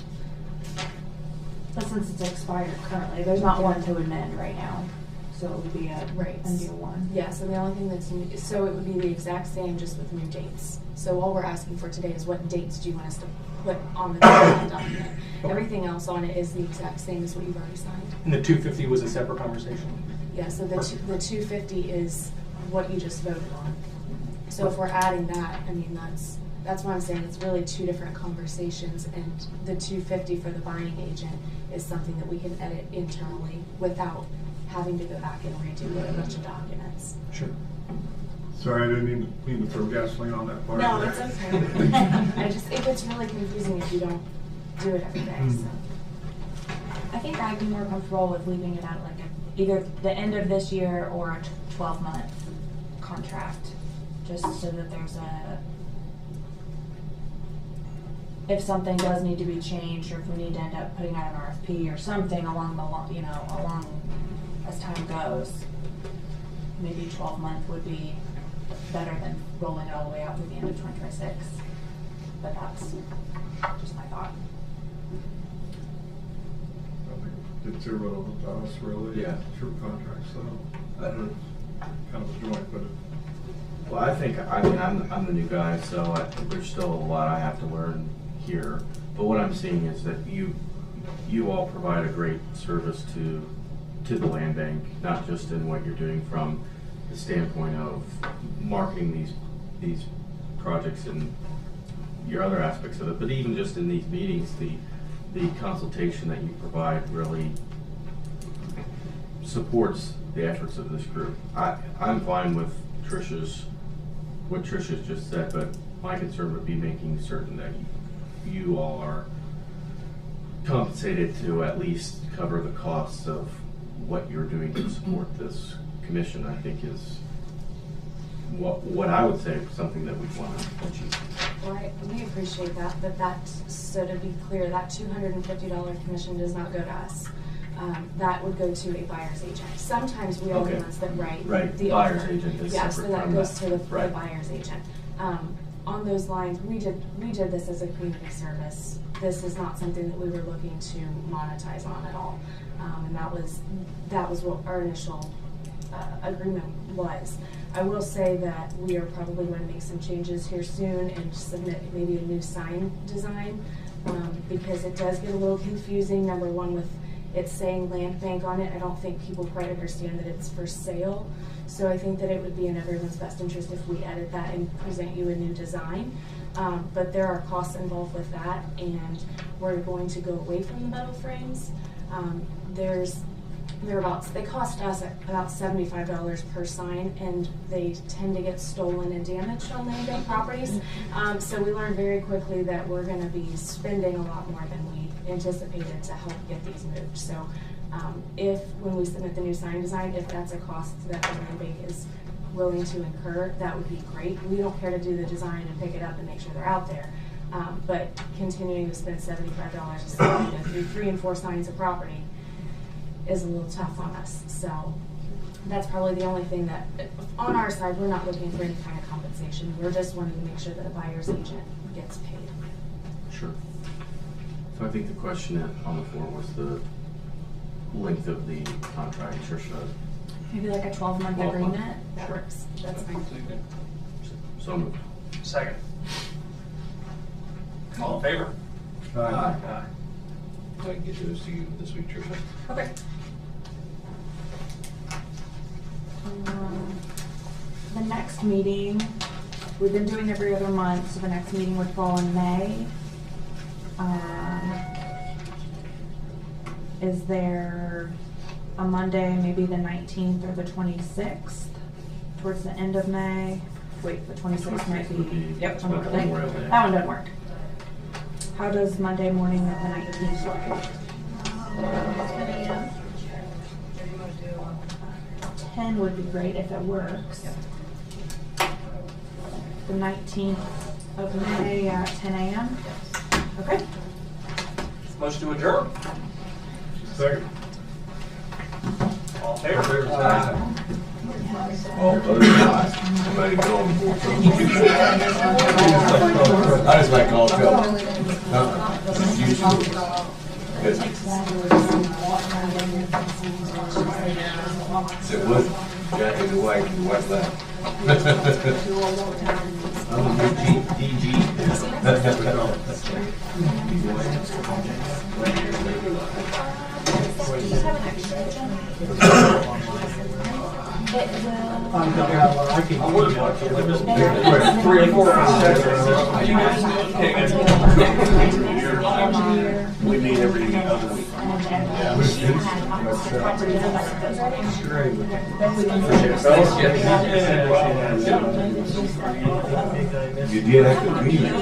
But since it's expired currently, there's not one to amend right now. So it would be a new one. Yeah, so the only thing that's new, so it would be the exact same, just with new dates. So all we're asking for today is what dates do you want us to put on the document. Everything else on it is the exact same as what you've already signed. And the 250 was a separate conversation? Yeah, so the 250 is what you just voted on. So if we're adding that, I mean, that's why I'm saying it's really two different conversations, and the 250 for the buying agent is something that we can edit internally without having to go back and redo a bunch of documents. Sure. Sorry, I didn't mean to throw gasoline on that part. No, it's okay. It gets really confusing if you don't do it every day. So. I think I'd be more comfortable with leaving it at like either the end of this year or a 12-month contract, just so that there's if something does need to be changed, or if we need to end up putting out an RFP or something along as time goes, maybe 12-month would be better than rolling it all the way out to the end of 2026. But that's just my thought. I think it's irrelevant to us, really. Yeah. True contracts, so kind of a joint, but. Well, I mean, I'm the new guy, so there's still a lot I have to learn here. But what I'm seeing is that you all provide a great service to the land bank, not just in what you're doing from the standpoint of marketing these projects and your other aspects of it, but even just in these meetings, the consultation that you provide really supports the efforts of this group. I'm fine with what Tricia's just said, but my concern would be making certain that you all are compensated to at least cover the costs of what you're doing to support this commission. I think is what I would say something that we'd want to achieve. Well, we appreciate that, but so to be clear, that $250 commission does not go to us. That would go to a buyer's agent. Sometimes we are the ones that write the buyer's offer. agent is yeah, separate so that from goes that. to the Right. buyer's agent. On those lines, we did this as a community service. This is not something that we were looking to monetize on at all, and that was what our initial agreement was. I will say that we are probably going to make some changes here soon and submit maybe a new sign design. because it does get a little confusing, number one, with it saying land bank on it. I don't think people quite understand that it's for sale. So I think that it would be in everyone's best interest if we edit that and present you a new design. But there are costs involved with that, and we're going to go away from the metal frames. They cost us about $75 per sign, and they tend to get stolen and damaged on land bank properties. So we learned very quickly that we're going to be spending a lot more than we anticipated to help get these moved. So if, when we submit the new sign design, if that's a cost that the land bank is willing to incur, that would be great. We don't care to do the design and pick it up and make sure they're out there. But continuing to spend $75 a sign through 3 and 4 signs of property is a little tough on us. So that's probably the only thing that, on our side, we're not looking for any kind of compensation. We're just wanting to make sure that a buyer's agent gets paid. Sure. So I think the question on the floor was the length of the contract. Tricia. Maybe like a 12-month 12 month. agreement. That works. That's fine. So moved. Second. All in favor? Aye. I can get those to you this week, Tricia. Okay. The next meeting, we've been doing every other month, so the next meeting would fall in May. Is there a Monday, maybe the 19th or the 26th, towards the end of May? Wait, the 26th might be, yep, about Memorial Day. that one doesn't work. How does Monday morning of the 19th look? 10 would be great if it works. The 19th of May at 10 a.m. Okay. Motion to adjourn. Second. All in favor? All opposed, aye. Somebody go. I just like all go. It was Jack and the white left. I'm a big DG. I can. I would have 3 or 4. We meet every other week. You did have to be there.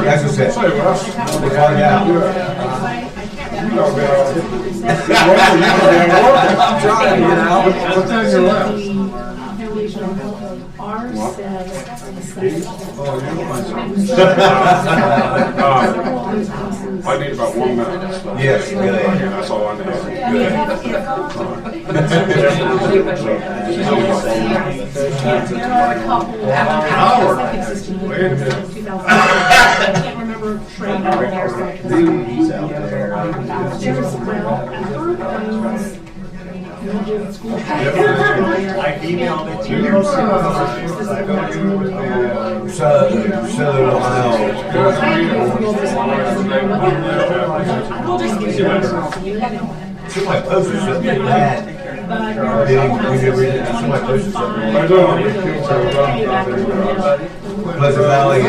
That's what said. We'll find out. I'm trying, you know. What's on your left? I need about 1 minute. Yes, really. That's all I need. I can't remember trade out there. He's out there. I emailed it to you. Southern Ohio. Somebody posted something bad. Somebody posted something. Pleasant Valley.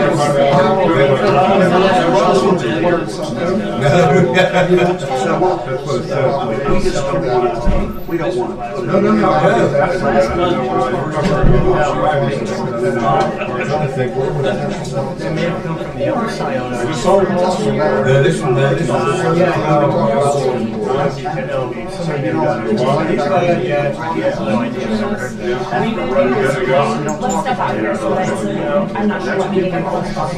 We don't want it. No. They may have come from the other side. Let's step out here so that I'm not sure what meeting I'm going to talk to.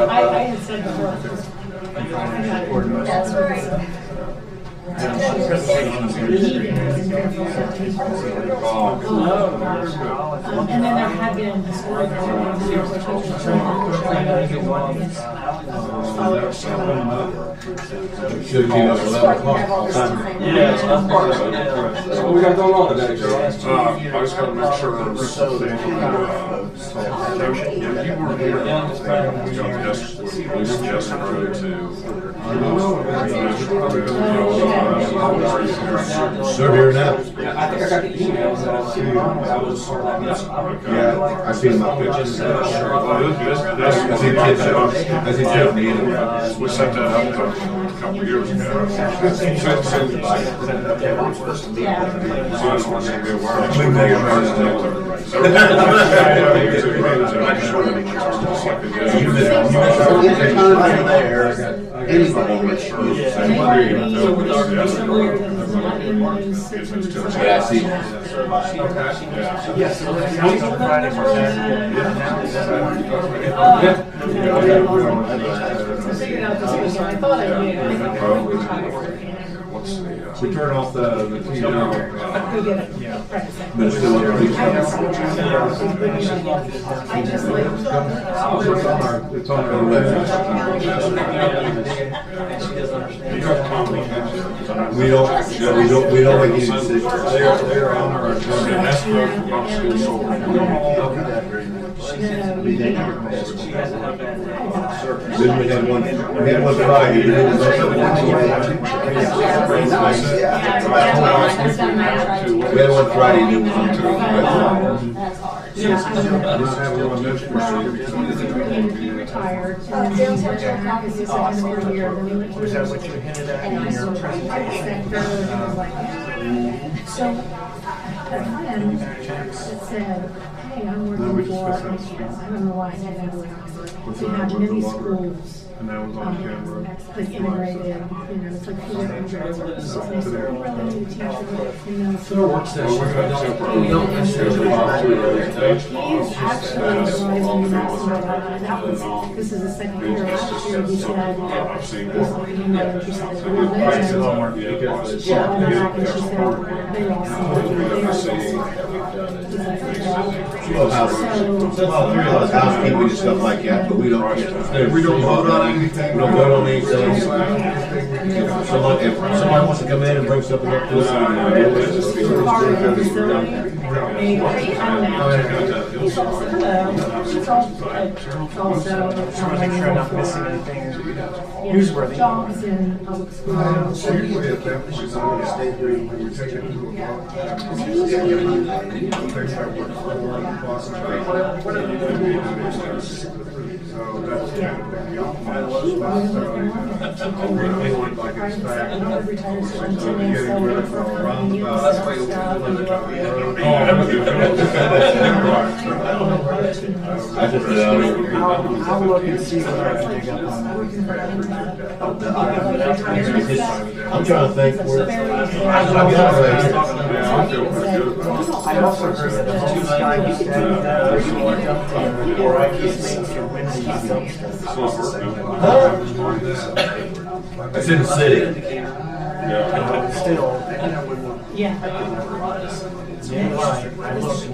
I had said before. That's right. And then there had been historically years of Should be another level. Yeah, that's part of it. So we got going on today, Joe? I was gonna make sure that we're You were here. We suggested her to. They're here now. I think I got the emails that I was Yeah, I seen them out there. I see kids, I see Tiffany in there. We set that up a couple of years ago. So I just want you to be aware. Yeah, I see. Yes. I figured out this weekend. I thought I did. I think We turn off the TV now. Go get it. Right. But it's still there. I just like. It's on our We don't make any decisions. They're on our agenda. Then we had one Friday. We had one Friday. Then Retired. Is this second year? Was that what you hinted at in your So, a friend that said, hey, I'm working for, I don't know why I said that, we have many schools. And that was on camera. Like integrated, you know, it's like food integrated. So they said, we really need to teach them, you know. So our work session, we don't necessarily follow He's actually advising me not to know that was, this is the second year, last year he said, he's looking at it, she said, we're there. And she said, they all see housekeeping and stuff like that, but we don't vote on anything. We don't vote on anything. If somebody wants to come in and bring something up to us, He's also, make sure I'm not missing anything. Newsworthy. Jobs in public schools. Usually at that point, we take it to a so that's kind of the optimal spot. So like it's back. So we're getting rid of a roundabout. I just I'll look and see what I can dig up on that. I'm trying to think where. I also heard that there's two guys standing there, or I keep making your Wednesday It's in the city. Still, Yeah. I looked.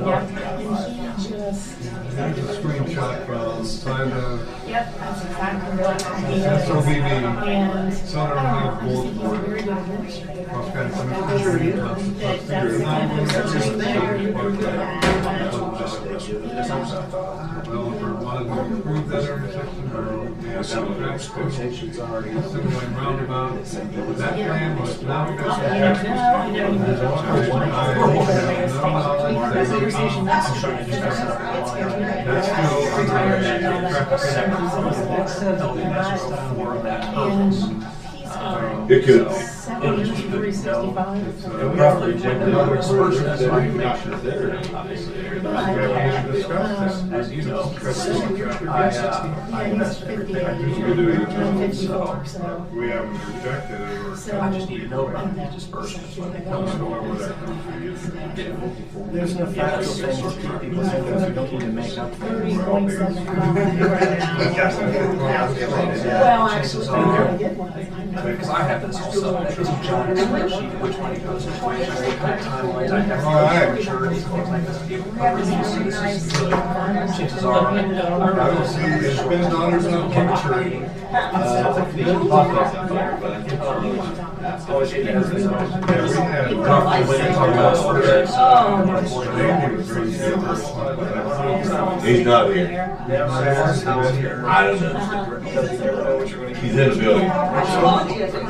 Here's a screenshot from Santa. Yep, that's exactly what I mean. SOBB, And Southern Ohio Board Board, Cross County Commission. Developer wanted to improve that intersection, or Signal roundabout. That plan was not. That's still It could. As you know, I invest everything I do. We haven't rejected it or. I just need to know about the disbursements. There's no factual thing that people say they're looking to make up for. Well, actually, Because I have this all set up, it's a giant spreadsheet, which money goes which way, what kind of timelines I have for maturity, things like this, to be able to cover these, so this is really, chances are, I don't see spending dollars on maturity. He's not here. I don't know. He's in the building.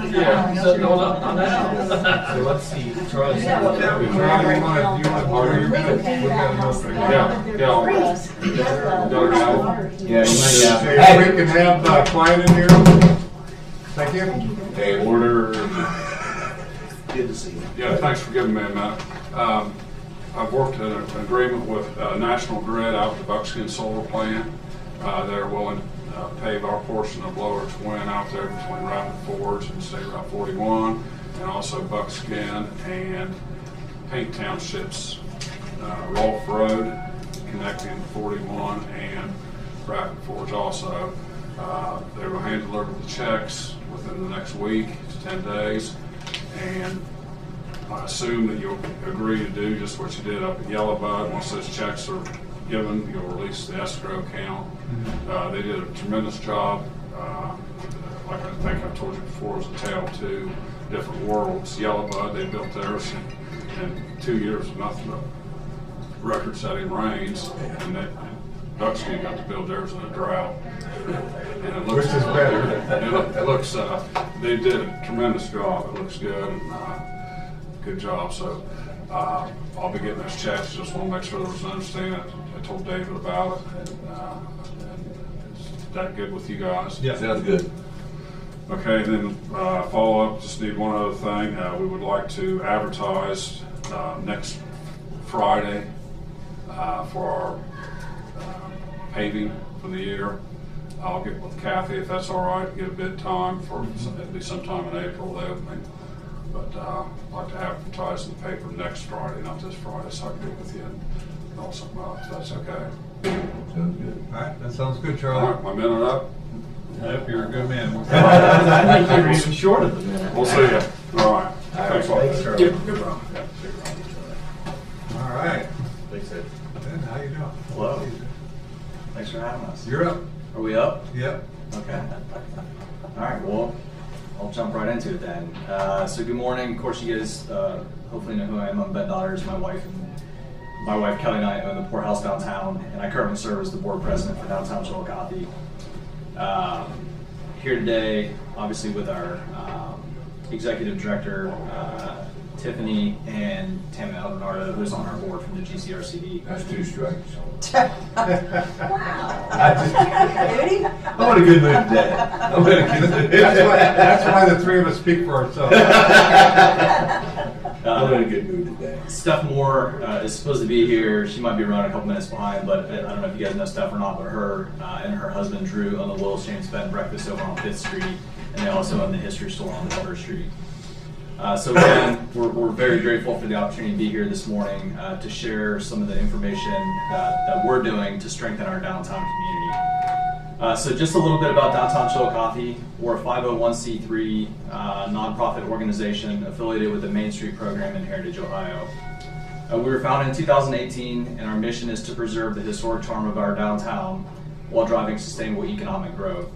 Yeah, so going up on that. So let's see, Charlie. Yeah, Yeah, you might have. Hey, we can have quiet in here. Thank you. Hey, order. Good to see you. Yeah, thanks for giving me a minute. I've worked in an agreement with National Grid out at the Buckskin Solar Plant. They're willing to pave our portion of Lower Twin out there between Rapid Forge and State Route 41, and also Buckskin and Paint Townships, Rolfe Road, connecting 41 and Rapid Forge also. They will hand deliver the checks within the next week to 10 days. And I assume that you'll agree to do just what you did up at Yellowbud. Once those checks are given, you'll release the escrow account. They did a tremendous job. Like I think I told you before, it was a tale of two different worlds. Yellowbud, they built theirs in 2 years of nothing but record-setting rains, and Buckskin got to build theirs in a drought. And it looks, Which is better. It looks, they did a tremendous job. It looks good, and good job. So I'll be getting those checks. Just want to make sure there was an understanding. I told David about it, and is that good with you guys? Yeah, sounds good. Okay, then follow up. Just need one other thing. We would like to advertise next Friday for our paving for the year. I'll get with Kathy if that's all right. Get a bid time for it'll be sometime in April. They open, but I'd like to advertise in the paper next Friday, not this Friday, so I can get with you and know something about if that's okay. Sounds good. All right, that sounds good, All Charlie. right, my minute up. Yep, you're a good man. I think you're even short of the minute. We'll see you. All right. Thanks a lot. Thanks, Charlie. No problem. Yeah, see you around. All right. Thanks, Ed. Ben, how you doing? Hello. Thanks for having us. You're up. Are we up? Yep. Okay. All right, well, I'll jump right into it then. So good morning. Of course, you guys hopefully know who I am. I'm Ben Daughters. My wife Kelly and I own the Poorhouse downtown, and I currently serve as the board president for downtown Chillicothe. Here today, obviously with our executive director, Tiffany, and Tammy Aldenardo, who's on our board from the GCRCD. That's two strikes. Wow. I'm in a good mood today. I'm in a good mood. That's why the three of us speak for ourselves. I'm in a good mood today. Steph Moore is supposed to be here. She might be running a couple minutes behind, but I don't know if you guys know Steph or not, but her and her husband Drew own the Willis James Bed Breakfast over on 5th Street, and they also own the History Store on Water Street. So again, we're very grateful for the opportunity to be here this morning to share some of the information that we're doing to strengthen our downtown community. So just a little bit about Downtown Chillicothe. We're a 501c3 nonprofit organization affiliated with the Main Street program in Heritage, Ohio. We were founded in 2018, and our mission is to preserve the historic charm of our downtown while driving sustainable economic growth.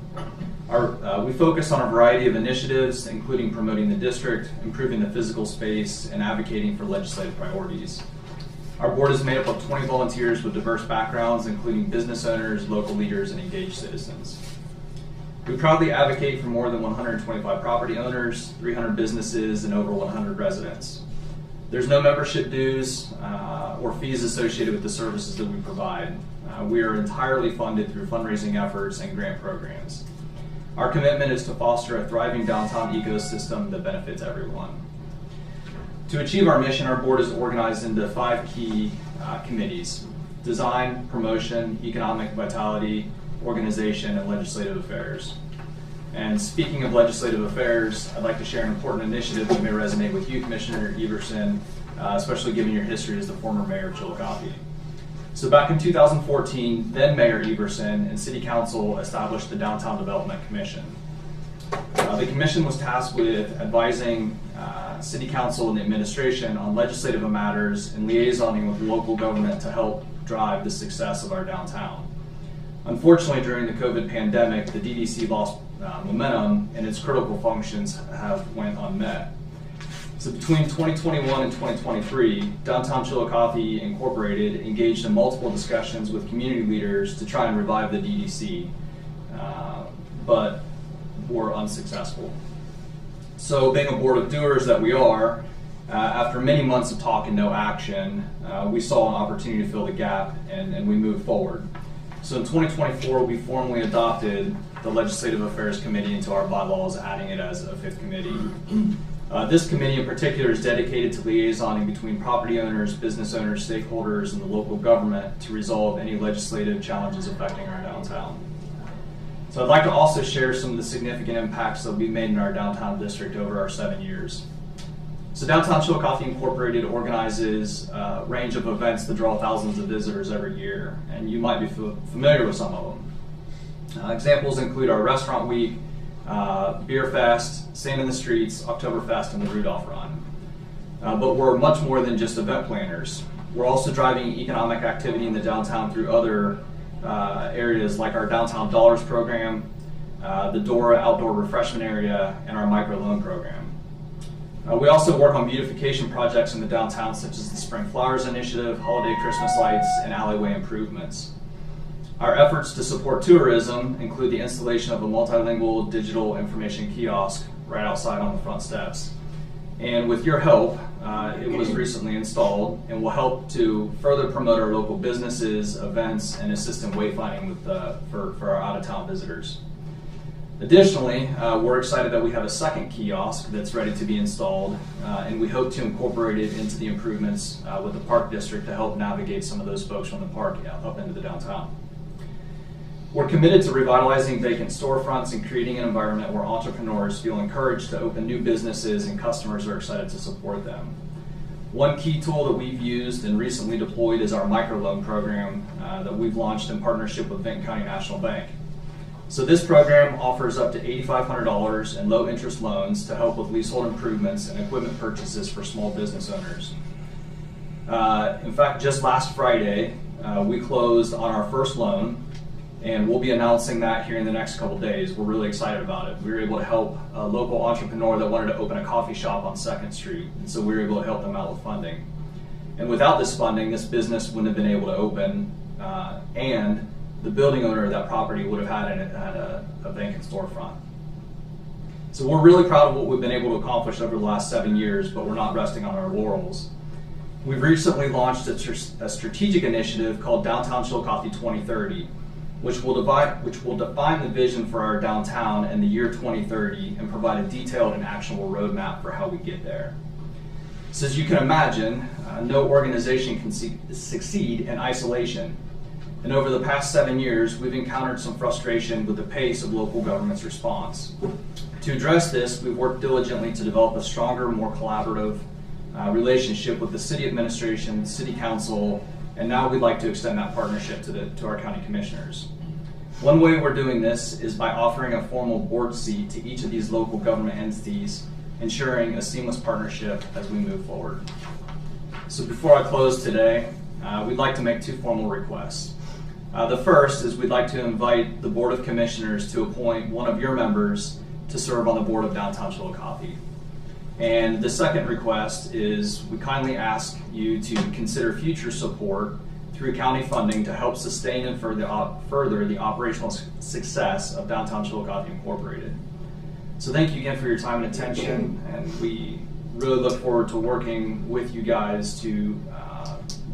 We focus on a variety of initiatives, including promoting the district, improving the physical space, and advocating for legislative priorities. Our board is made up of 20 volunteers with diverse backgrounds, including business owners, local leaders, and engaged citizens. We proudly advocate for more than 125 property owners, 300 businesses, and over 100 residents. There's no membership dues or fees associated with the services that we provide. We are entirely funded through fundraising efforts and grant programs. Our commitment is to foster a thriving downtown ecosystem that benefits everyone. To achieve our mission, our board is organized into 5 key committees. design, promotion, economic vitality, organization, and legislative affairs. And speaking of legislative affairs, I'd like to share an important initiative that may resonate with you, Commissioner Everson, especially given your history as the former mayor of Chillicothe. So back in 2014, then Mayor Everson and City Council established the Downtown Development Commission. The commission was tasked with advising City Council and the administration on legislative matters and liaisoning with local government to help drive the success of our downtown. Unfortunately, during the COVID pandemic, the DDC lost momentum and its critical functions have went unmet. So between 2021 and 2023, Downtown Chillicothe Incorporated engaged in multiple discussions with community leaders to try and revive the DDC, but were unsuccessful. So being a board of doers that we are, after many months of talk and no action, we saw an opportunity to fill the gap and we moved forward. So in 2024, we formally adopted the Legislative Affairs Committee into our bylaws, adding it as a fifth committee. This committee in particular is dedicated to liaisoning between property owners, business owners, stakeholders, and the local government to resolve any legislative challenges affecting our downtown. So I'd like to also share some of the significant impacts that we've made in our downtown district over our 7 years. So Downtown Chillicothe Incorporated organizes a range of events that draw thousands of visitors every year, and you might be familiar with some of them. Examples include our Restaurant Week, Beer Fest, Sand in the Streets, Oktoberfest, and the Rudolph Run. But we're much more than just event planners. We're also driving economic activity in the downtown through other areas like our Downtown Dollars program, the Dora Outdoor Refreshment Area, and our microloan program. We also work on beautification projects in the downtown such as the Spring Flowers Initiative, Holiday Christmas Lights, and alleyway improvements. Our efforts to support tourism include the installation of a multilingual digital information kiosk right outside on the front steps. And with your help, it was recently installed and will help to further promote our local businesses, events, and assist in wayfinding for our out-of-town visitors. Additionally, we're excited that we have a second kiosk that's ready to be installed, and we hope to incorporate it into the improvements with the Park District to help navigate some of those folks from the park up into the downtown. We're committed to revitalizing vacant storefronts and creating an environment where entrepreneurs feel encouraged to open new businesses and customers are excited to support them. One key tool that we've used and recently deployed is our microloan program that we've launched in partnership with Benton County National Bank. So this program offers up to $8,500 in low interest loans to help with leasehold improvements and equipment purchases for small business owners. In fact, just last Friday, we closed on our first loan, and we'll be announcing that here in the next couple days. We're really excited about it. We were able to help a local entrepreneur that wanted to open a coffee shop on 2nd Street, and so we were able to help them out with funding. And without this funding, this business wouldn't have been able to open, and the building owner of that property would have had a vacant storefront. So we're really proud of what we've been able to accomplish over the last 7 years, but we're not resting on our laurels. We've recently launched a strategic initiative called Downtown Chillicothe 2030, which will define the vision for our downtown in the year 2030 and provide a detailed and actionable roadmap for how we get there. So as you can imagine, no organization can succeed in isolation. And over the past 7 years, we've encountered some frustration with the pace of local government's response. To address this, we've worked diligently to develop a stronger, more collaborative relationship with the city administration, city council, and now we'd like to extend that partnership to our county commissioners. One way we're doing this is by offering a formal board seat to each of these local government entities, ensuring a seamless partnership as we move forward. So before I close today, we'd like to make 2 formal requests. The first is we'd like to invite the Board of Commissioners to appoint one of your members to serve on the board of Downtown Chillicothe. And the second request is we kindly ask you to consider future support through county funding to help sustain and further the operational success of Downtown Chillicothe Incorporated. So thank you again for your time and attention, and we really look forward to working with you guys to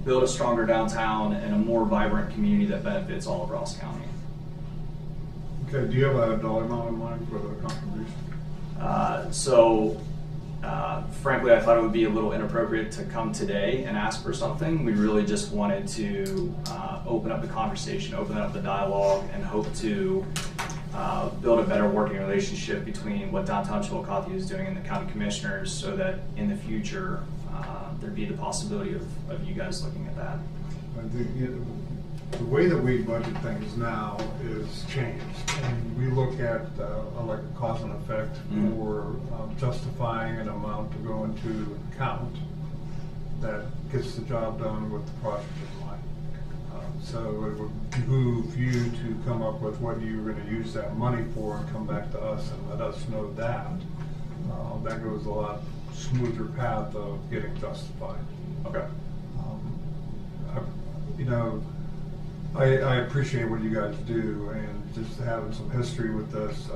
build a stronger downtown and a more vibrant community that benefits all of Ross County. Okay, do you have a dollar amount in mind for the contribution? So Frankly, I thought it would be a little inappropriate to come today and ask for something. We really just wanted to open up the conversation, open up the dialogue, and hope to build a better working relationship between what Downtown Chillicothe is doing and the county commissioners, so that in the future there'd be the possibility of you guys looking at that. The way that we budget things now is changed, and we look at like a cause and effect for justifying an amount to go into an account that gets the job done with the project in mind. So it would behoove you to come up with what you're going to use that money for and come back to us and let us know that. That goes a lot smoother path of getting justified. Okay. I appreciate what you guys do, and just having some history with this.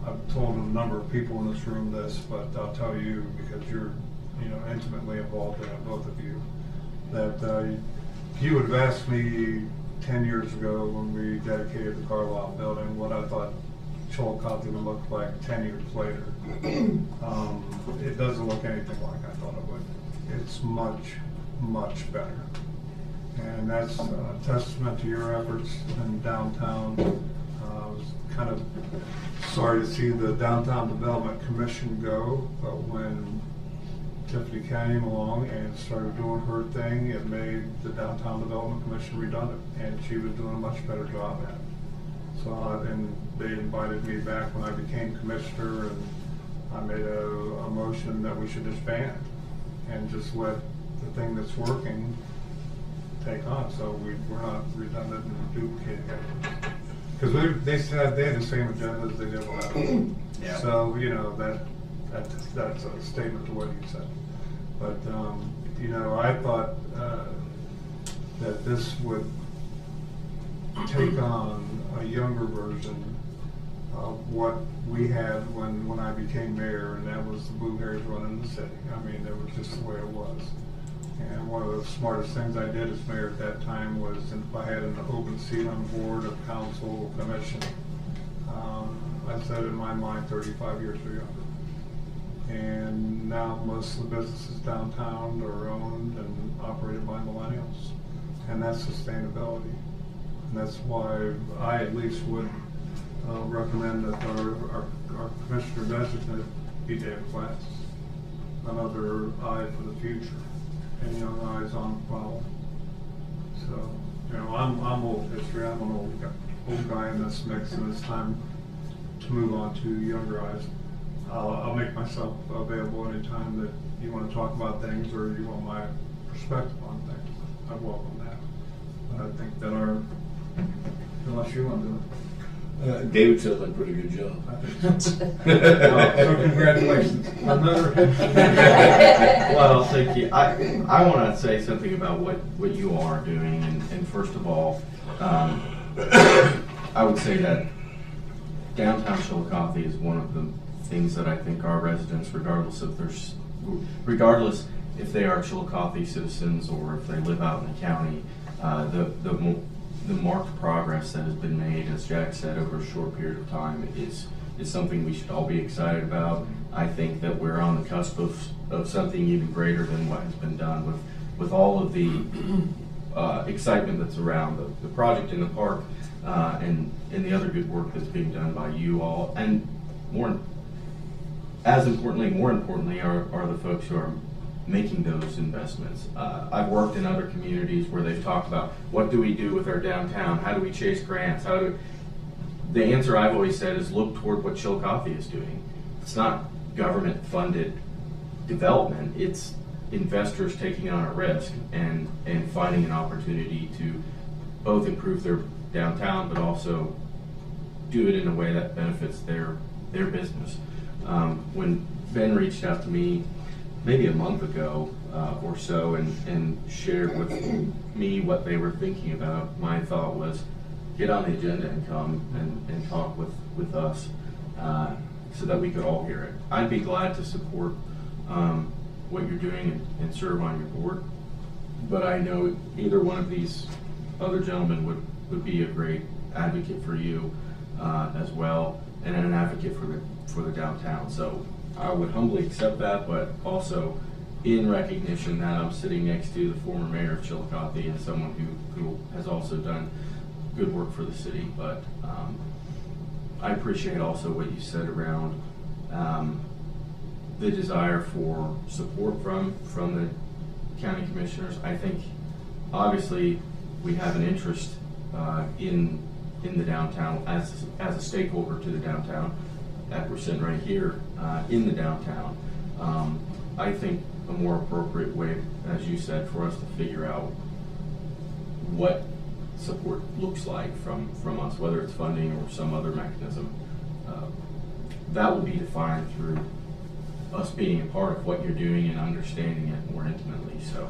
I've told a number of people in this room this, but I'll tell you because you're, intimately involved in it, both of you, that if you would have asked me 10 years ago when we dedicated the Carlisle building what I thought Chillicothe would look like 10 years later, it doesn't look anything like I thought it would. It's much, much better. And that's a testament to your efforts in downtown. I was kind of sorry to see the Downtown Development Commission go, but when Tiffany came along and started doing her thing, it made the Downtown Development Commission redundant, and she was doing a much better job at it. So, and they invited me back when I became commissioner, and I made a motion that we should disband and just let the thing that's working take on, so we're not redundant and duplicating it. Because they said they had the same agenda as they did last year. Yeah. So, that's a statement to what you said. But, I thought that this would take on a younger version of what we had when I became mayor, and that was the blueberries running the city. I mean, it was just the way it was. And one of the smartest things I did as mayor at that time was, if I had an open seat on board of council commission, I said in my mind 35 years or younger. And now most of the businesses downtown are owned and operated by millennials. And that's sustainability. And that's why I at least would recommend that our commissioner designate be David Glass. Another eye for the future. And young eyes on the problem. So, I'm old history. I'm an old guy in this mix, and it's time to move on to younger eyes. I'll make myself available anytime that you want to talk about things or you want my perspective on things. I welcome that. But I think that unless you want to do it. David sounds like a pretty good job. So congratulations. Another hit. Well, thank you. I want to say something about what you are doing, and first of all, I would say that downtown Chillicothe is one of the things that I think our residents, regardless if they are Chillicothe citizens or if they live out in the county, the marked progress that has been made, as Jack said, over a short period of time is something we should all be excited about. I think that we're on the cusp of something even greater than what has been done with all of the excitement that's around the project in the park and the other good work that's being done by you all. And more importantly are the folks who are making those investments. I've worked in other communities where they've talked about what do we do with our downtown, how do we chase grants, the answer I've always said is look toward what Chillicothe is doing. It's not government funded development, it's investors taking on a risk and finding an opportunity to both improve their downtown but also do it in a way that benefits their business. When Ben reached out to me maybe a month ago or so and shared with me what they were thinking about, my thought was get on the agenda and come and talk with us so that we could all hear it. I'd be glad to support what you're doing and serve on your board, but I know either one of these other gentlemen would be a great advocate for you as well, and an advocate for the downtown. So I would humbly accept that, but also in recognition that I'm sitting next to the former mayor of Chillicothe and someone who has also done good work for the city. But I appreciate also what you said around the desire for support from the county commissioners. I think obviously we have an interest in the downtown as a stakeholder to the downtown. That we're sitting right here in the downtown. I think a more appropriate way, as you said, for us to figure out what support looks like from us, whether it's funding or some other mechanism, that will be defined through us being a part of what you're doing and understanding it more intimately. So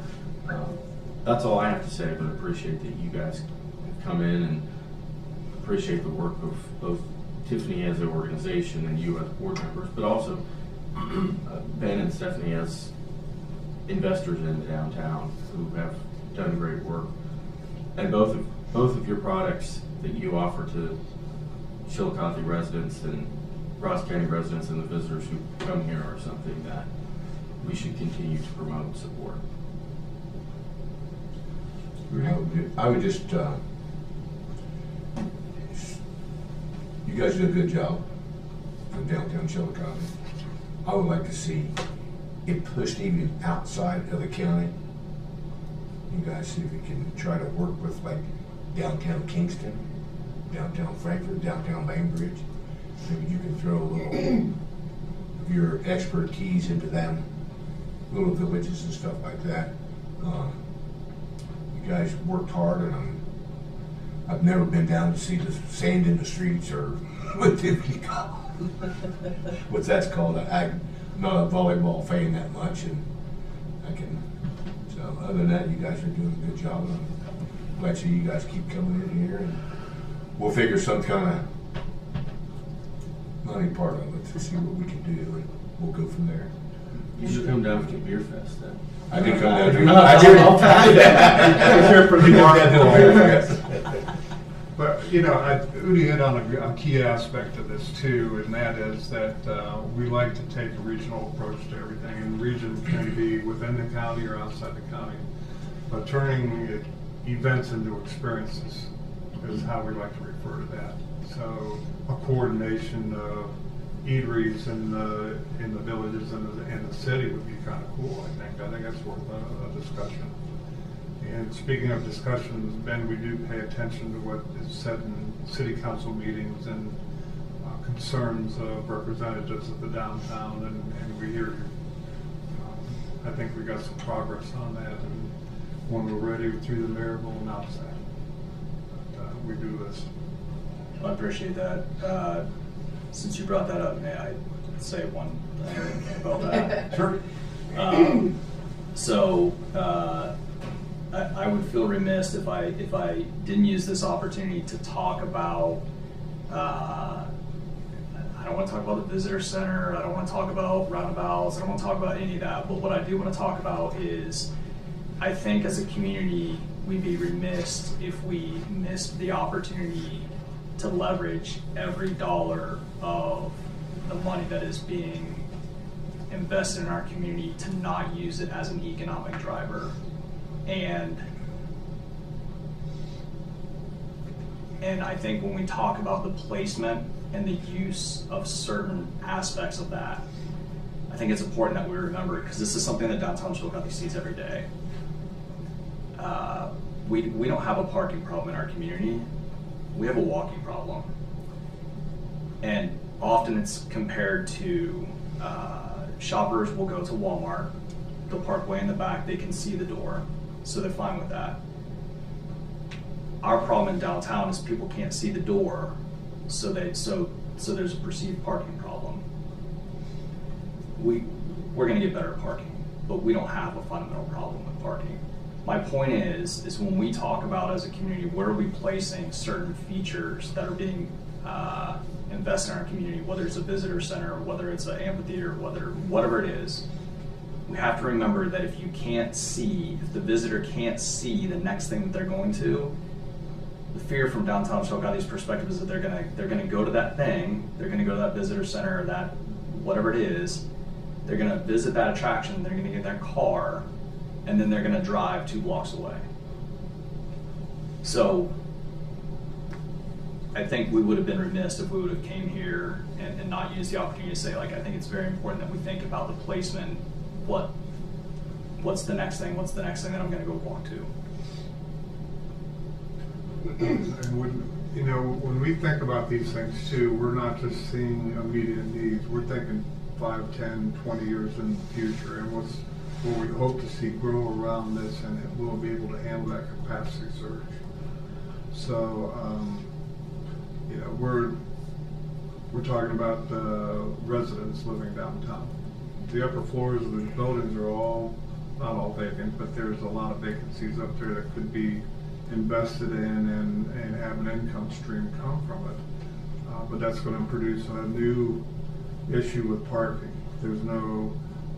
that's all I have to say, but appreciate that you guys have come in and appreciate the work of both Tiffany as an organization and you as board members, but also Ben and Stephanie as investors in the downtown who have done great work. And both of your products that you offer to Chillicothe residents and Ross County residents and the visitors who come here are something that we should continue to promote and support. I would just, you guys do a good job in downtown Chillicothe. I would like to see it pushed even outside of the county. You guys see if we can try to work with like downtown Kingston, downtown Frankfort, downtown Bainbridge. Maybe you can throw a little of your expertise into them, little villages and stuff like that. You guys worked hard, and I've never been down to see the sand in the streets or what Tiffany called. What's that's called? I'm not a volleyball fan that much, and I can. So other than that, you guys are doing a good job. And I'm glad to see you guys keep coming in here, and we'll figure some kind of money part of it to see what we can do, and we'll go from there. You should come down for the beer fest then. I did come down to I did. But, you know, Udi hit on a key aspect of this too, and that is that we like to take a regional approach to everything. And region can be within the county or outside the county. But turning events into experiences is how we like to refer to that. So a coordination of eateries in the villages and the city would be kind of cool, I think. I think that's worth a discussion. And speaking of discussions, Ben, we do pay attention to what is said in city council meetings and concerns of representatives of the downtown, and we hear you. I think we got some progress on that, and when we're ready through the mayor, we'll announce that. But, we do this. I appreciate that. Since you brought that up, may I say one thing about that? Sure. I would feel remiss if I didn't use this opportunity to talk about. I don't want to talk about the visitor center. I don't want to talk about roundabouts. I don't want to talk about any of that. But what I do want to talk about is, I think as a community, we'd be remiss if we missed the opportunity to leverage every dollar of the money that is being invested in our community to not use it as an economic driver. And I think when we talk about the placement and the use of certain aspects of that, I think it's important that we remember it, because this is something that downtown Chillicothe sees every day. We don't have a parking problem in our community. We have a walking problem. And often it's compared to shoppers will go to Walmart, they'll park way in the back, they can see the door, so they're fine with that. Our problem in downtown is people can't see the door, so there's a perceived parking problem. We're gonna get better at parking, but we don't have a fundamental problem with parking. My point is when we talk about as a community, where are we placing certain features that are being invested in our community, whether it's a visitor center, whether it's an amphitheater, whatever it is, we have to remember that if the visitor can't see the next thing that they're going to, the fear from downtown Chillicothe's perspective is that they're gonna go to that thing, they're gonna go to that visitor center or that whatever it is, They're gonna visit that attraction, they're gonna get in their car, and then they're gonna drive 2 blocks away. So I think we would have been remiss if we would have came here and not used the opportunity to say, like, I think it's very important that we think about the placement. What's the next thing? What's the next thing that I'm gonna go walk to? And when we think about these things too, we're not just seeing immediate needs. We're thinking 5, 10, 20 years in the future, and what we hope to see grow around this, and we'll be able to handle that capacity surge. So, we're talking about residents living downtown. The upper floors of the buildings are not all vacant, but there's a lot of vacancies up there that could be invested in and have an income stream come from it. But that's going to produce a new issue with parking. There's no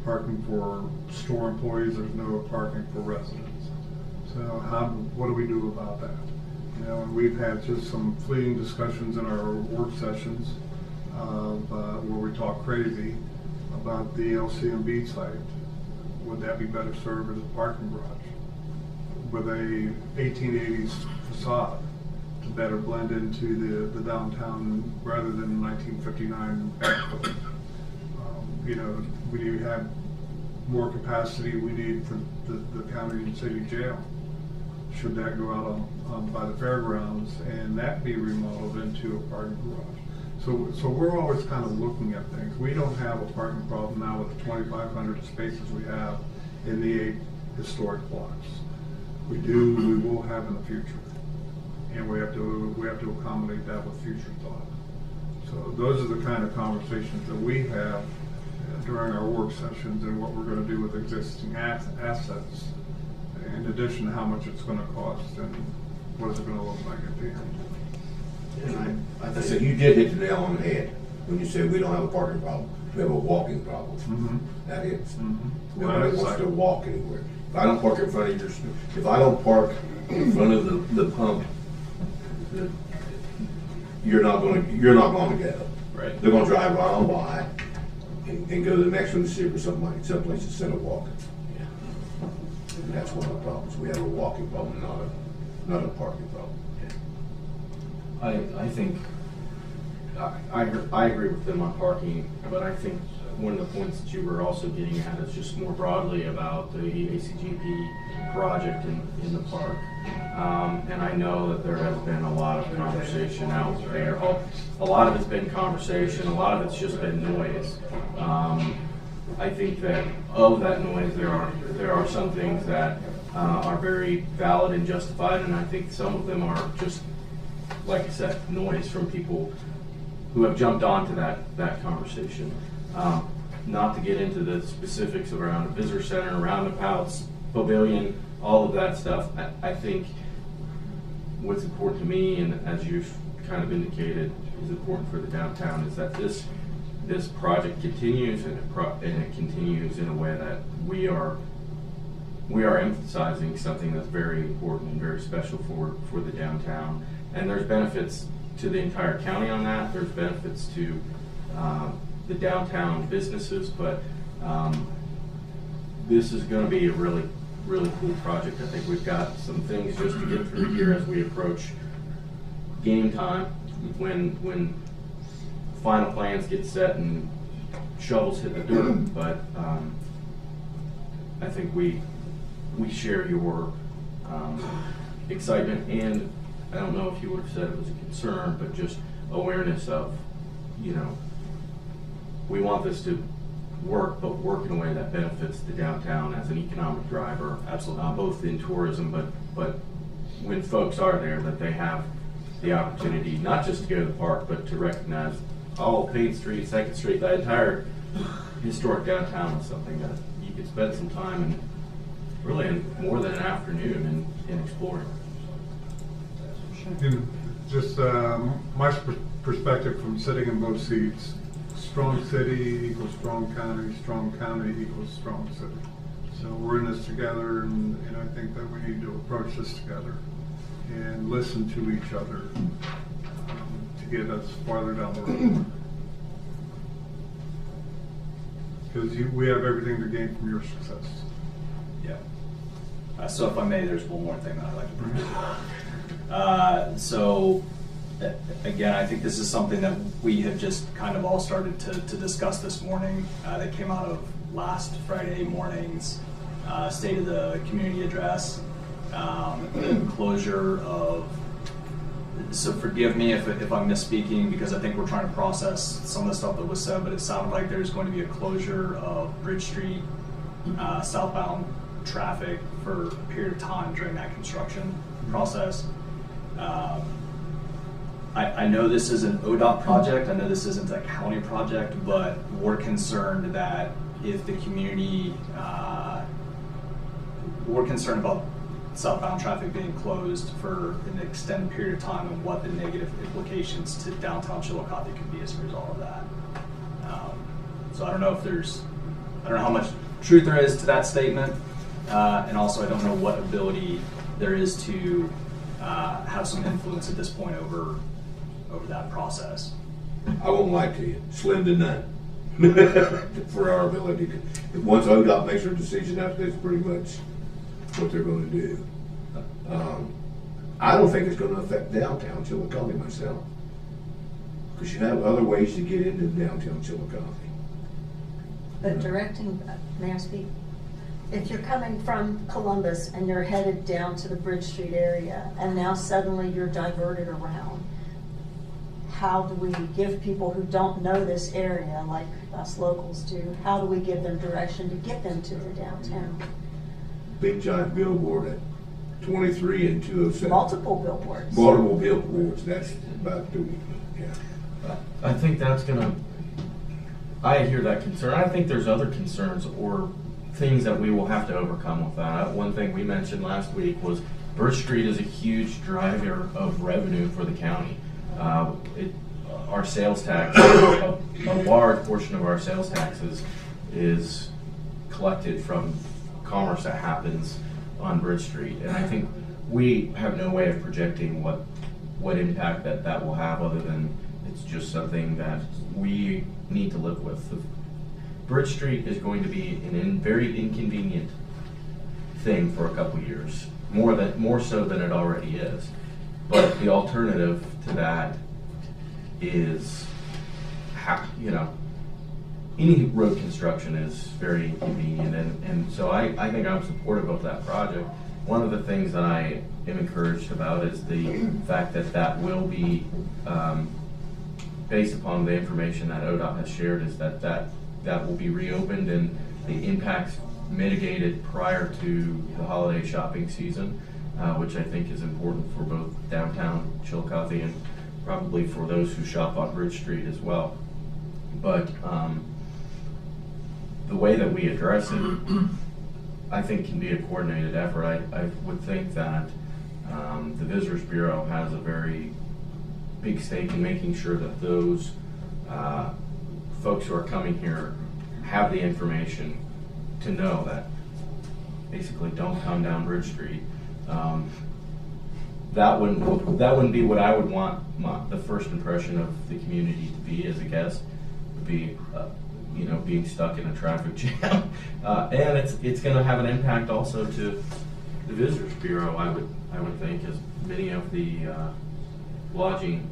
parking for store employees, there's no parking for residents. So what do we do about that? And we've had just some fleeting discussions in our work sessions where we talk crazy about the LCMB site. Would that be better served as a parking garage with a 1880s facade to better blend into the downtown rather than 1959 back building? We have more capacity we need for the county and city jail. Should that go out on by the fairgrounds and that be remodeled into a parking garage? So we're always kind of looking at things. We don't have a parking problem now with the 2,500 spaces we have in the 8 historic blocks. We will have in the future, and we have to accommodate that with future thought. So those are the kind of conversations that we have during our work sessions, and what we're going to do with existing assets, in addition to how much it's going to cost and what is it going to look like at the end. I said, you did hit the nail on the head when you said we don't have a parking problem, we have a walking problem. Mm-hmm. That is. Nobody wants to walk anywhere. If I don't park in front of if I don't park in front of the pump, you're not going to get up. Right. They're going to drive right on by and go to the next one to see if there's someplace instead of walking. And that's one of the problems. We have a walking problem, not a parking problem. I think, I agree with them on parking, but I think one of the points that you were also getting at is just more broadly about the ACGP project in the park. And I know that there has been a lot of conversation out there. A lot of it's been conversation, a lot of it's just been noise. I think that of that noise, there are some things that are very valid and justified, and I think some of them are just, like I said, noise from people who have jumped onto that conversation. Not to get into the specifics around a visitor center, roundabouts, pavilion, all of that stuff. I think what's important to me, and as you've kind of indicated, is important for the downtown, is that this project continues, and it continues in a way that we are emphasizing something that's very important and very special for the downtown. And there's benefits to the entire county on that. There's benefits to the downtown businesses, but this is going to be a really, really cool project. I think we've got some things just to get through here as we approach game time, when final plans get set and shovels hit the dirt. But I think we share your excitement, and I don't know if you would have said it was a concern, but just awareness of, we want this to work, but work in a way that benefits the downtown as an economic driver. Absolutely. Both in tourism, but when folks are there, that they have the opportunity not just to go to the park, but to recognize all Payne Street, 2nd Street, that entire historic downtown is something that you could spend some time and really more than an afternoon in exploring. Just my perspective from sitting in both seats, strong city equals strong county equals strong city. So we're in this together, and I think that we need to approach this together and listen to each other to get us farther down the road. Because we have everything to gain from your success. Yeah. So if I may, there's one more thing that I'd like to bring up. Again, I think this is something that we have just kind of all started to discuss this morning. That came out of last Friday morning's State of the Community Address. The closure of, so forgive me if I'm misspeaking, because I think we're trying to process some of the stuff that was said, but it sounded like there's going to be a closure of Bridge Street southbound traffic for a period of time during that construction process. I know this is an ODOT project, I know this isn't a county project, but we're concerned that if the community, we're concerned about southbound traffic being closed for an extended period of time and what the negative implications to downtown Chillicothe could be as a result of that. So I don't know if there's, I don't know how much truth there is to that statement, and also I don't know what ability there is to have some influence at this point over that process. I won't lie to you, slim to none. For our ability to, once ODOT makes their decision, that's pretty much what they're going to do. I don't think it's going to affect downtown Chillicothe myself, because you have other ways to get into downtown Chillicothe. But directing, may I speak? If you're coming from Columbus and you're headed down to the Bridge Street area, and now suddenly you're diverted around, how do we give people who don't know this area, like us locals do, how do we give them direction to get them to the downtown? Big giant billboard at 23 and 207. Multiple billboards. Multiple billboards, that's about the, yeah. I think that's gonna, I hear that concern. I think there's other concerns or things that we will have to overcome with that. One thing we mentioned last week was Bridge Street is a huge driver of revenue for the county. Our sales tax, a large portion of our sales taxes is collected from commerce that happens on Bridge Street. And I think we have no way of projecting what impact that will have, other than it's just something that we need to live with. Bridge Street is going to be an very inconvenient thing for a couple years, more so than it already is. But the alternative to that is, any road construction is very inconvenient, and so I think I'm supportive of that project. One of the things that I am encouraged about is the fact that will be, based upon the information that ODOT has shared, is that will be reopened and the impacts mitigated prior to the holiday shopping season, which I think is important for both downtown Chillicothe and probably for those who shop on Bridge Street as well. But the way that we address it, I think, can be a coordinated effort. I would think that the Visitors Bureau has a very big stake in making sure that those folks who are coming here have the information to know that basically don't come down Bridge Street. That wouldn't be what I would want the first impression of the community to be as a guest, would be being stuck in a traffic jam. And it's going to have an impact also to the Visitors Bureau, I would think, as many of the lodging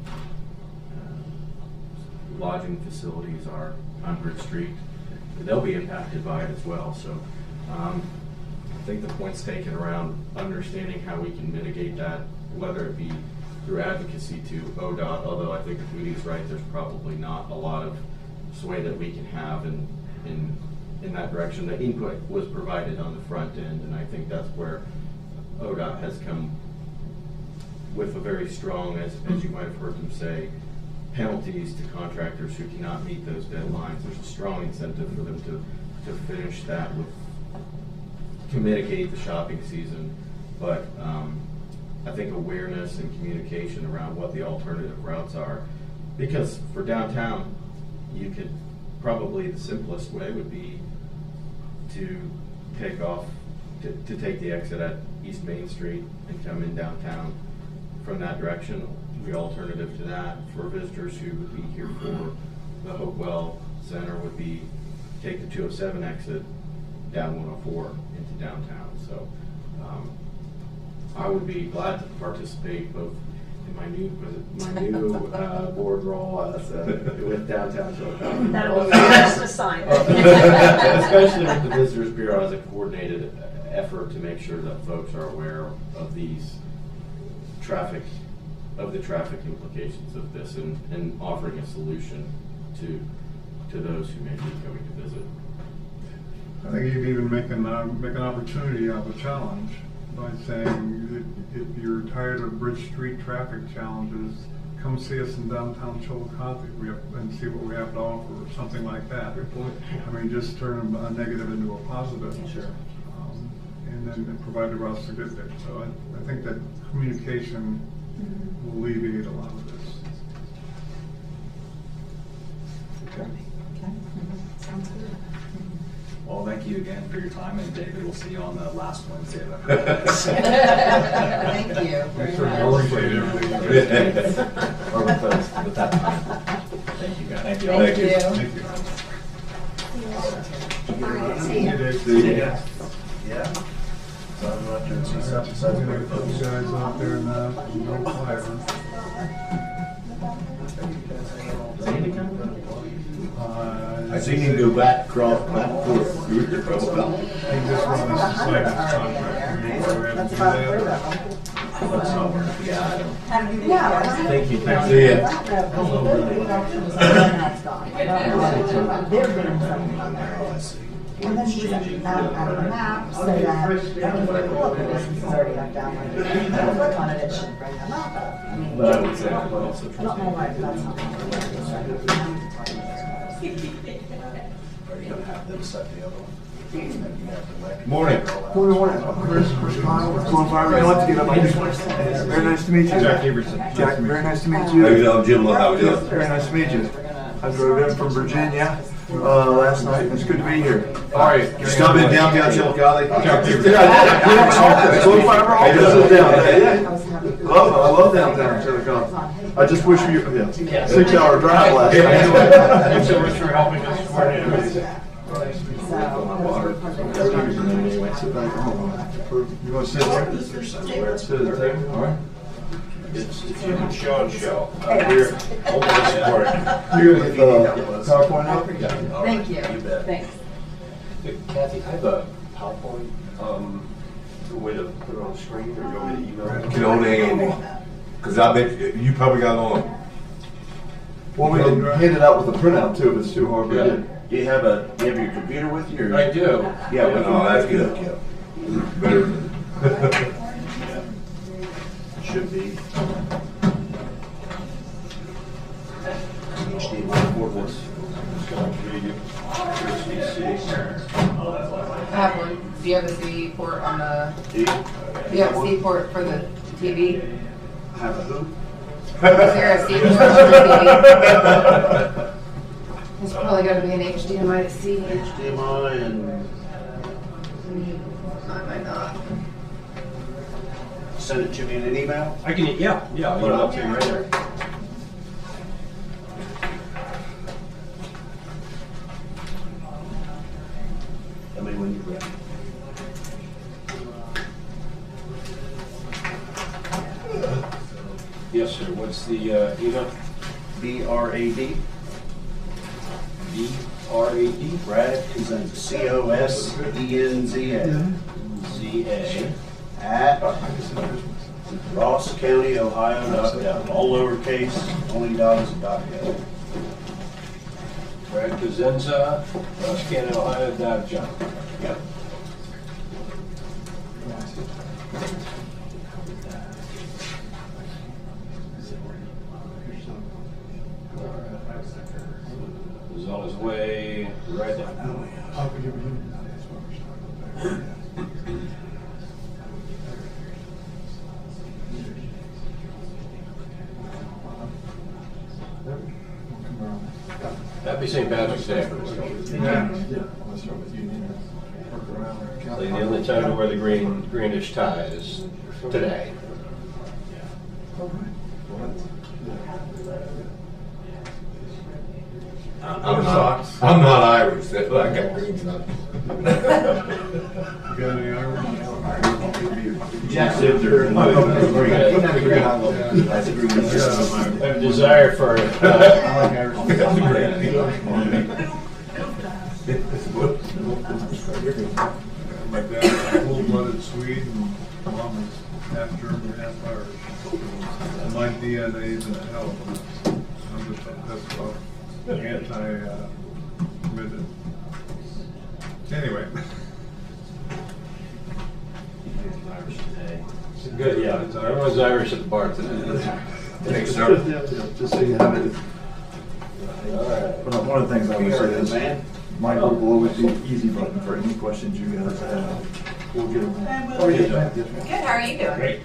facilities are on Bridge Street. They'll be impacted by it as well. So I think the point's taken around understanding how we can mitigate that, whether it be through advocacy to ODOT, although I think if Moody's right, there's probably not a lot of sway that we can have in that direction. The input was provided on the front end, and I think that's where ODOT has come with a very strong, as you might have heard them say, penalties to contractors who cannot meet those deadlines. There's a strong incentive for them to finish that to mitigate the shopping season. But I think awareness and communication around what the alternative routes are, because for downtown, you could probably, the simplest way would be to take the exit at East Main Street and come in downtown from that direction. The alternative to that for visitors who would be here for the Hopewell Center would be take the 207 exit down 104 into downtown. So I would be glad to participate both in my new board role with downtown Chillicothe. That'll be your first assignment. Especially with the Visitors Bureau as a coordinated effort to make sure that folks are aware of the traffic implications of this and offering a solution to those who may be coming to visit. I think you'd even make an opportunity out of a challenge by saying that if you're tired of Bridge Street traffic challenges, come see us in downtown Chillicothe and see what we have to offer, or something like that. Good point. I mean, just turn a negative into a positive. Sure. And then provide the routes to get there. So I think that communication will alleviate a lot of this. Okay. Sounds good. Well, thank you again for your time, and David, we'll see you on the last Wednesday of Thank you Thanks very for much. appreciate everything. Or with that time. Thank you, guys. Thank you. Thank you. Thank you. All right, see ya. See you. Yeah. So I'm not doing I'm gonna put you guys out there now. No fire. I seen him go back and forth. You were there for a while. He just run this assignment contract. We have to That's do about that. three of them. Yeah, I don't. How do you do that? Thank you. See ya. They're doing something. And then she's out of the map so that I can pull up the businesses already I've downloaded. If I click on it, it should bring them up. I mean, But I would say I would also I don't know why that's not. Are you gonna have them set the other one? Morning. Morning. Chris Kyle, what's going on? I want to get up on this. Very nice to meet you. Jack Everson. Jack, very nice to meet How you. you doing, Jim? How you doing? Very nice to meet you. I drove in from Virginia last night, and it's good to be here. All right. You stop in downtown Chillicothe? Slow fiber optic. Yeah. I love downtown Chillicothe. I just wish you, 6-hour drive last night. Thanks so much for helping us coordinate everything. You want to sit there? Sit at the table? All right. It's Jim and Sean show. We're hopefully supporting. You're gonna get the PowerPoint up? Thank you. Thanks. Kathy, I have a PowerPoint, a way to put it on the screen, or you want me to email it? Get on there, Andy. Because I bet you probably got on. Well, we can hand it out with a printout too, if it's too hard to do. Do you have your computer with you? Or? I do. Yeah, Oh, that's good. Better than. Should be. HDMI port was. I have one. Do you have a C port on the? Do you? Do you have a C port for the TV? Have a who? Is there a C port for the TV? It's probably got to be an HDMI to C. HDMI and. I might not. Send it to me in an email? I can, yeah, I'll Put it email up it to you right there. Tell me when you're ready. Yes, sir. What's the email? BRAD. BRAD? Brad Cosenza. COSENZA. ZA. At RossCountyOhio.gov. All lowercase, only dollars and .gov. Brad Cosenza, RossCountyOhio.gov. Yep. He's on his way right now. Happy St. Patrick's Day for this country. The only time to wear the greenish tie is today. I'm not Irish, that's why I got green socks. You got any Irish? Yes, if they're. I have a desire for, My dad's full-blooded Swede, and mom is half German, half Irish. And my DNA's in a hell of a mess. I'm just, that's committed. Anyway. Irish today. Good, yeah, everyone's Irish at the bar today. Thanks, sir. Just so you have it. All right. But one of the things I would say is, my group will always be the easy button for any questions you guys have. We'll get them. How are you? Good, how are you doing? Great.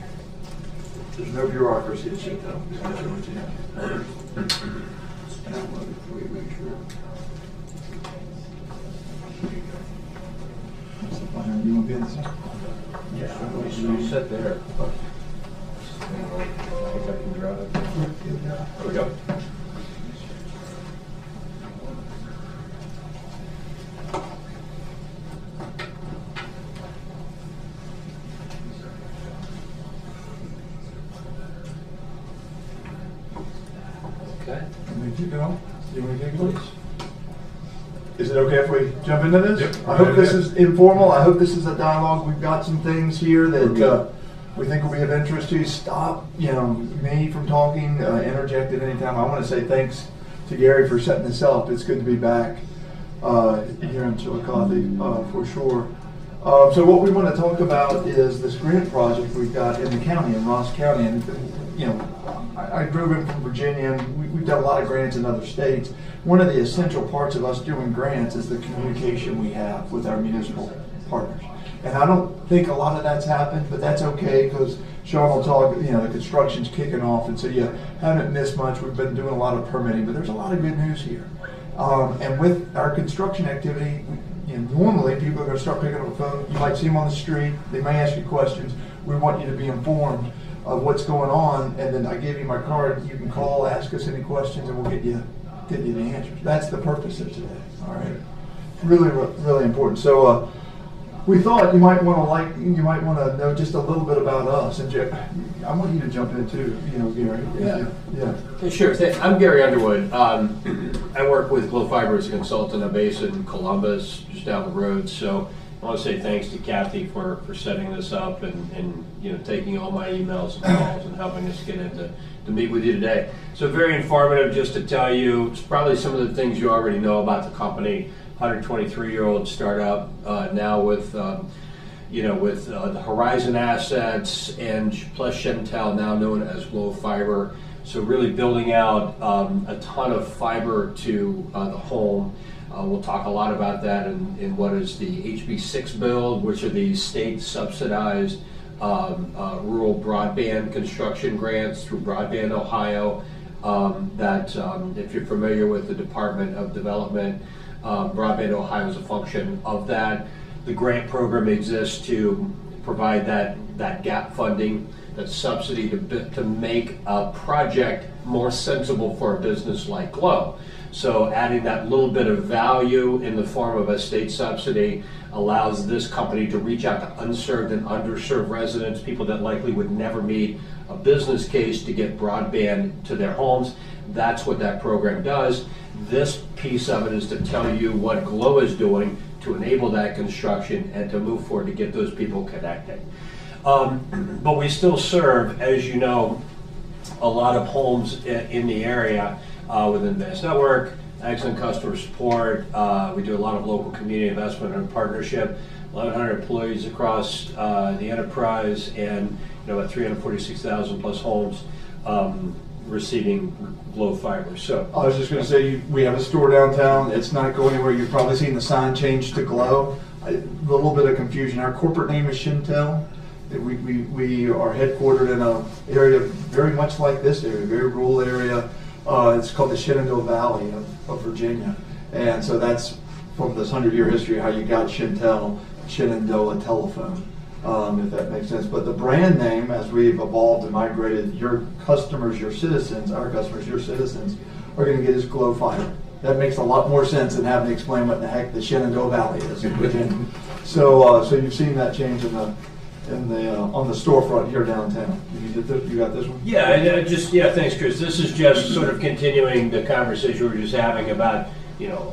There's no bureaucracy at Shinto. That's what you have. You want to be in the center? Yeah, you sit there. I think I can drive. There we go. Okay. You keep going? You want to take it, please? Is it okay if we jump into this? Yep. I hope this is informal. I hope this is a dialogue. We've got some things here that we think will be of interest to you. Stop, me from talking, interject at any time. I want to say thanks to Gary for setting this up. It's good to be back here in Chillicothe for sure. So what we want to talk about is this grant project we've got in the county, in Ross County. And, I drove in from Virginia, and we've done a lot of grants in other states. One of the essential parts of us doing grants is the communication we have with our municipal partners. And I don't think a lot of that's happened, but that's okay, because Sean will talk, the construction's kicking off, and so you haven't missed much. We've been doing a lot of permitting, but there's a lot of good news here. And with our construction activity, normally people are going to start picking up the phone. You might see them on the street. They may ask you questions. We want you to be informed of what's going on, and then I give you my card. You can call, ask us any questions, and we'll get you the answers. That's the purpose of today. All right, really, really important. So we thought you might want to know just a little bit about us. And I want you to jump in too, Gary. Yeah. Sure. I'm Gary Underwood. I work with Glow Fiber as a consultant. I'm based in Columbus, just down the road. So I want to say thanks to Kathy for setting this up and taking all my emails and calls and helping us get in to meet with you today. So very informative, just to tell you, it's probably some of the things you already know about the company. 123-year-old startup now with the Horizon assets and plus Shentel, now known as Glow Fiber. So really building out a ton of fiber to the home. We'll talk a lot about that in what is the HB6 build, which are the state subsidized rural broadband construction grants through Broadband Ohio. If you're familiar with the Department of Development, Broadband Ohio is a function of that. The grant program exists to provide that gap funding, that subsidy to make a project more sensible for a business like Glow. So adding that little bit of value in the form of a state subsidy allows this company to reach out to unserved and underserved residents, people that likely would never meet a business case to get broadband to their homes. That's what that program does. This piece of it is to tell you what Glow is doing to enable that construction and to move forward to get those people connected. But we still serve, as you know, a lot of homes in the area with Advanced Network, excellent customer support. We do a lot of local community investment and partnership. 1,100 employees across the enterprise, and about 346,000 plus homes receiving Glow Fiber. So I was just going to say, we have a store downtown. It's not going anywhere. You've probably seen the sign change to Glow. A little bit of confusion. Our corporate name is Shentel. We are headquartered in an area very much like this area, very rural area. It's called the Shenandoah Valley of Virginia. And so that's from this 100-year history how you got Shentel, Shenandoah Telephone, if that makes sense. But the brand name, as we've evolved and migrated, your customers, your citizens, our customers, your citizens, are going to get is Glow Fiber. That makes a lot more sense than having to explain what the heck the Shenandoah Valley is in Virginia. So you've seen that change on the storefront here downtown. You got this one? Yeah, thanks, Chris. This is just sort of continuing the conversation we were just having about,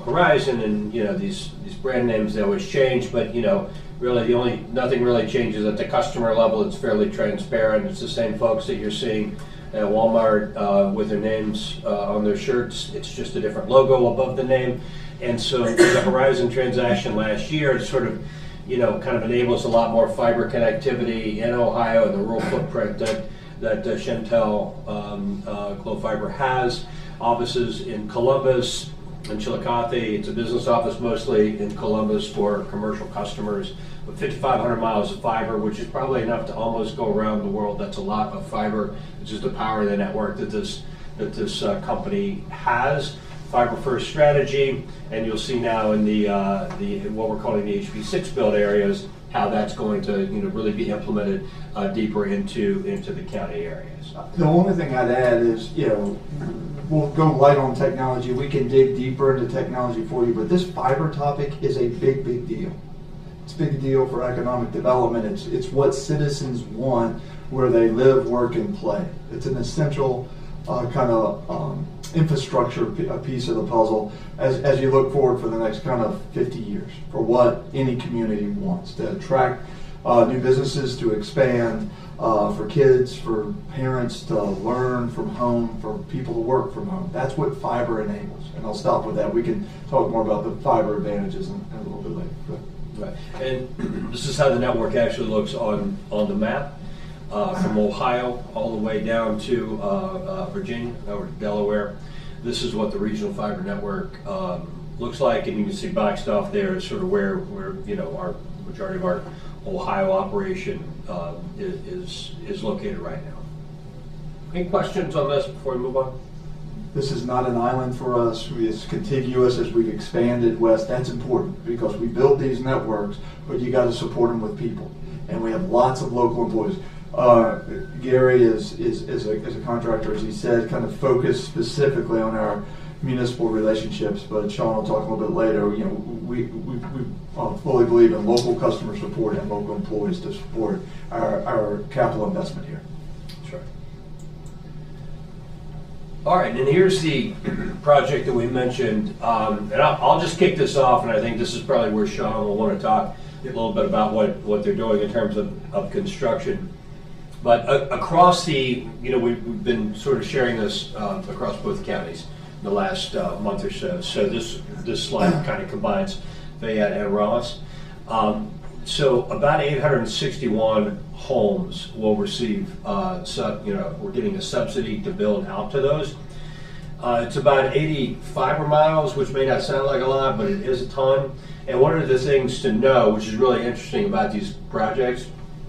Horizon and, these brand names, they always change, but, really nothing really changes at the customer level. It's fairly transparent. It's the same folks that you're seeing at Walmart with their names on their shirts. It's just a different logo above the name. And so the Horizon transaction last year sort of, kind of enables a lot more fiber connectivity in Ohio and the rural footprint that Shentel Glo Fiber has. Offices in Columbus and Chillicothe. It's a business office mostly in Columbus for commercial customers. With 5,500 miles of fiber, which is probably enough to almost go around the world. That's a lot of fiber. It's just the power of the network that this company has. Fiber first strategy, and you'll see now in the what we're calling the HB6 build areas how that's going to really be implemented deeper into the county areas. The only thing I'd add is we'll go light on technology. We can dig deeper into technology for you, but this fiber topic is a big deal. It's a big deal for economic development. It's what citizens want where they live, work, and play. It's an essential kind of infrastructure piece of the puzzle as you look forward for the next kind of 50 years for what any community wants to attract new businesses, to expand, for kids, for parents to learn from home, for people to work from home. That's what fiber enables. And I'll stop with that. We can talk more about the fiber advantages in a little bit later. Right. And this is how the network actually looks on the map. From Ohio all the way down to Virginia or Delaware. This is what the regional fiber network looks like, and you can see boxed off there is sort of where our majority of our Ohio operation is located right now. Any questions on this before we move on? This is not an island for us. It's contiguous as we've expanded west. That's important because we build these networks, but you got to support them with people, and we have lots of local employees. Gary is a contractor, as he said, kind of focused specifically on our municipal relationships, but Sean will talk a little bit later. We fully believe in local customer support and local employees to support our capital investment here. That's right. All right, and here's the project that we mentioned, and I'll just kick this off, and I think this is probably where Sean will want to talk a little bit about what they're doing in terms of construction. But across we've been sort of sharing this across both counties the last month or so. So this slide kind of combines Fayette and Ross. So about 861 homes will receive, we're getting a subsidy to build out to those. It's about 80 fiber miles, which may not sound like a lot, but it is a ton. And one of the things to know, which is really interesting about these projects,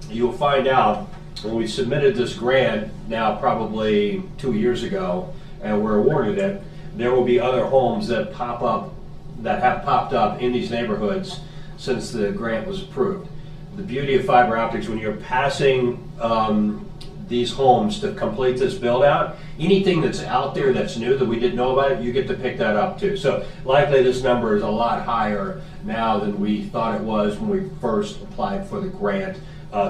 you'll find out when we submitted this grant now probably 2 years ago and we're awarded it, there will be other homes that have popped up in these neighborhoods since the grant was approved. The beauty of fiber optics, when you're passing these homes to complete this build out, anything that's out there that's new that we didn't know about, you get to pick that up too. So likely this number is a lot higher now than we thought it was when we first applied for the grant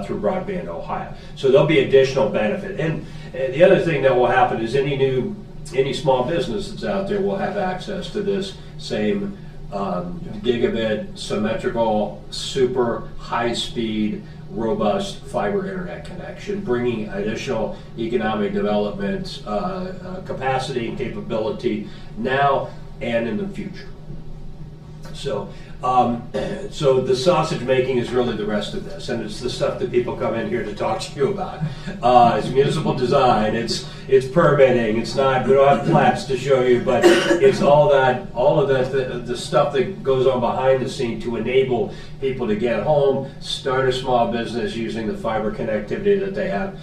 through Broadband Ohio. So there'll be additional benefit. And the other thing that will happen is any small business that's out there will have access to this same gigabit, symmetrical, super high-speed, robust fiber internet connection, bringing additional economic development capacity and capability now and in the future. So the sausage making is really the rest of this, and it's the stuff that people come in here to talk to you about. It's municipal design, it's permitting, it's not, we don't have plats to show you, but it's all of the stuff that goes on behind the scene to enable people to get home, start a small business using the fiber connectivity that they have,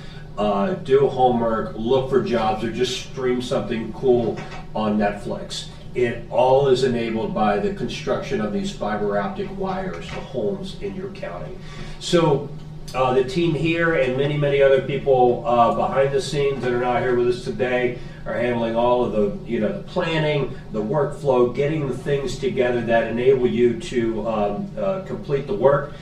do homework, look for jobs, or just stream something cool on Netflix. It all is enabled by the construction of these fiber optic wires to homes in your county. So The team here and many, many other people behind the scenes that are not here with us today are handling all of the, the planning, the workflow, getting the things together that enable you to complete the work.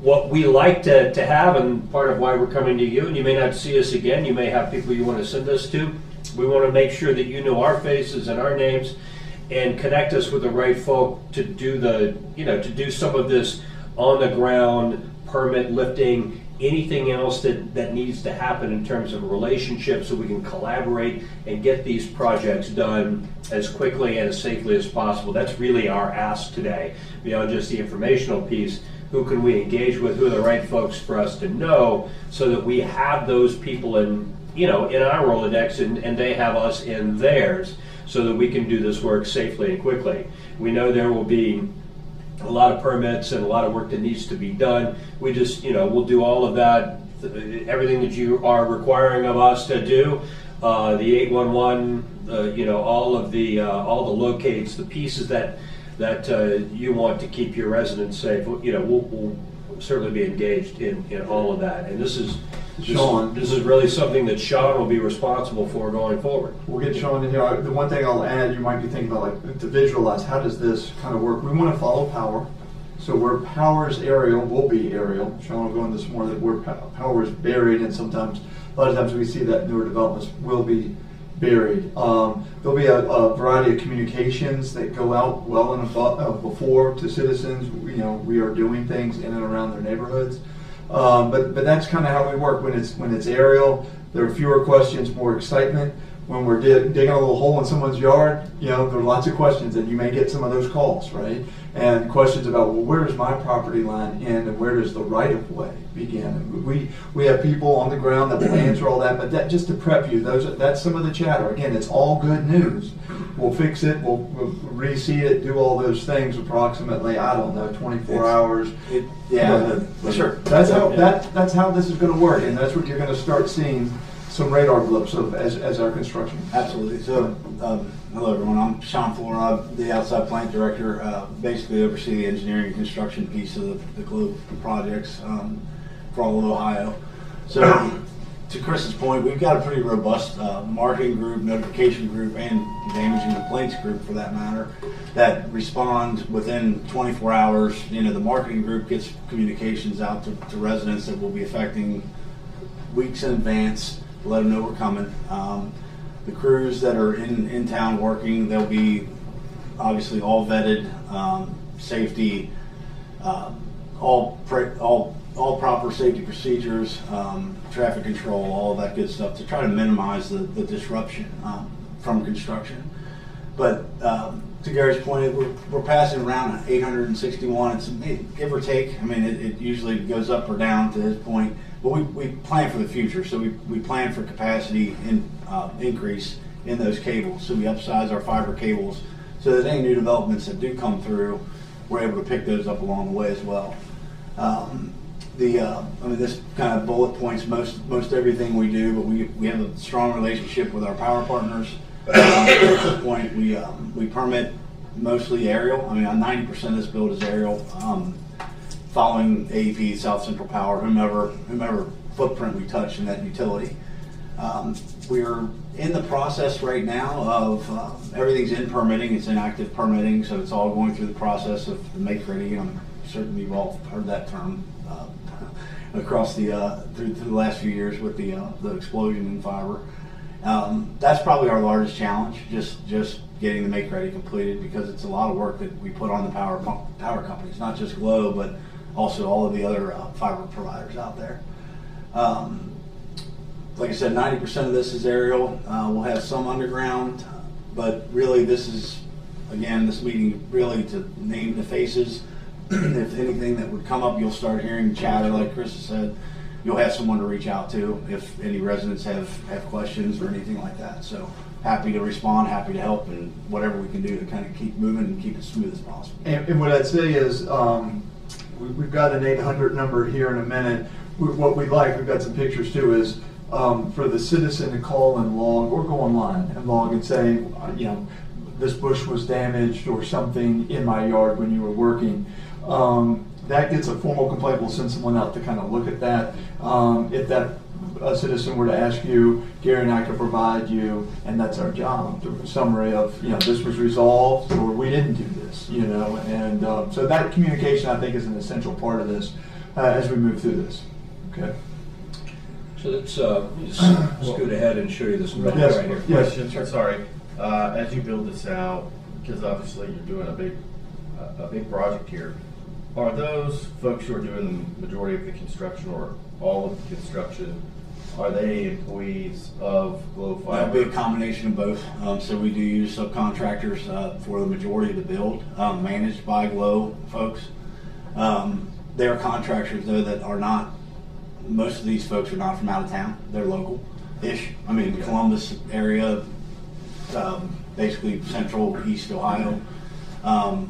What we like to have, and part of why we're coming to you, and you may not see us again, you may have people you want to send us to, we want to make sure that you know our faces and our names and connect us with the right folk to do to do some of this on the ground permit lifting, anything else that needs to happen in terms of a relationship so we can collaborate and get these projects done as quickly and as safely as possible. That's really our ask today. Beyond just the informational piece, who can we engage with, who are the right folks for us to know so that we have those people in our Rolodex and they have us in theirs so that we can do this work safely and quickly. We know there will be a lot of permits and a lot of work that needs to be done. We just, we'll do all of that, everything that you are requiring of us to do. The 811, all the locates, the pieces that you want to keep your residents safe. We'll certainly be engaged in all of that. And this is really something that Sean will be responsible for going forward. We'll get Sean in here. The one thing I'll add, you might be thinking about, to visualize, how does this kind of work? We want to follow power. So where power is aerial, will be aerial. Sean will go into this more, that where power is buried, and sometimes, a lot of times we see that newer developments will be buried. There'll be a variety of communications that go out well and above, before to citizens. We are doing things in and around their neighborhoods. But that's kind of how we work. When it's aerial, there are fewer questions, more excitement. When we're digging a little hole in someone's yard, there are lots of questions, and you may get some of those calls, right? And questions about, well, where does my property line end, and where does the right of way begin? And we have people on the ground that will answer all that. But just to prep you, that's some of the chatter. Again, it's all good news. We'll fix it. We'll reseed it. Do all those things approximately. 24 hours. Sure. That's how this is going to work, and that's what you're going to start seeing. Some radar blips as our construction. Absolutely. So, hello everyone. I'm Sean Flora, the outside plant director. Basically oversee the engineering and construction piece of the Globe projects for all of Ohio. So, to Chris's point, we've got a pretty robust marketing group, notification group, and damage and complaints group for that matter, that respond within 24 hours. The marketing group gets communications out to residents that will be affecting weeks in advance. Let them know we're coming. The crews that are in town working, they'll be obviously all vetted, safety, all proper safety procedures, traffic control, all of that good stuff to try to minimize the disruption from construction. But to Gary's point, we're passing around 861. It's give or take. I mean, it usually goes up or down to his point. But we plan for the future, so we plan for capacity increase in those cables. So we upsize our fiber cables so that any new developments that do come through, we're able to pick those up along the way as well. This kind of bullet points most everything we do, but we have a strong relationship with our power partners. At this point, we permit mostly aerial. 90% of this build is aerial. Following AEP, South Central Power, whomever footprint we touch in that utility. We're in the process right now of everything's in permitting. It's in active permitting, so it's all going through the process of the make ready. I'm certain you've all heard that term across the through the last few years with the explosion in fiber. That's probably our largest challenge, just getting the make ready completed, because it's a lot of work that we put on the power companies, not just Globe, but also all of the other fiber providers out there. Like I said, 90% of this is aerial. We'll have some underground, but really this meeting really to name the faces. If anything that would come up, you'll start hearing chatter, like Chris said. You'll have someone to reach out to if any residents have questions or anything like that. So happy to respond, happy to help, and whatever we can do to kind of keep moving and keep it smooth as possible. And what I'd say is, we've got an 800 number here in a minute. What we'd like, we've got some pictures too, is for the citizen to call and log, or go online and log and say, this bush was damaged or something in my yard when you were working. that gets a formal complaint, we'll send someone out to kind of look at that. If that a citizen were to ask you, Gary and I could provide you, and that's our job, the summary of, this was resolved, or we didn't do this, and so that communication, I think, is an essential part of this as we move through this. Okay. So let's scoot ahead and show you this map Yes, right here. yes. Question, sorry, as you build this out, because obviously you're doing a big project here, are those folks who are doing the majority of the construction or all of the construction, are they employees of Glow Fiber? That'll be a combination of both. So we do use subcontractors for the majority of the build, managed by Glow folks. They are contractors, though, that are not, most of these folks are not from out of town. They're local-ish. I mean, Columbus area, basically central East Ohio.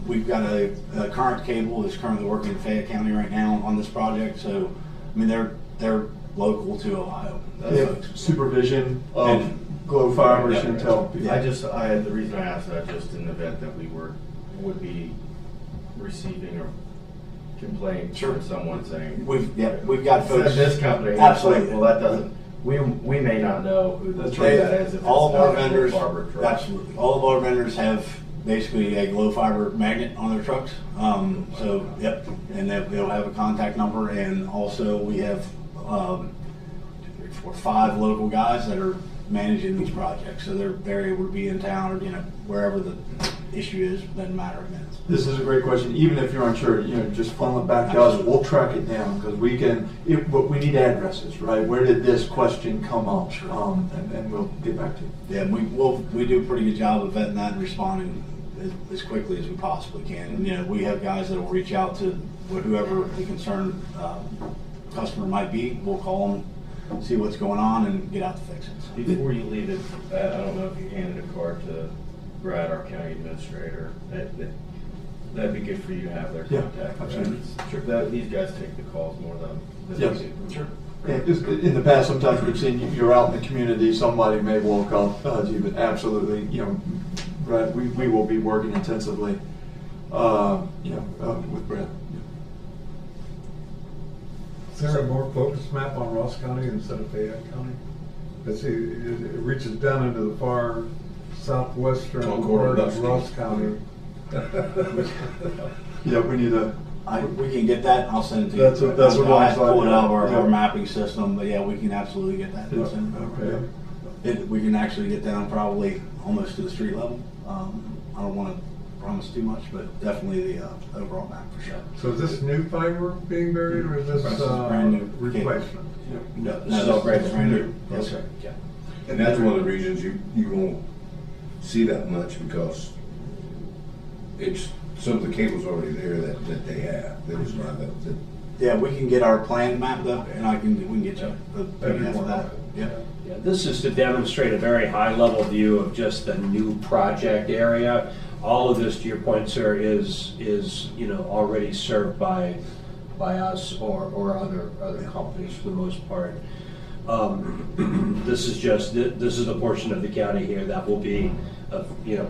We've got a current cable that's currently working in Fayette County right now on this project. So, I mean, they're local to Ohio. Supervision of Glow Fiber, Shintel. The reason I asked that, just in the event that we would be receiving a complaint from someone saying, we've got folks. This company. Absolutely. Well, that doesn't. We may not know who that is. If all of our it's not a vendors, Glow Fiber truck. absolutely, all of our vendors have basically a Glow Fiber magnet on their trucks. So, yep, and they'll have a contact number, and also we have 2, 3, 4, 5 local guys that are managing these projects. So they're able to be in town or wherever the issue is. Doesn't matter in minutes. This is a great question. Even if you're unsure, just funnel it back to us. We'll track it down because we can. But we need addresses, right? Where did this question come up? And we'll get back to you. Yeah, we do a pretty good job of vetting that and responding as quickly as we possibly can. And we have guys that will reach out to whoever the concerned customer might be. We'll call them, see what's going on, and get out to fix it. Before you leave it, I don't know if you handed a card to Brad, our county administrator. That'd be good for you to have their contact. Absolutely. Sure. These guys take the calls more than Yes. we do. Sure. And just in the past, sometimes we've seen you're out in the community, somebody may walk up to you, but absolutely, Brad, we will be working intensively, with Brad. Is there a more focused map on Ross County instead of Fayette County? Let's see, it reaches down into the far southwestern part of Ross County. Yeah, we need a. We can get that. I'll send it to you. That's what I have to pull it out of our yeah. mapping system, but yeah, we can absolutely get that. Okay. We can actually get down probably almost to the street level. I don't want to promise too much, but definitely the overall map for sure. So is this new fiber being buried, or is this brand new replacement? No, This is all brand new. Yes, sir. Yeah. And that's one of the reasons you won't see that much, because it's, some of the cable's already there that they have. They just not that. Yeah, we can get our plan mapped up, and we can get you a PDF of that. Yeah. Yeah, this is to demonstrate a very high-level view of just the new project area. All of this, to your point, sir, is already served by us or other companies for the most part. This is a portion of the county here that will be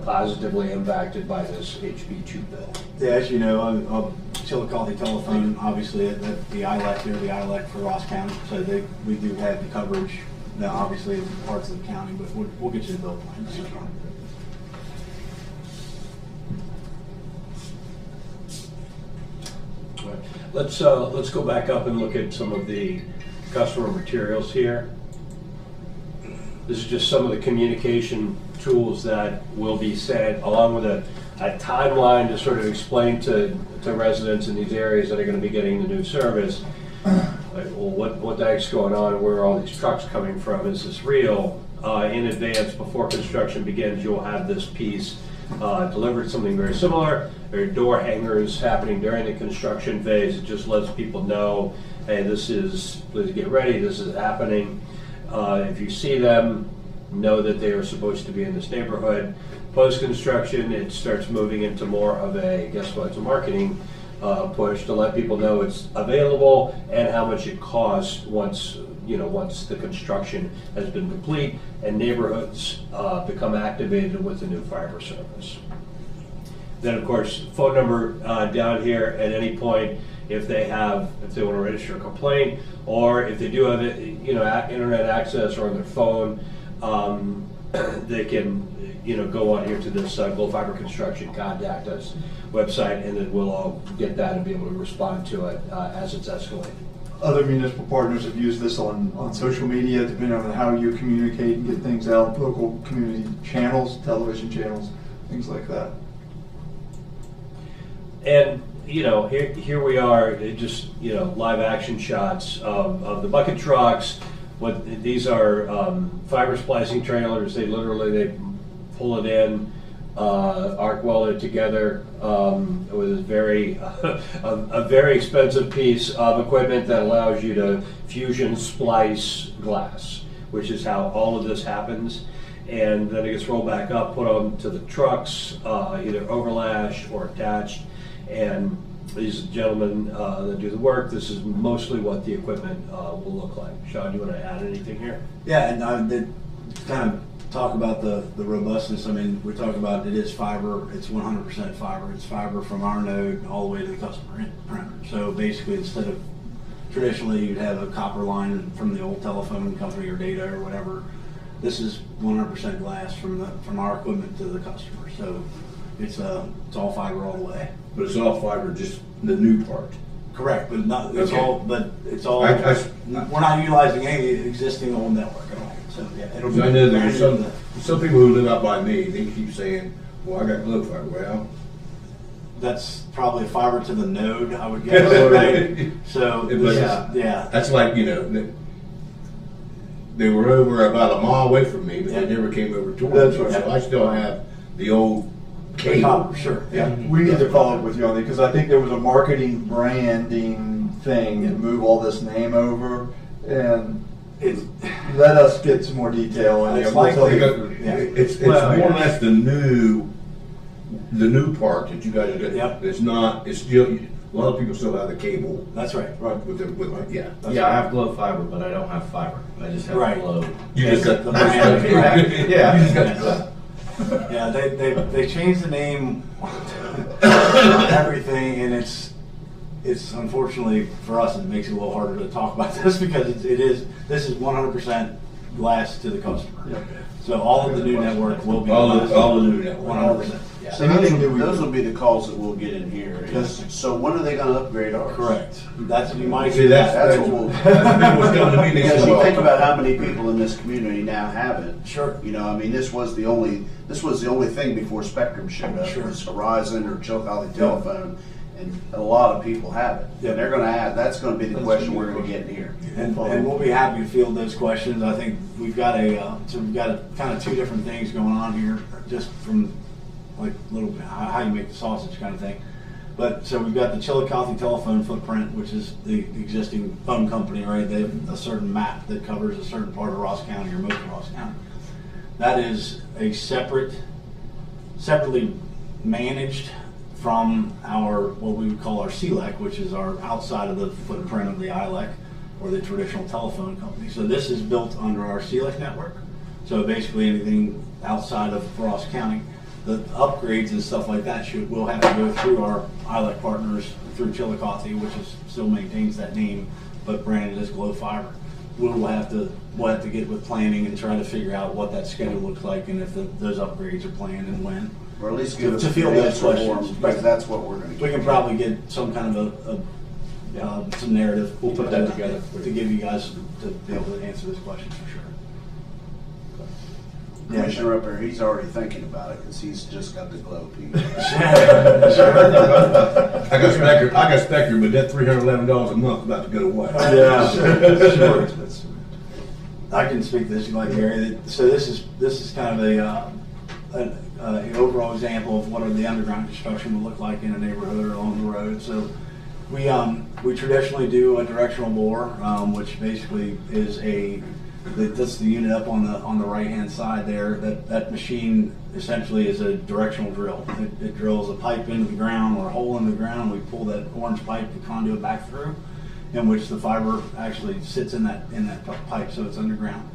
positively impacted by this HB2 bill. Yeah, as you know, Chillicothe Telephone, obviously, at the ILEC here, the ILEC for Ross County, so we do have the coverage, now obviously in parts of the county, but we'll get you the bill plans. Let's go back up and look at some of the customer materials here. This is just some of the communication tools that will be sent, along with a timeline to sort of explain to residents in these areas that are going to be getting the new service. Like, well, what the heck's going on? Where are all these trucks coming from? Is this real? In advance, before construction begins, you'll have this piece delivered, something very similar. There are door hangers happening during the construction phase. It just lets people know, hey, please get ready, this is happening. If you see them, know that they are supposed to be in this neighborhood. Post-construction, it starts moving into more of a marketing push to let people know it's available and how much it costs once the construction has been complete and neighborhoods become activated with the new fiber service. Then, of course, phone number down here at any point. if they want to register a complaint, or if they do have internet access or on their phone, they can go on here to this Glow Fiber Construction Contact Us website, and then we'll all get that and be able to respond to it as it's escalated. Other municipal partners have used this on social media, depending on how you communicate and get things out, local community channels, television channels, things like that. And here we are, just live action shots of the bucket trucks. These are fiber splicing trailers. They pull it in, arc weld it together with a very expensive piece of equipment that allows you to fusion splice glass, which is how all of this happens. And then it gets rolled back up, put onto the trucks, either overlashed or attached. And these gentlemen that do the work, this is mostly what the equipment will look like. Sean, do you want to add anything here? Yeah, and I did kind of talk about the robustness. I mean, we talk about it is fiber. It's 100% fiber. It's fiber from our node all the way to the customer printer. So basically, instead of traditionally you'd have a copper line from the old telephone company or data or whatever, this is 100% glass from our equipment to the customer. So it's all fiber all the way. But it's all fiber, just the new part. Correct, but not. It's Okay. all. But it's all. We're not utilizing any existing old network at all. So yeah, it'll be. I know there's some people who live out by me. They keep saying, "Well, I got Glow Fiber." Well, that's probably fiber to the node, I would guess. Right? So yeah. That's like they were over about a mile away from me, but they never came over to me. That's right. So I still have the old cable. Sure. Yeah, we need to follow up with you on that, because I think there was a marketing branding thing to move all this name over, and let us get some more detail. And It's we'll like tell you. it's more or less the new part that you guys are doing. Yep. It's not. It's still a lot of people still have the cable. That's right. Right. With yeah. Yeah, I have Glow Fiber, but I don't have fiber. I just have Glow. You just got the brand. Yeah. You just got Glow. Yeah, they changed the name on everything, and it's unfortunately for us it makes it a little harder to talk about this, because this is 100% glass to the customer. Yeah. So all of the new network will be all the new network 100%. Yeah. So those will be the calls that we'll get in here. So when are they going to upgrade ours? Correct. That's you might see that's what we'll. what's coming to me next Because you week. think about how many people in this community now have it. Sure. I mean, this was the only thing before Spectrum showed up. Sure. It was Horizon or Chillicothe Telephone, and a lot of people have it. Yeah. And they're going to add. That's going to be the question we're going to get in here. And we'll be happy to field those questions. I think we've got kind of two different things going on here, just from like little how you make the sausage kind of thing. But so we've got the Chillicothe Telephone footprint, which is the existing phone company, right? They have a certain map that covers a certain part of Ross County or most of Ross County. That is a separately managed from our what we would call our CLEC, which is our outside of the footprint of the ILEC or the traditional telephone company. So this is built under our CLEC network. So basically anything outside of Ross County, the upgrades and stuff like that will have to go through our ILEC partners through Chillicothe, which still maintains that name, but branded as Glow Fiber. We'll have to get with planning and try to figure out what that schedule looks like, and if those upgrades are planned and when. Or at least give us to field those questions. Because that's what we're going to get. We can probably get some kind of some narrative. We'll put that together to give you guys to be able to answer this question for sure. Commissioner up there, he's already thinking about it because he's just got the Glow piece. I got Spectre, but that $311 a month about to go away. Yeah, sure. I can speak to this like Gary. So this is kind of an overall example of what the underground construction would look like in a neighborhood or along the road. So we traditionally do a directional bore, which basically is that's the unit up on the right hand side there. That machine essentially is a directional drill. It drills a pipe into the ground or a hole in the ground. We pull that orange pipe, the conduit back through, in which the fiber actually sits in that pipe, so it's underground.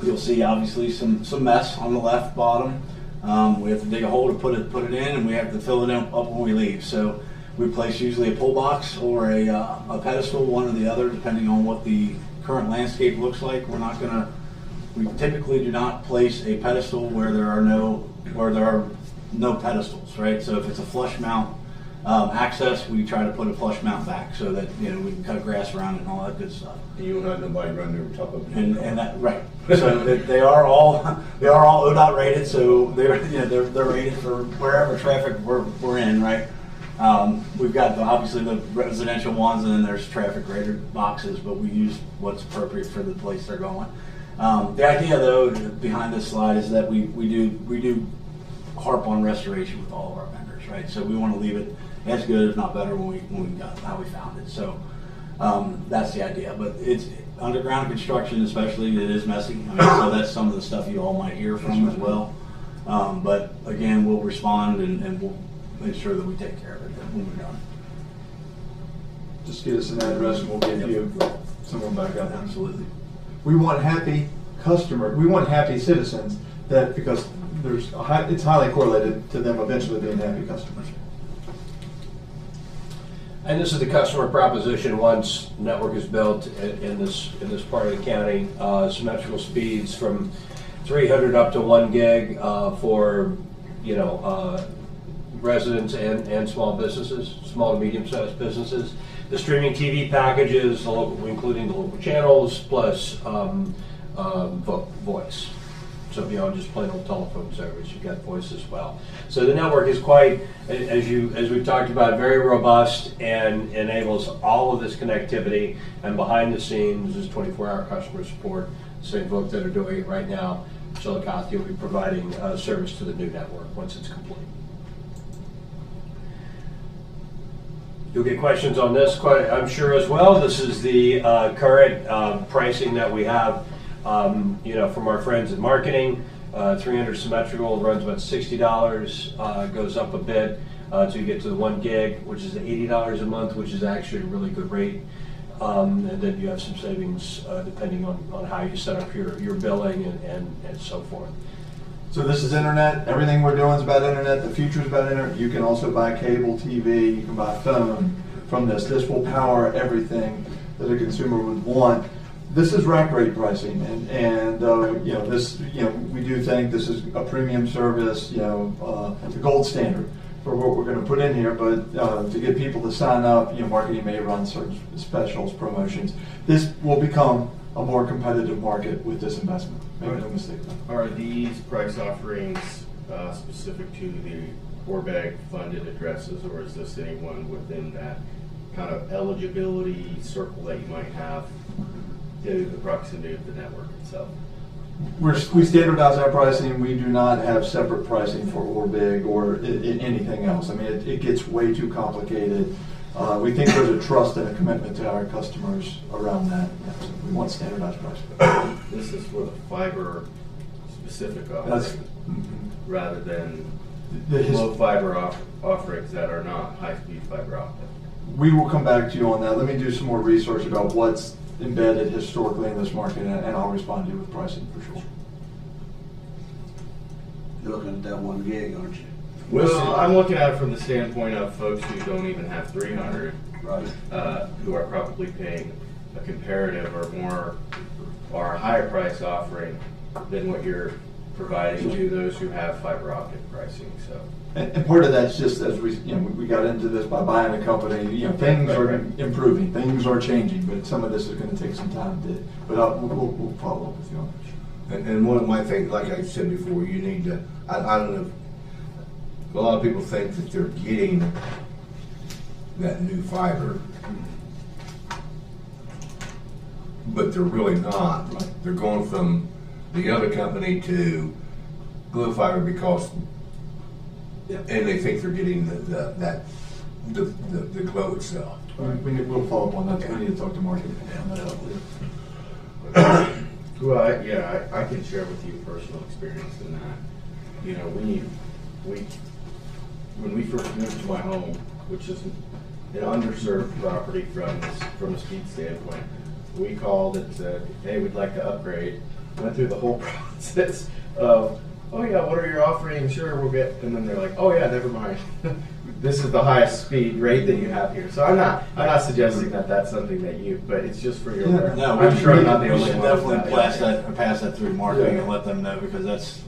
You'll see obviously some mess on the left bottom. We have to dig a hole to put it in, and we have to fill it up when we leave. So We place usually a pole box or a pedestal, one or the other, depending on what the current landscape looks like. We typically do not place a pedestal where there are no pedestals, right? So if it's a flush mount access, we try to put a flush mount back so that we can cut grass around it and all that good stuff. And you don't have nobody running over top of it. And that, right. So they are all ODOT rated, so they're rated for wherever traffic we're in, right? We've got obviously the residential ones, and then there's traffic rated boxes, but we use what's appropriate for the place they're going. The idea, though, behind this slide is that we do harp on restoration with all of our vendors, right? So we want to leave it as good, if not better, when we got how we found it. So that's the idea. But it's underground construction, especially, it is messy. I mean, so that's some of the stuff you all might hear from as well. But again, we'll respond and we'll make sure that we take care of it when we're done. Just get us an address and we'll give you someone back out there. Absolutely. We want happy customers. We want happy citizens. That because it's highly correlated to them eventually being happy customers. And this is the customer proposition once network is built in this part of the county. Symmetrical speeds from 300 up to 1 gig for residents and small businesses, small to medium-sized businesses. The streaming TV packages, including the local channels, plus voice. So beyond just plain old telephone service, you've got voice as well. So the network is quite, as we've talked about, very robust and enables all of this connectivity. And behind the scenes is 24-hour customer support. Same folks that are doing it right now. Chillicothe will be providing service to the new network once it's complete. You'll get questions on this, I'm sure, as well. This is the current pricing that we have, from our friends in marketing. 300 symmetrical runs about $60, goes up a bit until you get to the 1 gig, which is $80 a month, which is actually a really good rate. And then you have some savings depending on how you set up your billing and so forth. So this is internet. Everything we're doing is about internet. The future is about internet. You can also buy cable TV. You can buy phone from this. This will power everything that a consumer would want. This is rack rate pricing, and we do think this is a premium service. The gold standard for what we're going to put in here. But to get people to sign up, marketing may run certain specials, promotions. This will become a more competitive market with this investment. Make no mistake about it. Are these price offerings specific to the ORBAG funded addresses, or is this anyone within that kind of eligibility circle that you might have to the proximity of the network itself? We standardize our pricing. We do not have separate pricing for ORBAG or anything else. I mean, it gets way too complicated. We think there's a trust and a commitment to our customers around that. So we want standardized pricing. This is for the fiber specific offering, rather than low fiber offerings that are not high-speed fiber optic. We will come back to you on that. Let me do some more research about what's embedded historically in this market, and I'll respond to you with pricing for sure. You're looking at that 1 gig, aren't you? Well, I'm looking at it from the standpoint of folks who don't even have 300, right? Who are probably paying a comparative or a higher price offering than what you're providing to those who have fiber optic pricing. So, and part of that's just as we got into this by buying a company. Things are improving, things are changing, but some of this is going to take some time but we'll follow up with you on that. And one of my things, like I said before, you need to. I don't know. A lot of people think that they're getting that new fiber, but they're really not. They're going from the other company to Glo Fiber because, and they think they're getting the Glo itself. We'll follow up on that. We need to talk to marketing. Well, I can share with you personal experience in that. When we first moved to my home, which is an underserved property from a speed standpoint, we called and said, hey, we'd like to upgrade. Went through the whole process of, oh yeah, what are your offerings? Sure, we'll get, and then they're like, oh yeah, never mind. this is the highest speed rate that you have here. So I'm not suggesting that that's something that you, but it's just for your. No, I'm sure I'm not the we only should one. definitely pass that through marketing and let them know, because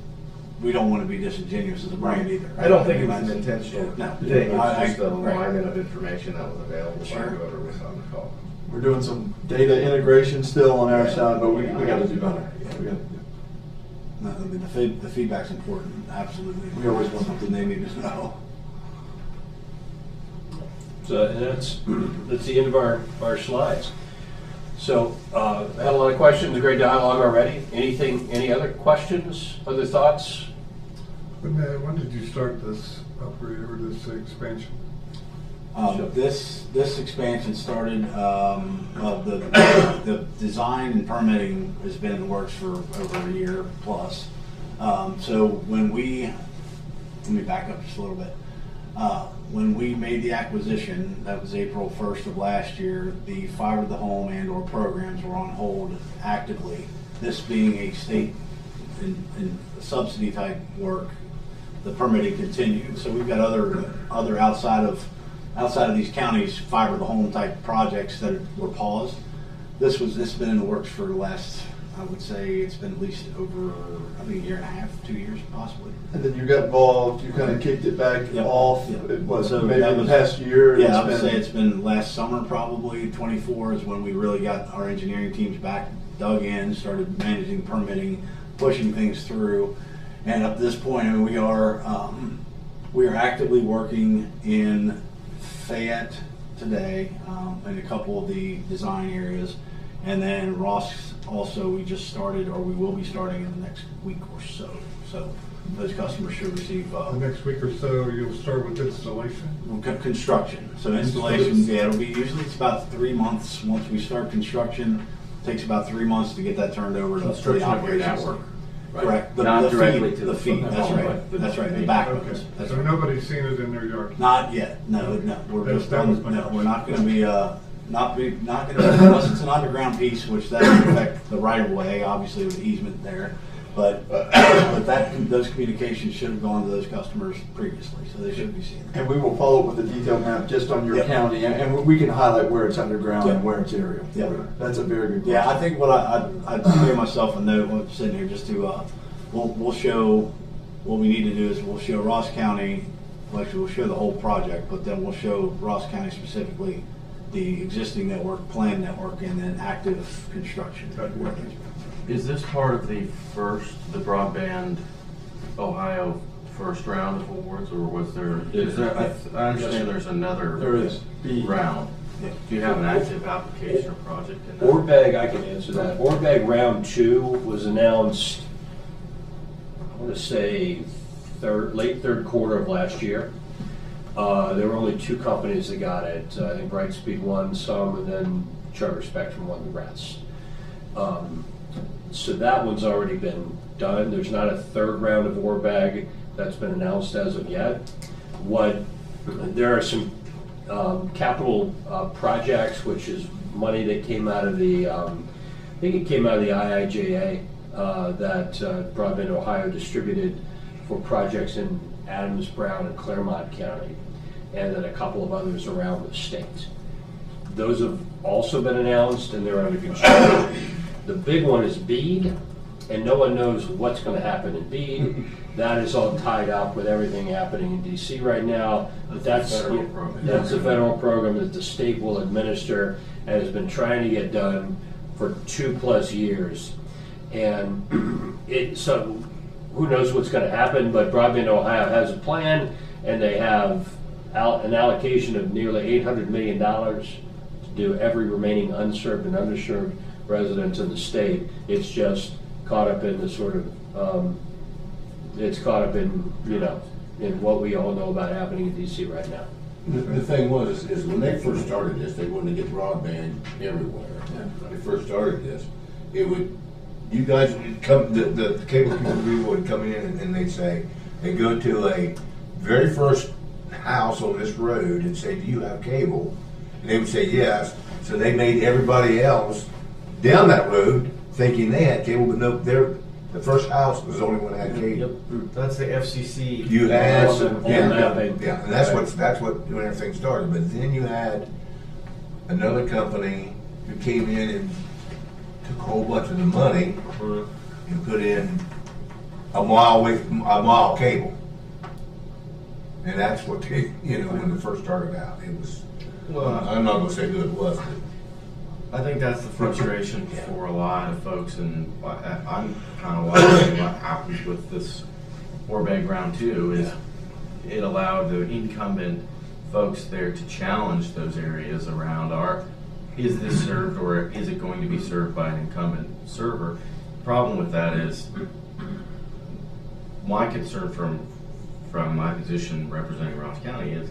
we don't want to be disingenuous as a brand either. I don't think it was an intentional No. thing. It's just a right. alignment of information that was available by whoever was on the call. We're doing some data integration still on our side, but we got to do better. We gotta- No, I mean, the feedback's important, absolutely. We always want something they need to know. So and that's the end of our slides. So had a lot of questions, great dialogue already. Any other questions, other thoughts? When did you start this upgrade or this expansion? This expansion started, the design and permitting has been in the works for over a year plus. So when let me back up just a little bit. When we made the acquisition, that was April 1st of last year, the fiber to the home and or programs were on hold actively. This being a state and subsidy type work, the permitting continued. So we've got other outside of these counties, fiber to the home type projects that were paused. This has been in the works for the last, I would say it's been at least over, I think, a year and a half, 2 years possibly. And then you got involved, you kind of kicked it back off. Yep. It was So maybe that in the was- past year. Yeah, I would say it's been last summer probably. 24 is when we really got our engineering teams back, dug in, started managing permitting, pushing things through. And up to this point, I mean, we are actively working in Fayette today, in a couple of the design areas. And then Ross also, we just started, or we will be starting in the next week or so. So those customers should receive. The next week or so, you'll start with installation? Construction. So installation, yeah, it'll be, usually it's about 3 months. Once we start construction, it takes about 3 months to get that turned over to the Construction of your operations. network. Correct. Not directly feed, to the feed, that's home, right. but That's right, the feed. backbones. Okay, That's so right. nobody's seen it in their yard? Not yet, no. We're That's- just, that was my no, question. we're not gonna be, not gonna, unless it's an underground piece, which that would affect the right of way, obviously with the easement there. But those communications should have gone to those customers previously, so they should be seeing it. And we will follow up with a detailed map just on your Yep. county, and we can highlight where it's underground Yep. and where it's aerial. Yep. That's a very good question. Yeah, I think what I'd give myself a note while I'm sitting here just to, we'll show, what we need to do is we'll show Ross County, well, actually we'll show the whole project, but then we'll show Ross County specifically the existing network, planned network, and then active construction. Is this part of the broadband Ohio first round of awards, or was there? Is there? I understand there's another. There is. Round. Yeah. Do you have an active application or project in that? Orbag, I can answer that. Orbag Round 2 was announced, I want to say, late third quarter of last year. There were only 2 companies that got it. I think Brightspeed won some, and then Charter Spectrum won the rest. So that one's already been done. There's not a third round of Orbag that's been announced as of yet. There are some capital projects, which is money that came out of the, I think it came out of the IIJA that Broadband Ohio distributed for projects in Adams, Brown, and Claremont County, and then a couple of others around the state. Those have also been announced, and they're under construction. The big one is BEAD, and no one knows what's going to happen in BEAD. That is all tied up with everything happening in DC right now. But that's a federal program that the state will administer and has been trying to get done for 2+ years. And so who knows what's going to happen, but Broadband Ohio has a plan, and they have an allocation of nearly $800 million to do every remaining unserved and underserved residents in the state. It's just caught up in the sort of, it's caught up in, in what we all know about happening in DC right now. The thing was, is when they first started this, they wanted to get broadband everywhere. When they first started this, you guys would come, the cable people would come in and they'd say, they go to a very first house on this road and say, do you have cable? And they would say yes. So they made everybody else down that road thinking they had cable, but no, The first house was the only one that had cable. That's the FCC. You had, Yeah. yeah, and that's what, when everything started, but then you had another company who came in and took a whole bunch of the money and put in a mile cable. And that's what they, when it first started out, it was, I'm not gonna say who it was, but I think that's the frustration for a lot of folks, and I'm kind of watching what happens with this Orbeg round 2 is it allowed the incumbent folks there to challenge those areas around is this served or is it going to be served by an incumbent server? The problem with that is my concern from my position representing Ross County is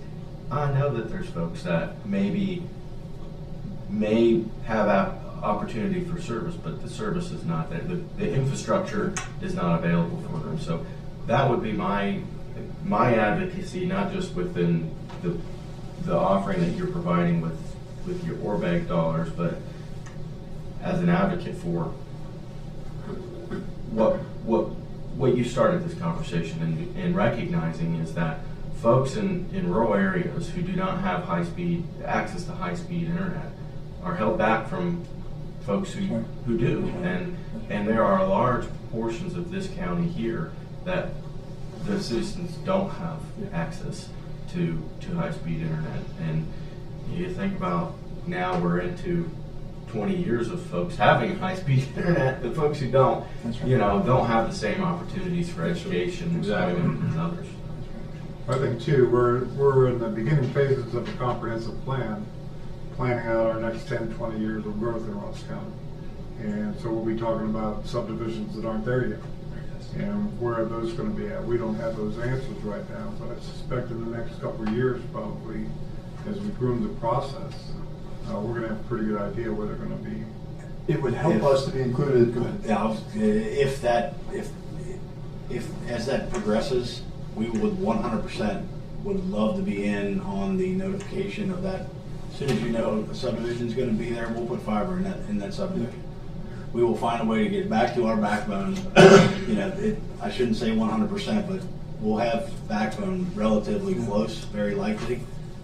I know that there's folks that may have opportunity for service, but the service is not there. The infrastructure is not available for them. So that would be my advocacy, not just within the offering that you're providing with your Orbeg dollars, but as an advocate for what you started this conversation in recognizing is that folks in rural areas who do not have access to high-speed internet are held back from folks who do. And there are large portions of this county here that the citizens don't have access to high-speed internet. And you think about now we're into 20 years of folks having high-speed internet, the folks who don't, don't have the same opportunities for education and employment as others. I think too, we're in the beginning phases of a comprehensive plan, planning out our next 10, 20 years of growth in Ross County. And so we'll be talking about subdivisions that aren't there yet. And where are those going to be at? We don't have those answers right now, but I suspect in the next couple of years, probably, as we groom the process, we're going to have a pretty good idea where they're going to be. It would help us to be included. Go ahead. If as that progresses, we would 100% would love to be in on the notification of that. As soon as you know the subdivision is going to be there, we'll put fiber in that subdivision. We will find a way to get back to our backbone. I shouldn't say 100%, but we'll have backbone relatively close, very likely.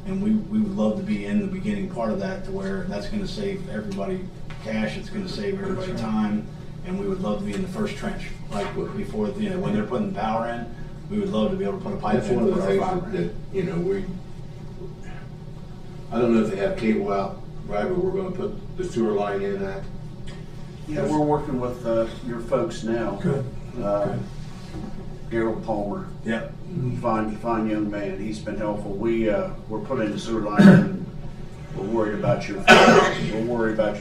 And we would love to be in the beginning part of that to where that's going to save everybody cash, it's going to save everybody time, and we would love to be in the first trench, like before, when they're putting the power in, we would love to be able to put a pipe that's in. one of the things that I don't know if they have cable out right, but we're going to put the sewer line in that. Yeah, we're working with your folks now. Good. Gerald Palmer. Yep. Fine young man. He's been helpful. We're putting the sewer line in. And we're worried about your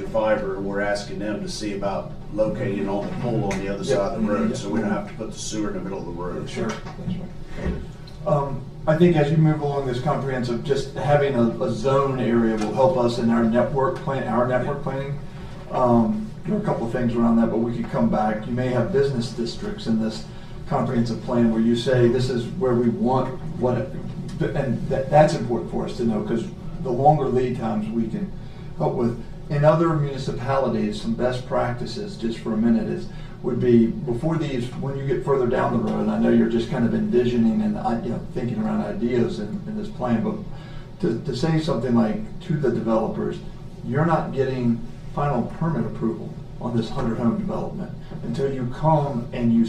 fiber, and we're asking them to see about locating on the pole on the other side of the road, so we don't have to put the sewer in the middle of the road. Sure. That's right. I think as you move along this comprehensive, just having a zone area will help us in our network planning. There are a couple of things around that, but we could come back. You may have business districts in this comprehensive plan where you say this is where we want and that's important for us to know, because the longer lead times we can help with. In other municipalities, some best practices, just for a minute, would be before these, when you get further down the road, and I know you're just kind of envisioning and thinking around ideas in this plan, but to say something like to the developers, you're not getting final permit approval on this 100-home development until you come and you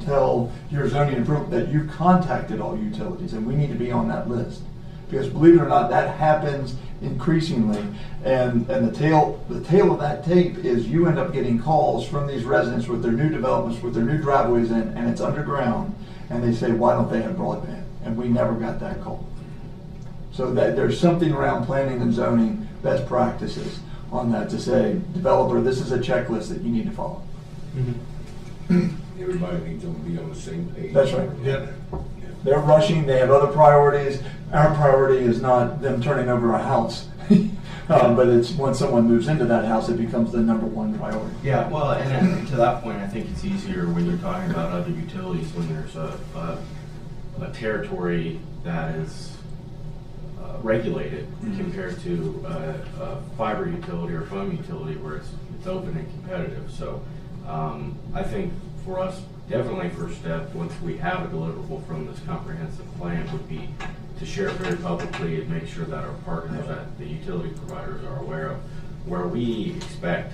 tell your zoning approval that you contacted all utilities, and we need to be on that list. Because believe it or not, that happens increasingly, and the tail of that tape is you end up getting calls from these residents with their new developments, with their new driveways in, and it's underground, and they say, why don't they have broadband? And we never got that call. So that there's something around planning and zoning best practices on that to say, developer, this is a checklist that you need to follow. Everybody needs to be on the same page. That's right. Yeah. They're rushing, they have other priorities. Our priority is not them turning over a house, but it's when someone moves into that house, it becomes the number one priority. Yeah, well, and to that point, I think it's easier when you're talking about other utilities, when there's a territory that is regulated compared to a fiber utility or phone utility where it's open and competitive. So I think for us, definitely first step, once we have a deliverable from this comprehensive plan, would be to share it very publicly and make sure that our partners, that the utility providers are aware of where we expect,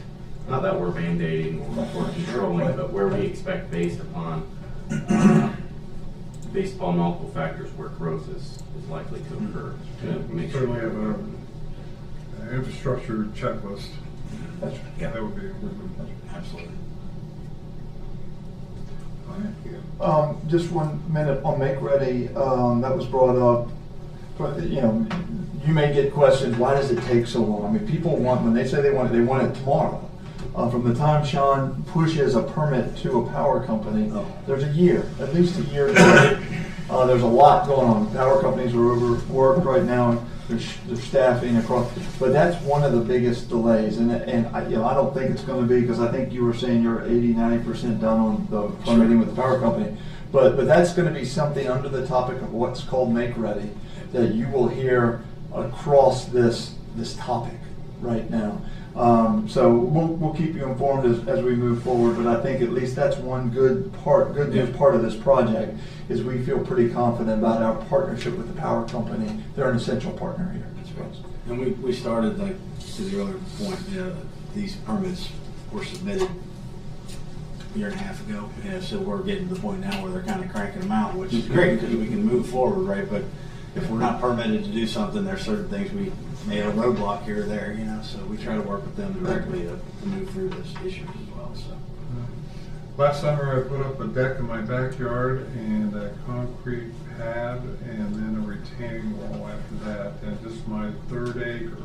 not that we're mandating or controlling, but where we expect based upon multiple factors where growth is likely to occur. To We make sure certainly have an infrastructure checklist. That's, Yeah, that would be. Absolutely. Just 1 minute on Make Ready, that was brought up. But, you know, you may get questions, why does it take so long? I mean, people want, when they say they want it tomorrow. From the time Sean pushes a permit to a power company, there's a year, at least a year. There's a lot going on. Power companies are overworked right now. They're staffing across, but that's one of the biggest delays. And I, you know, I don't think it's going to be, because I think you were saying you're 80-90% done on the permitting with the power company. But that's going to be something under the topic of what's called Make Ready that you will hear across this topic right now. So we'll keep you informed as we move forward, but I think at least that's one good news part of this project, is we feel pretty confident about our partnership with the power company. They're an essential partner here. And we started, like, to the earlier point, these permits were submitted a year and a half ago. So we're getting to the point now where they're kind of cranking them out, which is great because we can move forward, right? But if we're not permitted to do something, there's certain things we may have a roadblock here or there, you know, so we try to work with them directly to move through those issues as well, so. Last summer, I put up a deck in my backyard and a concrete pad and then a retaining wall after that. And just my 3rd acre,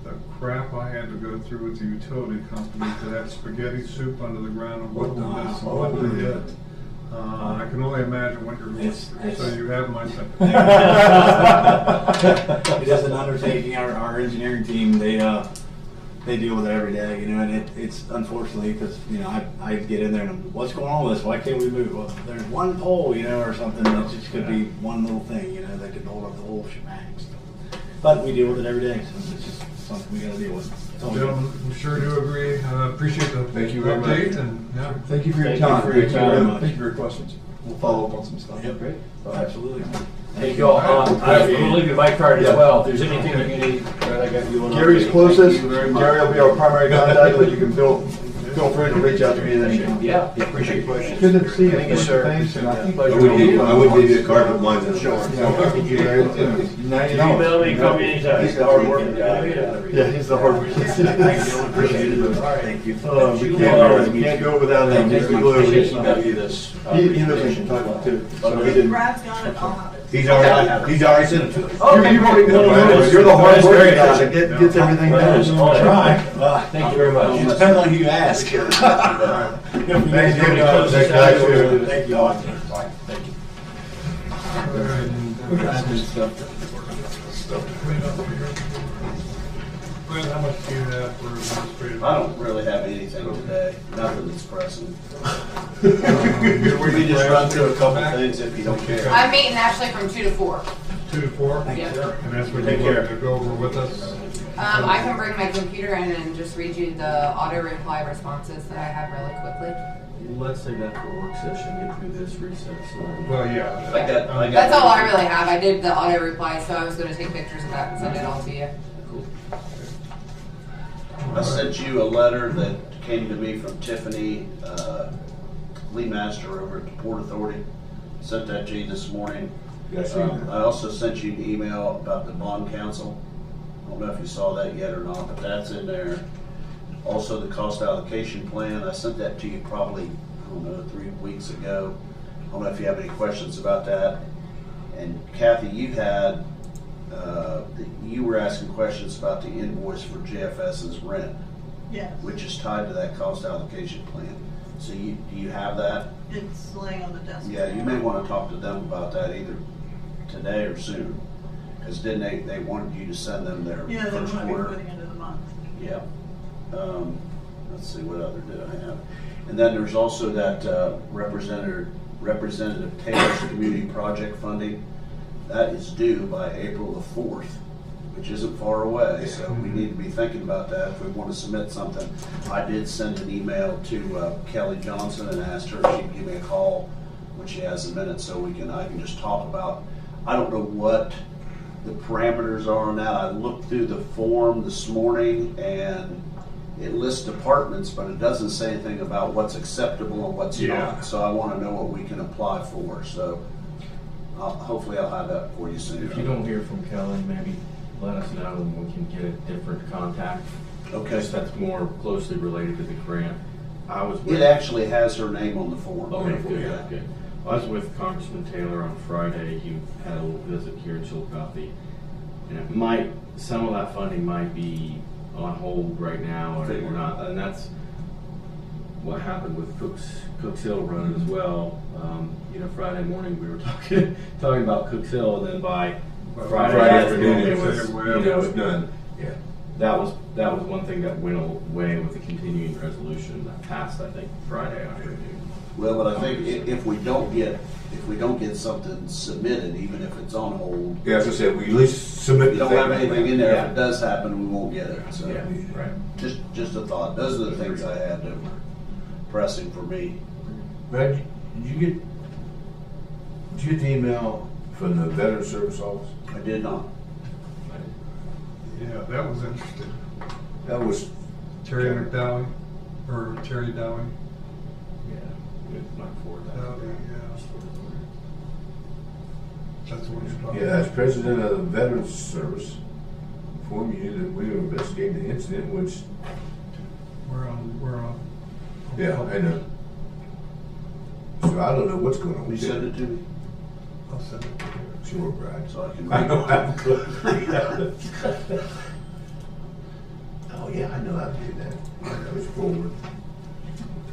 the crap I had to go through with the utility company to that spaghetti soup under the ground and what the hit. I can only imagine what you're going through, so you have my sympathy. It is an undertaking. Our engineering team, they deal with it every day, you know, and it's unfortunately, because, you know, I get in there and I'm, what's going on with this? Why can't we move? Well, there's one pole, you know, or something that just could be one little thing, you know, that could hold up the whole shebang. But we deal with it every day, so it's just something we got to deal with. Gentlemen, we sure do agree. Appreciate the Thank you very update much. and yeah. Thank you for your time. Thank you for your questions. We'll follow up on some stuff. Yep. Great. Absolutely. Thank you all. We'll leave you my card as well. If there's anything that you need, I got you on. Gary's closest. Thank you very much. Gary will be our primary contact, but you can feel free to reach out to me at any time. Yeah, appreciate your questions. Good to see you. Thank you, sir. Thanks, and I think I would give you a card with mine in short. Thank you, Gary. Now you know. Email me, call me anytime. He's the hard working guy. Yeah, he's the hard working guy. Appreciate it. Thank you. We can't go without him. He's the glue. Email you this. He lives in Kentucky too. So he didn't. Brad's got it, I'll have it. He's already sent it to us. You're the hard working guy that gets everything done. Try. Thank you very much. It depends on who you ask. Thanks, Gary. Thank you all. Thank you. We got some stuff to clean up here. Glenn, how much do you have for administrative? I don't really have anything today, nothing that's pressing. We We just run through a couple things if you don't care. I'm meeting actually from 2 to 4. 2 to 4? Yep. And that's what Take you care. want to go over with us? I can bring my computer in and just read you the auto reply responses that I have really quickly. Let's say that for work session, get through this recess. Well, yeah. I got. That's all I really have. I did the auto reply, so I was going to take pictures of that and send it all to you. I sent you a letter that came to me from Tiffany Lee Master over at the Port Authority. Sent that to you this morning. Yes, I also sent you an email about the bond council. I don't know if you saw that yet or not, but that's in there. Also, the cost allocation plan, I sent that to you probably, I don't know, 3 weeks ago. I don't know if you have any questions about that. And Kathy, you had, you were asking questions about the invoice for JFS's rent. Yes. Which is tied to that cost allocation plan. So do you have that? It's laying on the desk. Yeah, you may want to talk to them about that either today or soon. Because didn't they wanted you to send them their Yeah, they first want to be quarter? putting into the month. Yeah. Let's see, what other did I have? And then there's also that Representative Taylor's community project funding. That is due by April the 4th. which isn't far away, so we need to be thinking about that if we want to submit something. I did send an email to Kelly Johnson and asked her if she'd give me a call when she has a minute so I can just talk about, I don't know what the parameters are on that. I looked through the form this morning and it lists departments, but it doesn't say anything about what's acceptable and what's not. So I want to know what we can apply for. So hopefully I'll have that for you soon. If you don't hear from Kelly, maybe let us know and we can get a different contact. Okay. Just that's more closely related to the grant. It actually has her name on the form. Okay, good, good. I was with Congressman Taylor on Friday. He had a little visit here in Chillicothe. And some of that funding might be on hold right now or not. And that's what happened with Cooks Hill Road as well. Friday morning we were talking about Cooks Hill, and then by Friday afternoon it was done. Yeah. That was one thing that went away with the continuing resolution that passed, I think, Friday afternoon. Well, but I think if we don't get something submitted, even if it's on hold. Yeah, as I said, we at least submit. You don't have anything in there. If it does happen, we won't get it. So yeah, right. Just a thought. Those are the things I had that were pressing for me. Brad, did you get the email from the Veteran Service Office? I did not. Yeah, that was interesting. That was Terry McDowell, or Terry Dowie. Mike Ford. That's what you're talking Yeah, about. as president of the Veterans Service, inform you that we are investigating the incident which. We're on. Yeah, I know. So I don't know what's going on. Will you send it to me? I'll send it to you. Sure, Brad. So I can. I know how to Oh yeah, I know how to do that. Push forward.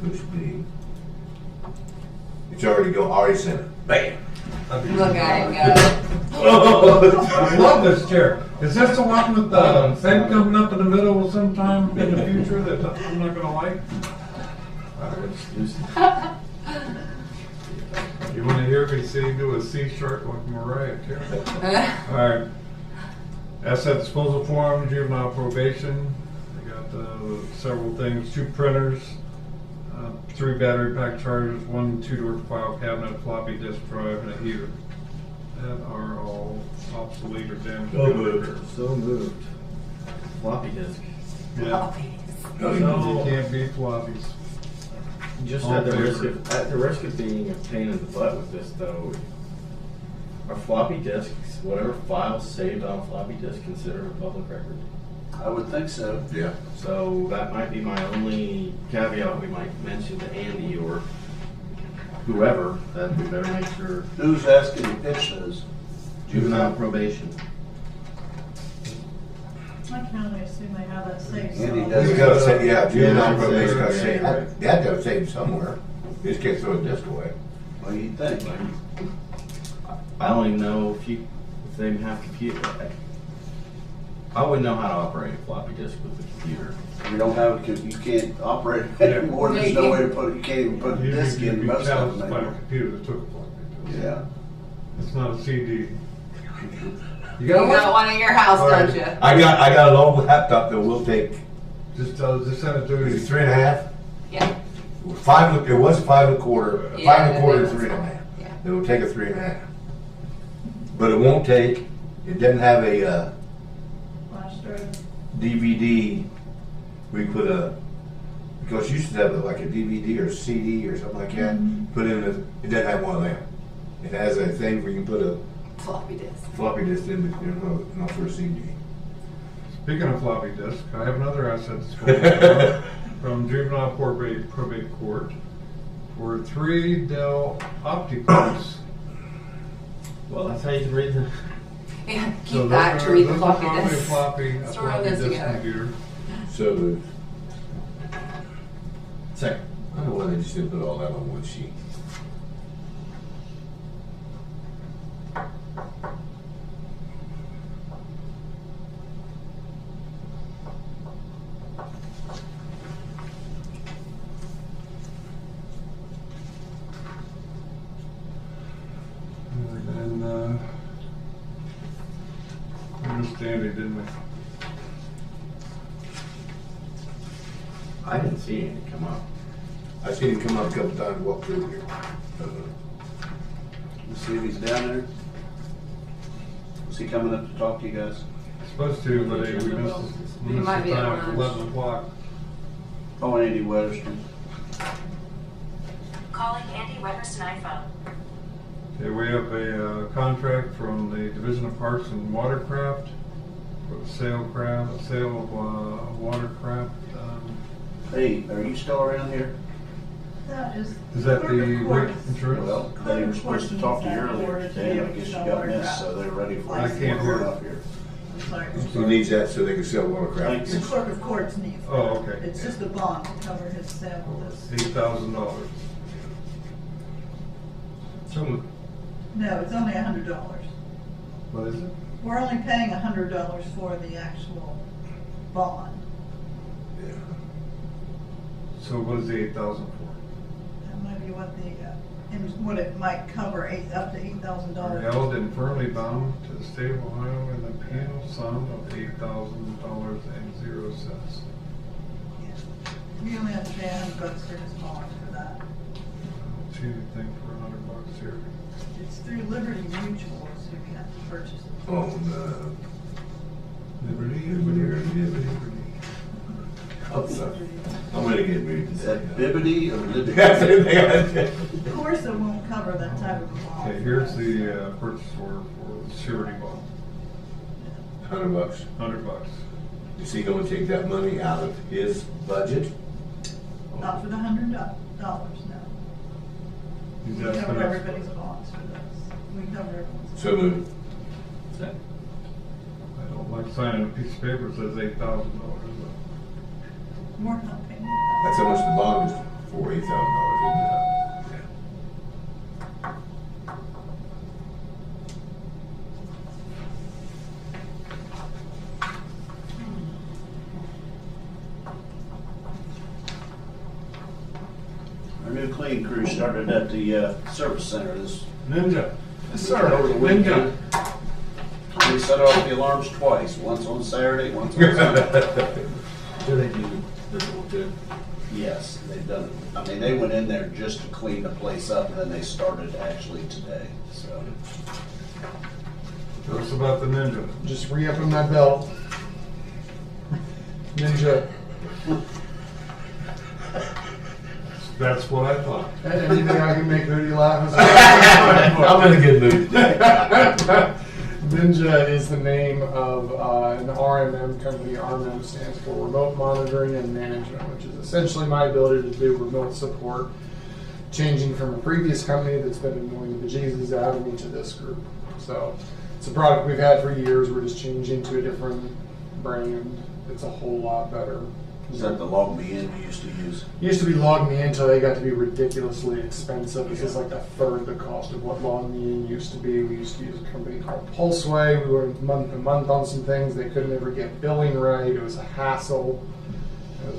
Push B. It's already sent it. Bam. Look at him go. I love this chair. Is this the one with the thing coming up in the middle sometime in the future that I'm not gonna like? You want to hear me do a C sharp like Mariah Carey? All right. Asset disposal form, juvenile probation. I got several things: 2 printers, 3 battery pack chargers, 1 2-door file cabinet, floppy disk drive, and a heater. That are all obsolete or damaged. So moved. Floppy disk. Yeah. No, you can't beat floppies. Just at the risk of being a pain in the butt with this, though, are floppy disks, whatever files saved on a floppy disk, considered a public record? I would think so. Yeah. So that might be my only caveat we might mention to Andy or whoever, that we better make sure. Who's asking to pitch those? Juvenile probation. I can only assume they have that saved. Andy so- does. You gotta say, yeah, juvenile Yeah, probation got yeah, saved. right. They had to have saved somewhere. You just can't throw a disc away. Well, you'd think. I don't even know if they even have computer. I wouldn't know how to operate a floppy disk with a computer. You don't have, you can't operate it anymore. There's no way to put it. You can't even put a disc You'd in be most of challenged them by a anymore. computer that took a floppy disk. Yeah. It's not a CD. You got one in your house, don't you? I got an old laptop that will take. Just send it to me. Is it 3.5? Yeah. It was 5 1/4. Yeah, 5 1/4 that to makes 3.5. sense. Yeah. It will take a 3.5. But it won't take. It doesn't have a Flash drive. DVD. We put because you used to have like a DVD or CD or something like that. Put in it doesn't have one of them. It has a thing where you can put a Floppy disk. floppy disk in, not for a CD. Speaking of floppy disk, I have another asset disposal from Juvenile Probate Court for 3 Dell Optiplex. Well, that's how you can read the. Yeah, keep that to read the floppy disk. disk. A Store floppy this disk together. computer. So Second. I don't know why they just didn't put all that on one sheet. And then, understand Andy, didn't we? I didn't see anything come up. I seen him come up a couple times, walk through here. Let's see if he's down there. Is he coming up to talk to you guys? Supposed to, but we missed He might the be at time, lunch. 11 o'clock. Oh, Andy Weatherston. Calling Andy Weatherston iPhone. Okay, we have a contract from the Division of Parks and Watercraft for the sale of watercraft. Hey, are you still around here? That is. Is that the court insurance? Well, they were supposed to talk to you earlier today, and I guess you got missed, so they're ready for you. I can't hear. Up here. I'm sorry. He needs that so they can sell watercraft. The clerk of courts needs. Oh, okay. It's just a bond to cover his sale of this. $8,000. No, it's only $100. What is it? We're only paying $100 for the actual bond. So what is the 8,000 for? That might be what what it might cover, up to $8,000. Held and firmly bound to the state of Ohio in the penal sum of $8,000.00. We only have to pay $100 for his bond for that. I don't see anything for $100 here. It's through Liberty Mutual, so we have to purchase it. Oh, no. Liberty. I'm gonna get moved. Is that Bibbity or Liberty? Of course, it won't cover that type of a bond. Okay, here's the purchase order for the surety bond. $100. $100. Is he gonna take that money out of his budget? Not for the $100, no. He's We asking cover us- everybody's bonds for this. We cover everyone's. So moved. I don't like signing a piece of paper that says $8,000. We're not paying it. That's how much the bond is for, $8,000, isn't it? Our new clean crew started at the service center this. Ninja. Over the weekend. We set off the alarms twice, once on Saturday, once on Sunday. Do they do visible too? Yes, they've done it. I mean, they went in there just to clean the place up, and then they started actually today, so. Tell us about the Ninja. Just re-upping my belt. Ninja. That's what I thought. Anything I can make Hootie laugh is I'm in a good mood. Ninja is the name of an RMM company. RMM stands for Remote Monitoring and Management, which is essentially my ability to do remote support, changing from a previous company that's been annoying the bejesus out of me to this group. So it's a product we've had for years. We're just changing to a different brand. It's a whole lot better. Is that the Log Me In you used to use? Used to be Log Me In until they got to be ridiculously expensive. This is like a third the cost of what Log Me In used to be. We used to use a company called Pulseway. We went month to month on some things. They couldn't ever get billing right. It was a hassle.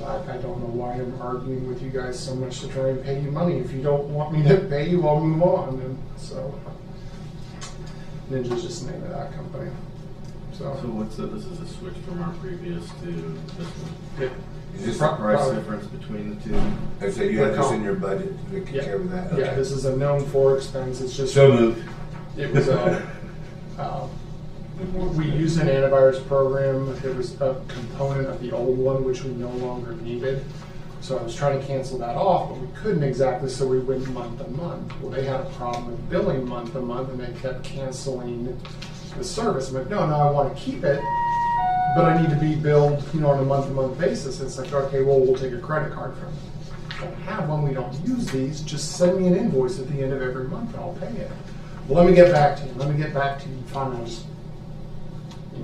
I don't know why I'm arguing with you guys so much to try and pay you money. If you don't want me to pay you, I'll move on. And so Ninja's just the name of that company. So what's this is a switch from our previous to this one? Yeah. Is this the price difference between the two? I said you had this in your budget to cover that. Yeah, this is a known for expense. It's just So moved. It was we used an antivirus program. It was a component of the old one, which we no longer needed. So I was trying to cancel that off, but we couldn't exactly, so we went month to month. Well, they had a problem with billing month to month, and they kept canceling the service. I'm like, no, I want to keep it, but I need to be billed, on a month-to-month basis. It's like, okay, well, we'll take a credit card from you. I don't have one, we don't use these, just send me an invoice at the end of every month and I'll pay it. Well, let me get back to you. Finally, I just,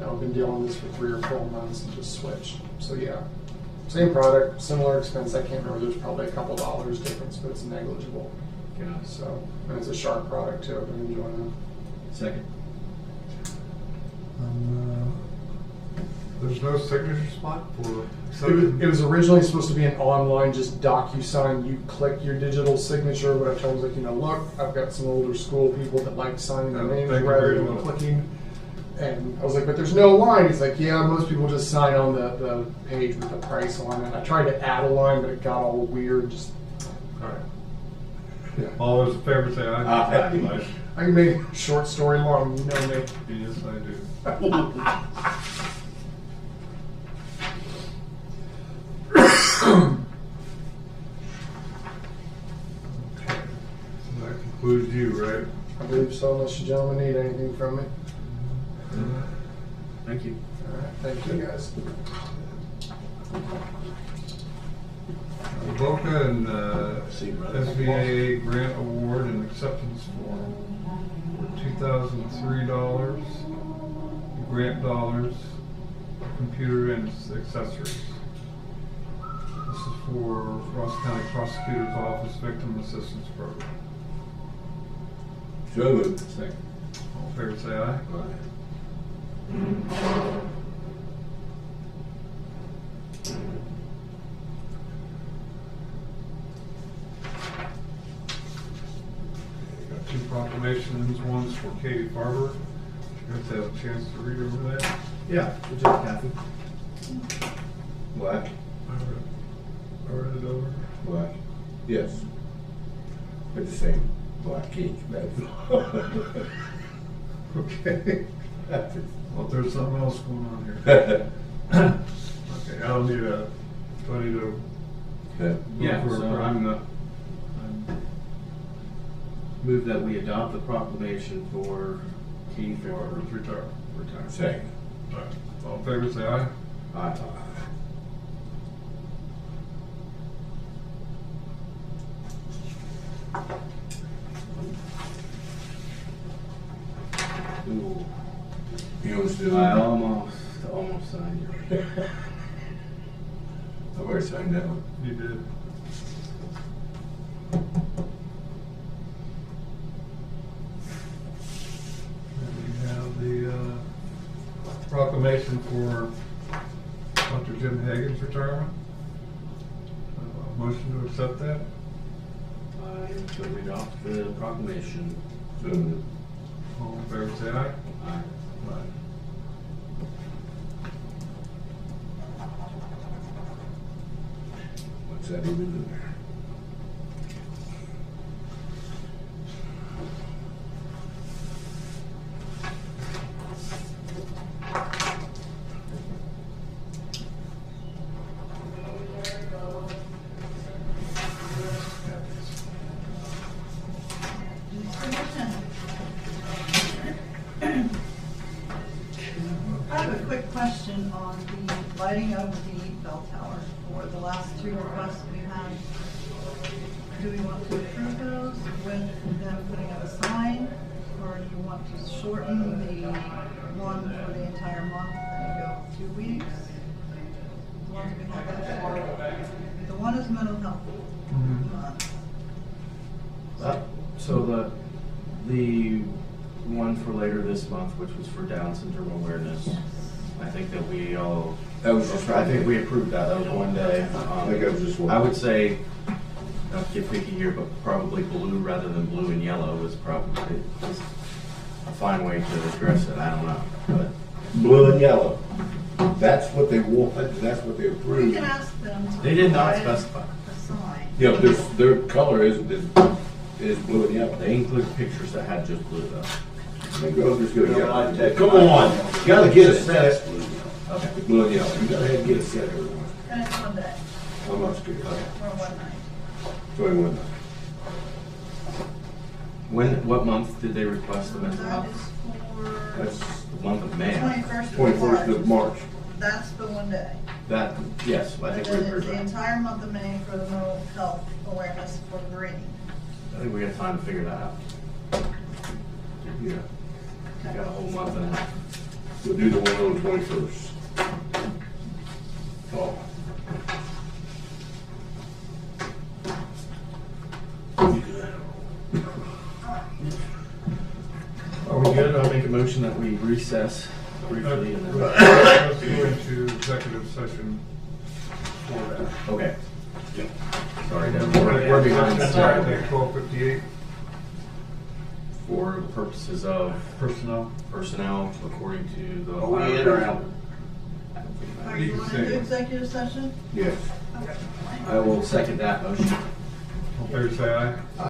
I've been dealing with this for 3 or 4 months and just switched. So yeah, same product, similar expense. I can't remember, there's probably a couple dollars difference, but it's negligible. Yeah. So, and it's a Sharp product too, I've been enjoying it. Second. There's no signature spot for. It was originally supposed to be an online, just DocuSign. You click your digital signature, but I told them, look, I've got some older school people that like signing their names rather than clicking. And I was like, but there's no line. He's like, yeah, most people just sign on the page with the price on it. I tried to add a line, but it got all weird. Just All right. All those in favor say aye. Aye. I can make a short story long. You know me. Yes, I do. Okay. So that concludes you, right? I believe so, unless you gentlemen need anything from me. Thank you. All right, thank you guys. Boca and SBA grant award and acceptance form for $2,003, grant dollars, computer and accessories. This is for Ross County Prosecutor's Office Victim Assistance Program. So moved. Second. All in favor say aye. Got two proclamations. One's for Katie Farber. You guys have a chance to read over that? Yeah, good job, Kathy. Black? I read it over. Black. Yes. With the same black ink. Okay. Well, there's something else going on here. Okay, I don't need a, do I need a? Yeah, for- so I'm move that we adopt the proclamation for Keith or retire. Second. All right. All in favor say aye. Aye. Ooh. You want to do I it? almost signed it. I've already signed that one. You did. And we have the proclamation for Dr. Jim Hagan's retirement. Motion to accept that. I should read off the proclamation. So moved. All in favor say aye. Aye. Aye. What's that even in there? I have a quick question on the lighting of the bell tower for the last two requests we had. Do we want to approve those with them putting up a sign, or do you want to shorten the one for the entire month and go 2 weeks? The ones we have before. The one is mental health month. So the one for later this month, which was for Down syndrome awareness, I think that we all. That was just I think one we day. approved that. That was one day. I think that was just one. I would say, not to get picky here, but probably blue rather than blue and yellow is probably is a fine way to address it. I don't know, but Blue and yellow. That's what they want, that's what they We approved. can ask them to. they did not provide specify. a sign. Yeah, but their color is blue and yellow. They included pictures that had just blue though. They go, just go yellow. Yeah. Come on, you gotta get a set. Okay. Blue and yellow, you gotta have to get a set everyone. And it's one day, How much good? or one night. 21. What month did they request the mental That health? is for That's The month of May. 21st of March. That's the one day. That, yes, I And think we then it's approved the that. entire month of May for the mental health awareness for green. I think we got time to figure that out. Yeah. We got a whole month and a half. We'll do the one on the 21st. Oh. Are we good? I'll make a motion that we recess briefly and then. Let's go into executive session for that. Okay. Sorry, Dan, we're behind. Sorry, 12:58. for the purposes of personnel according to the. Are we in or out? Are you want to do executive session? Yes. Okay. I will second that motion. All fair say aye.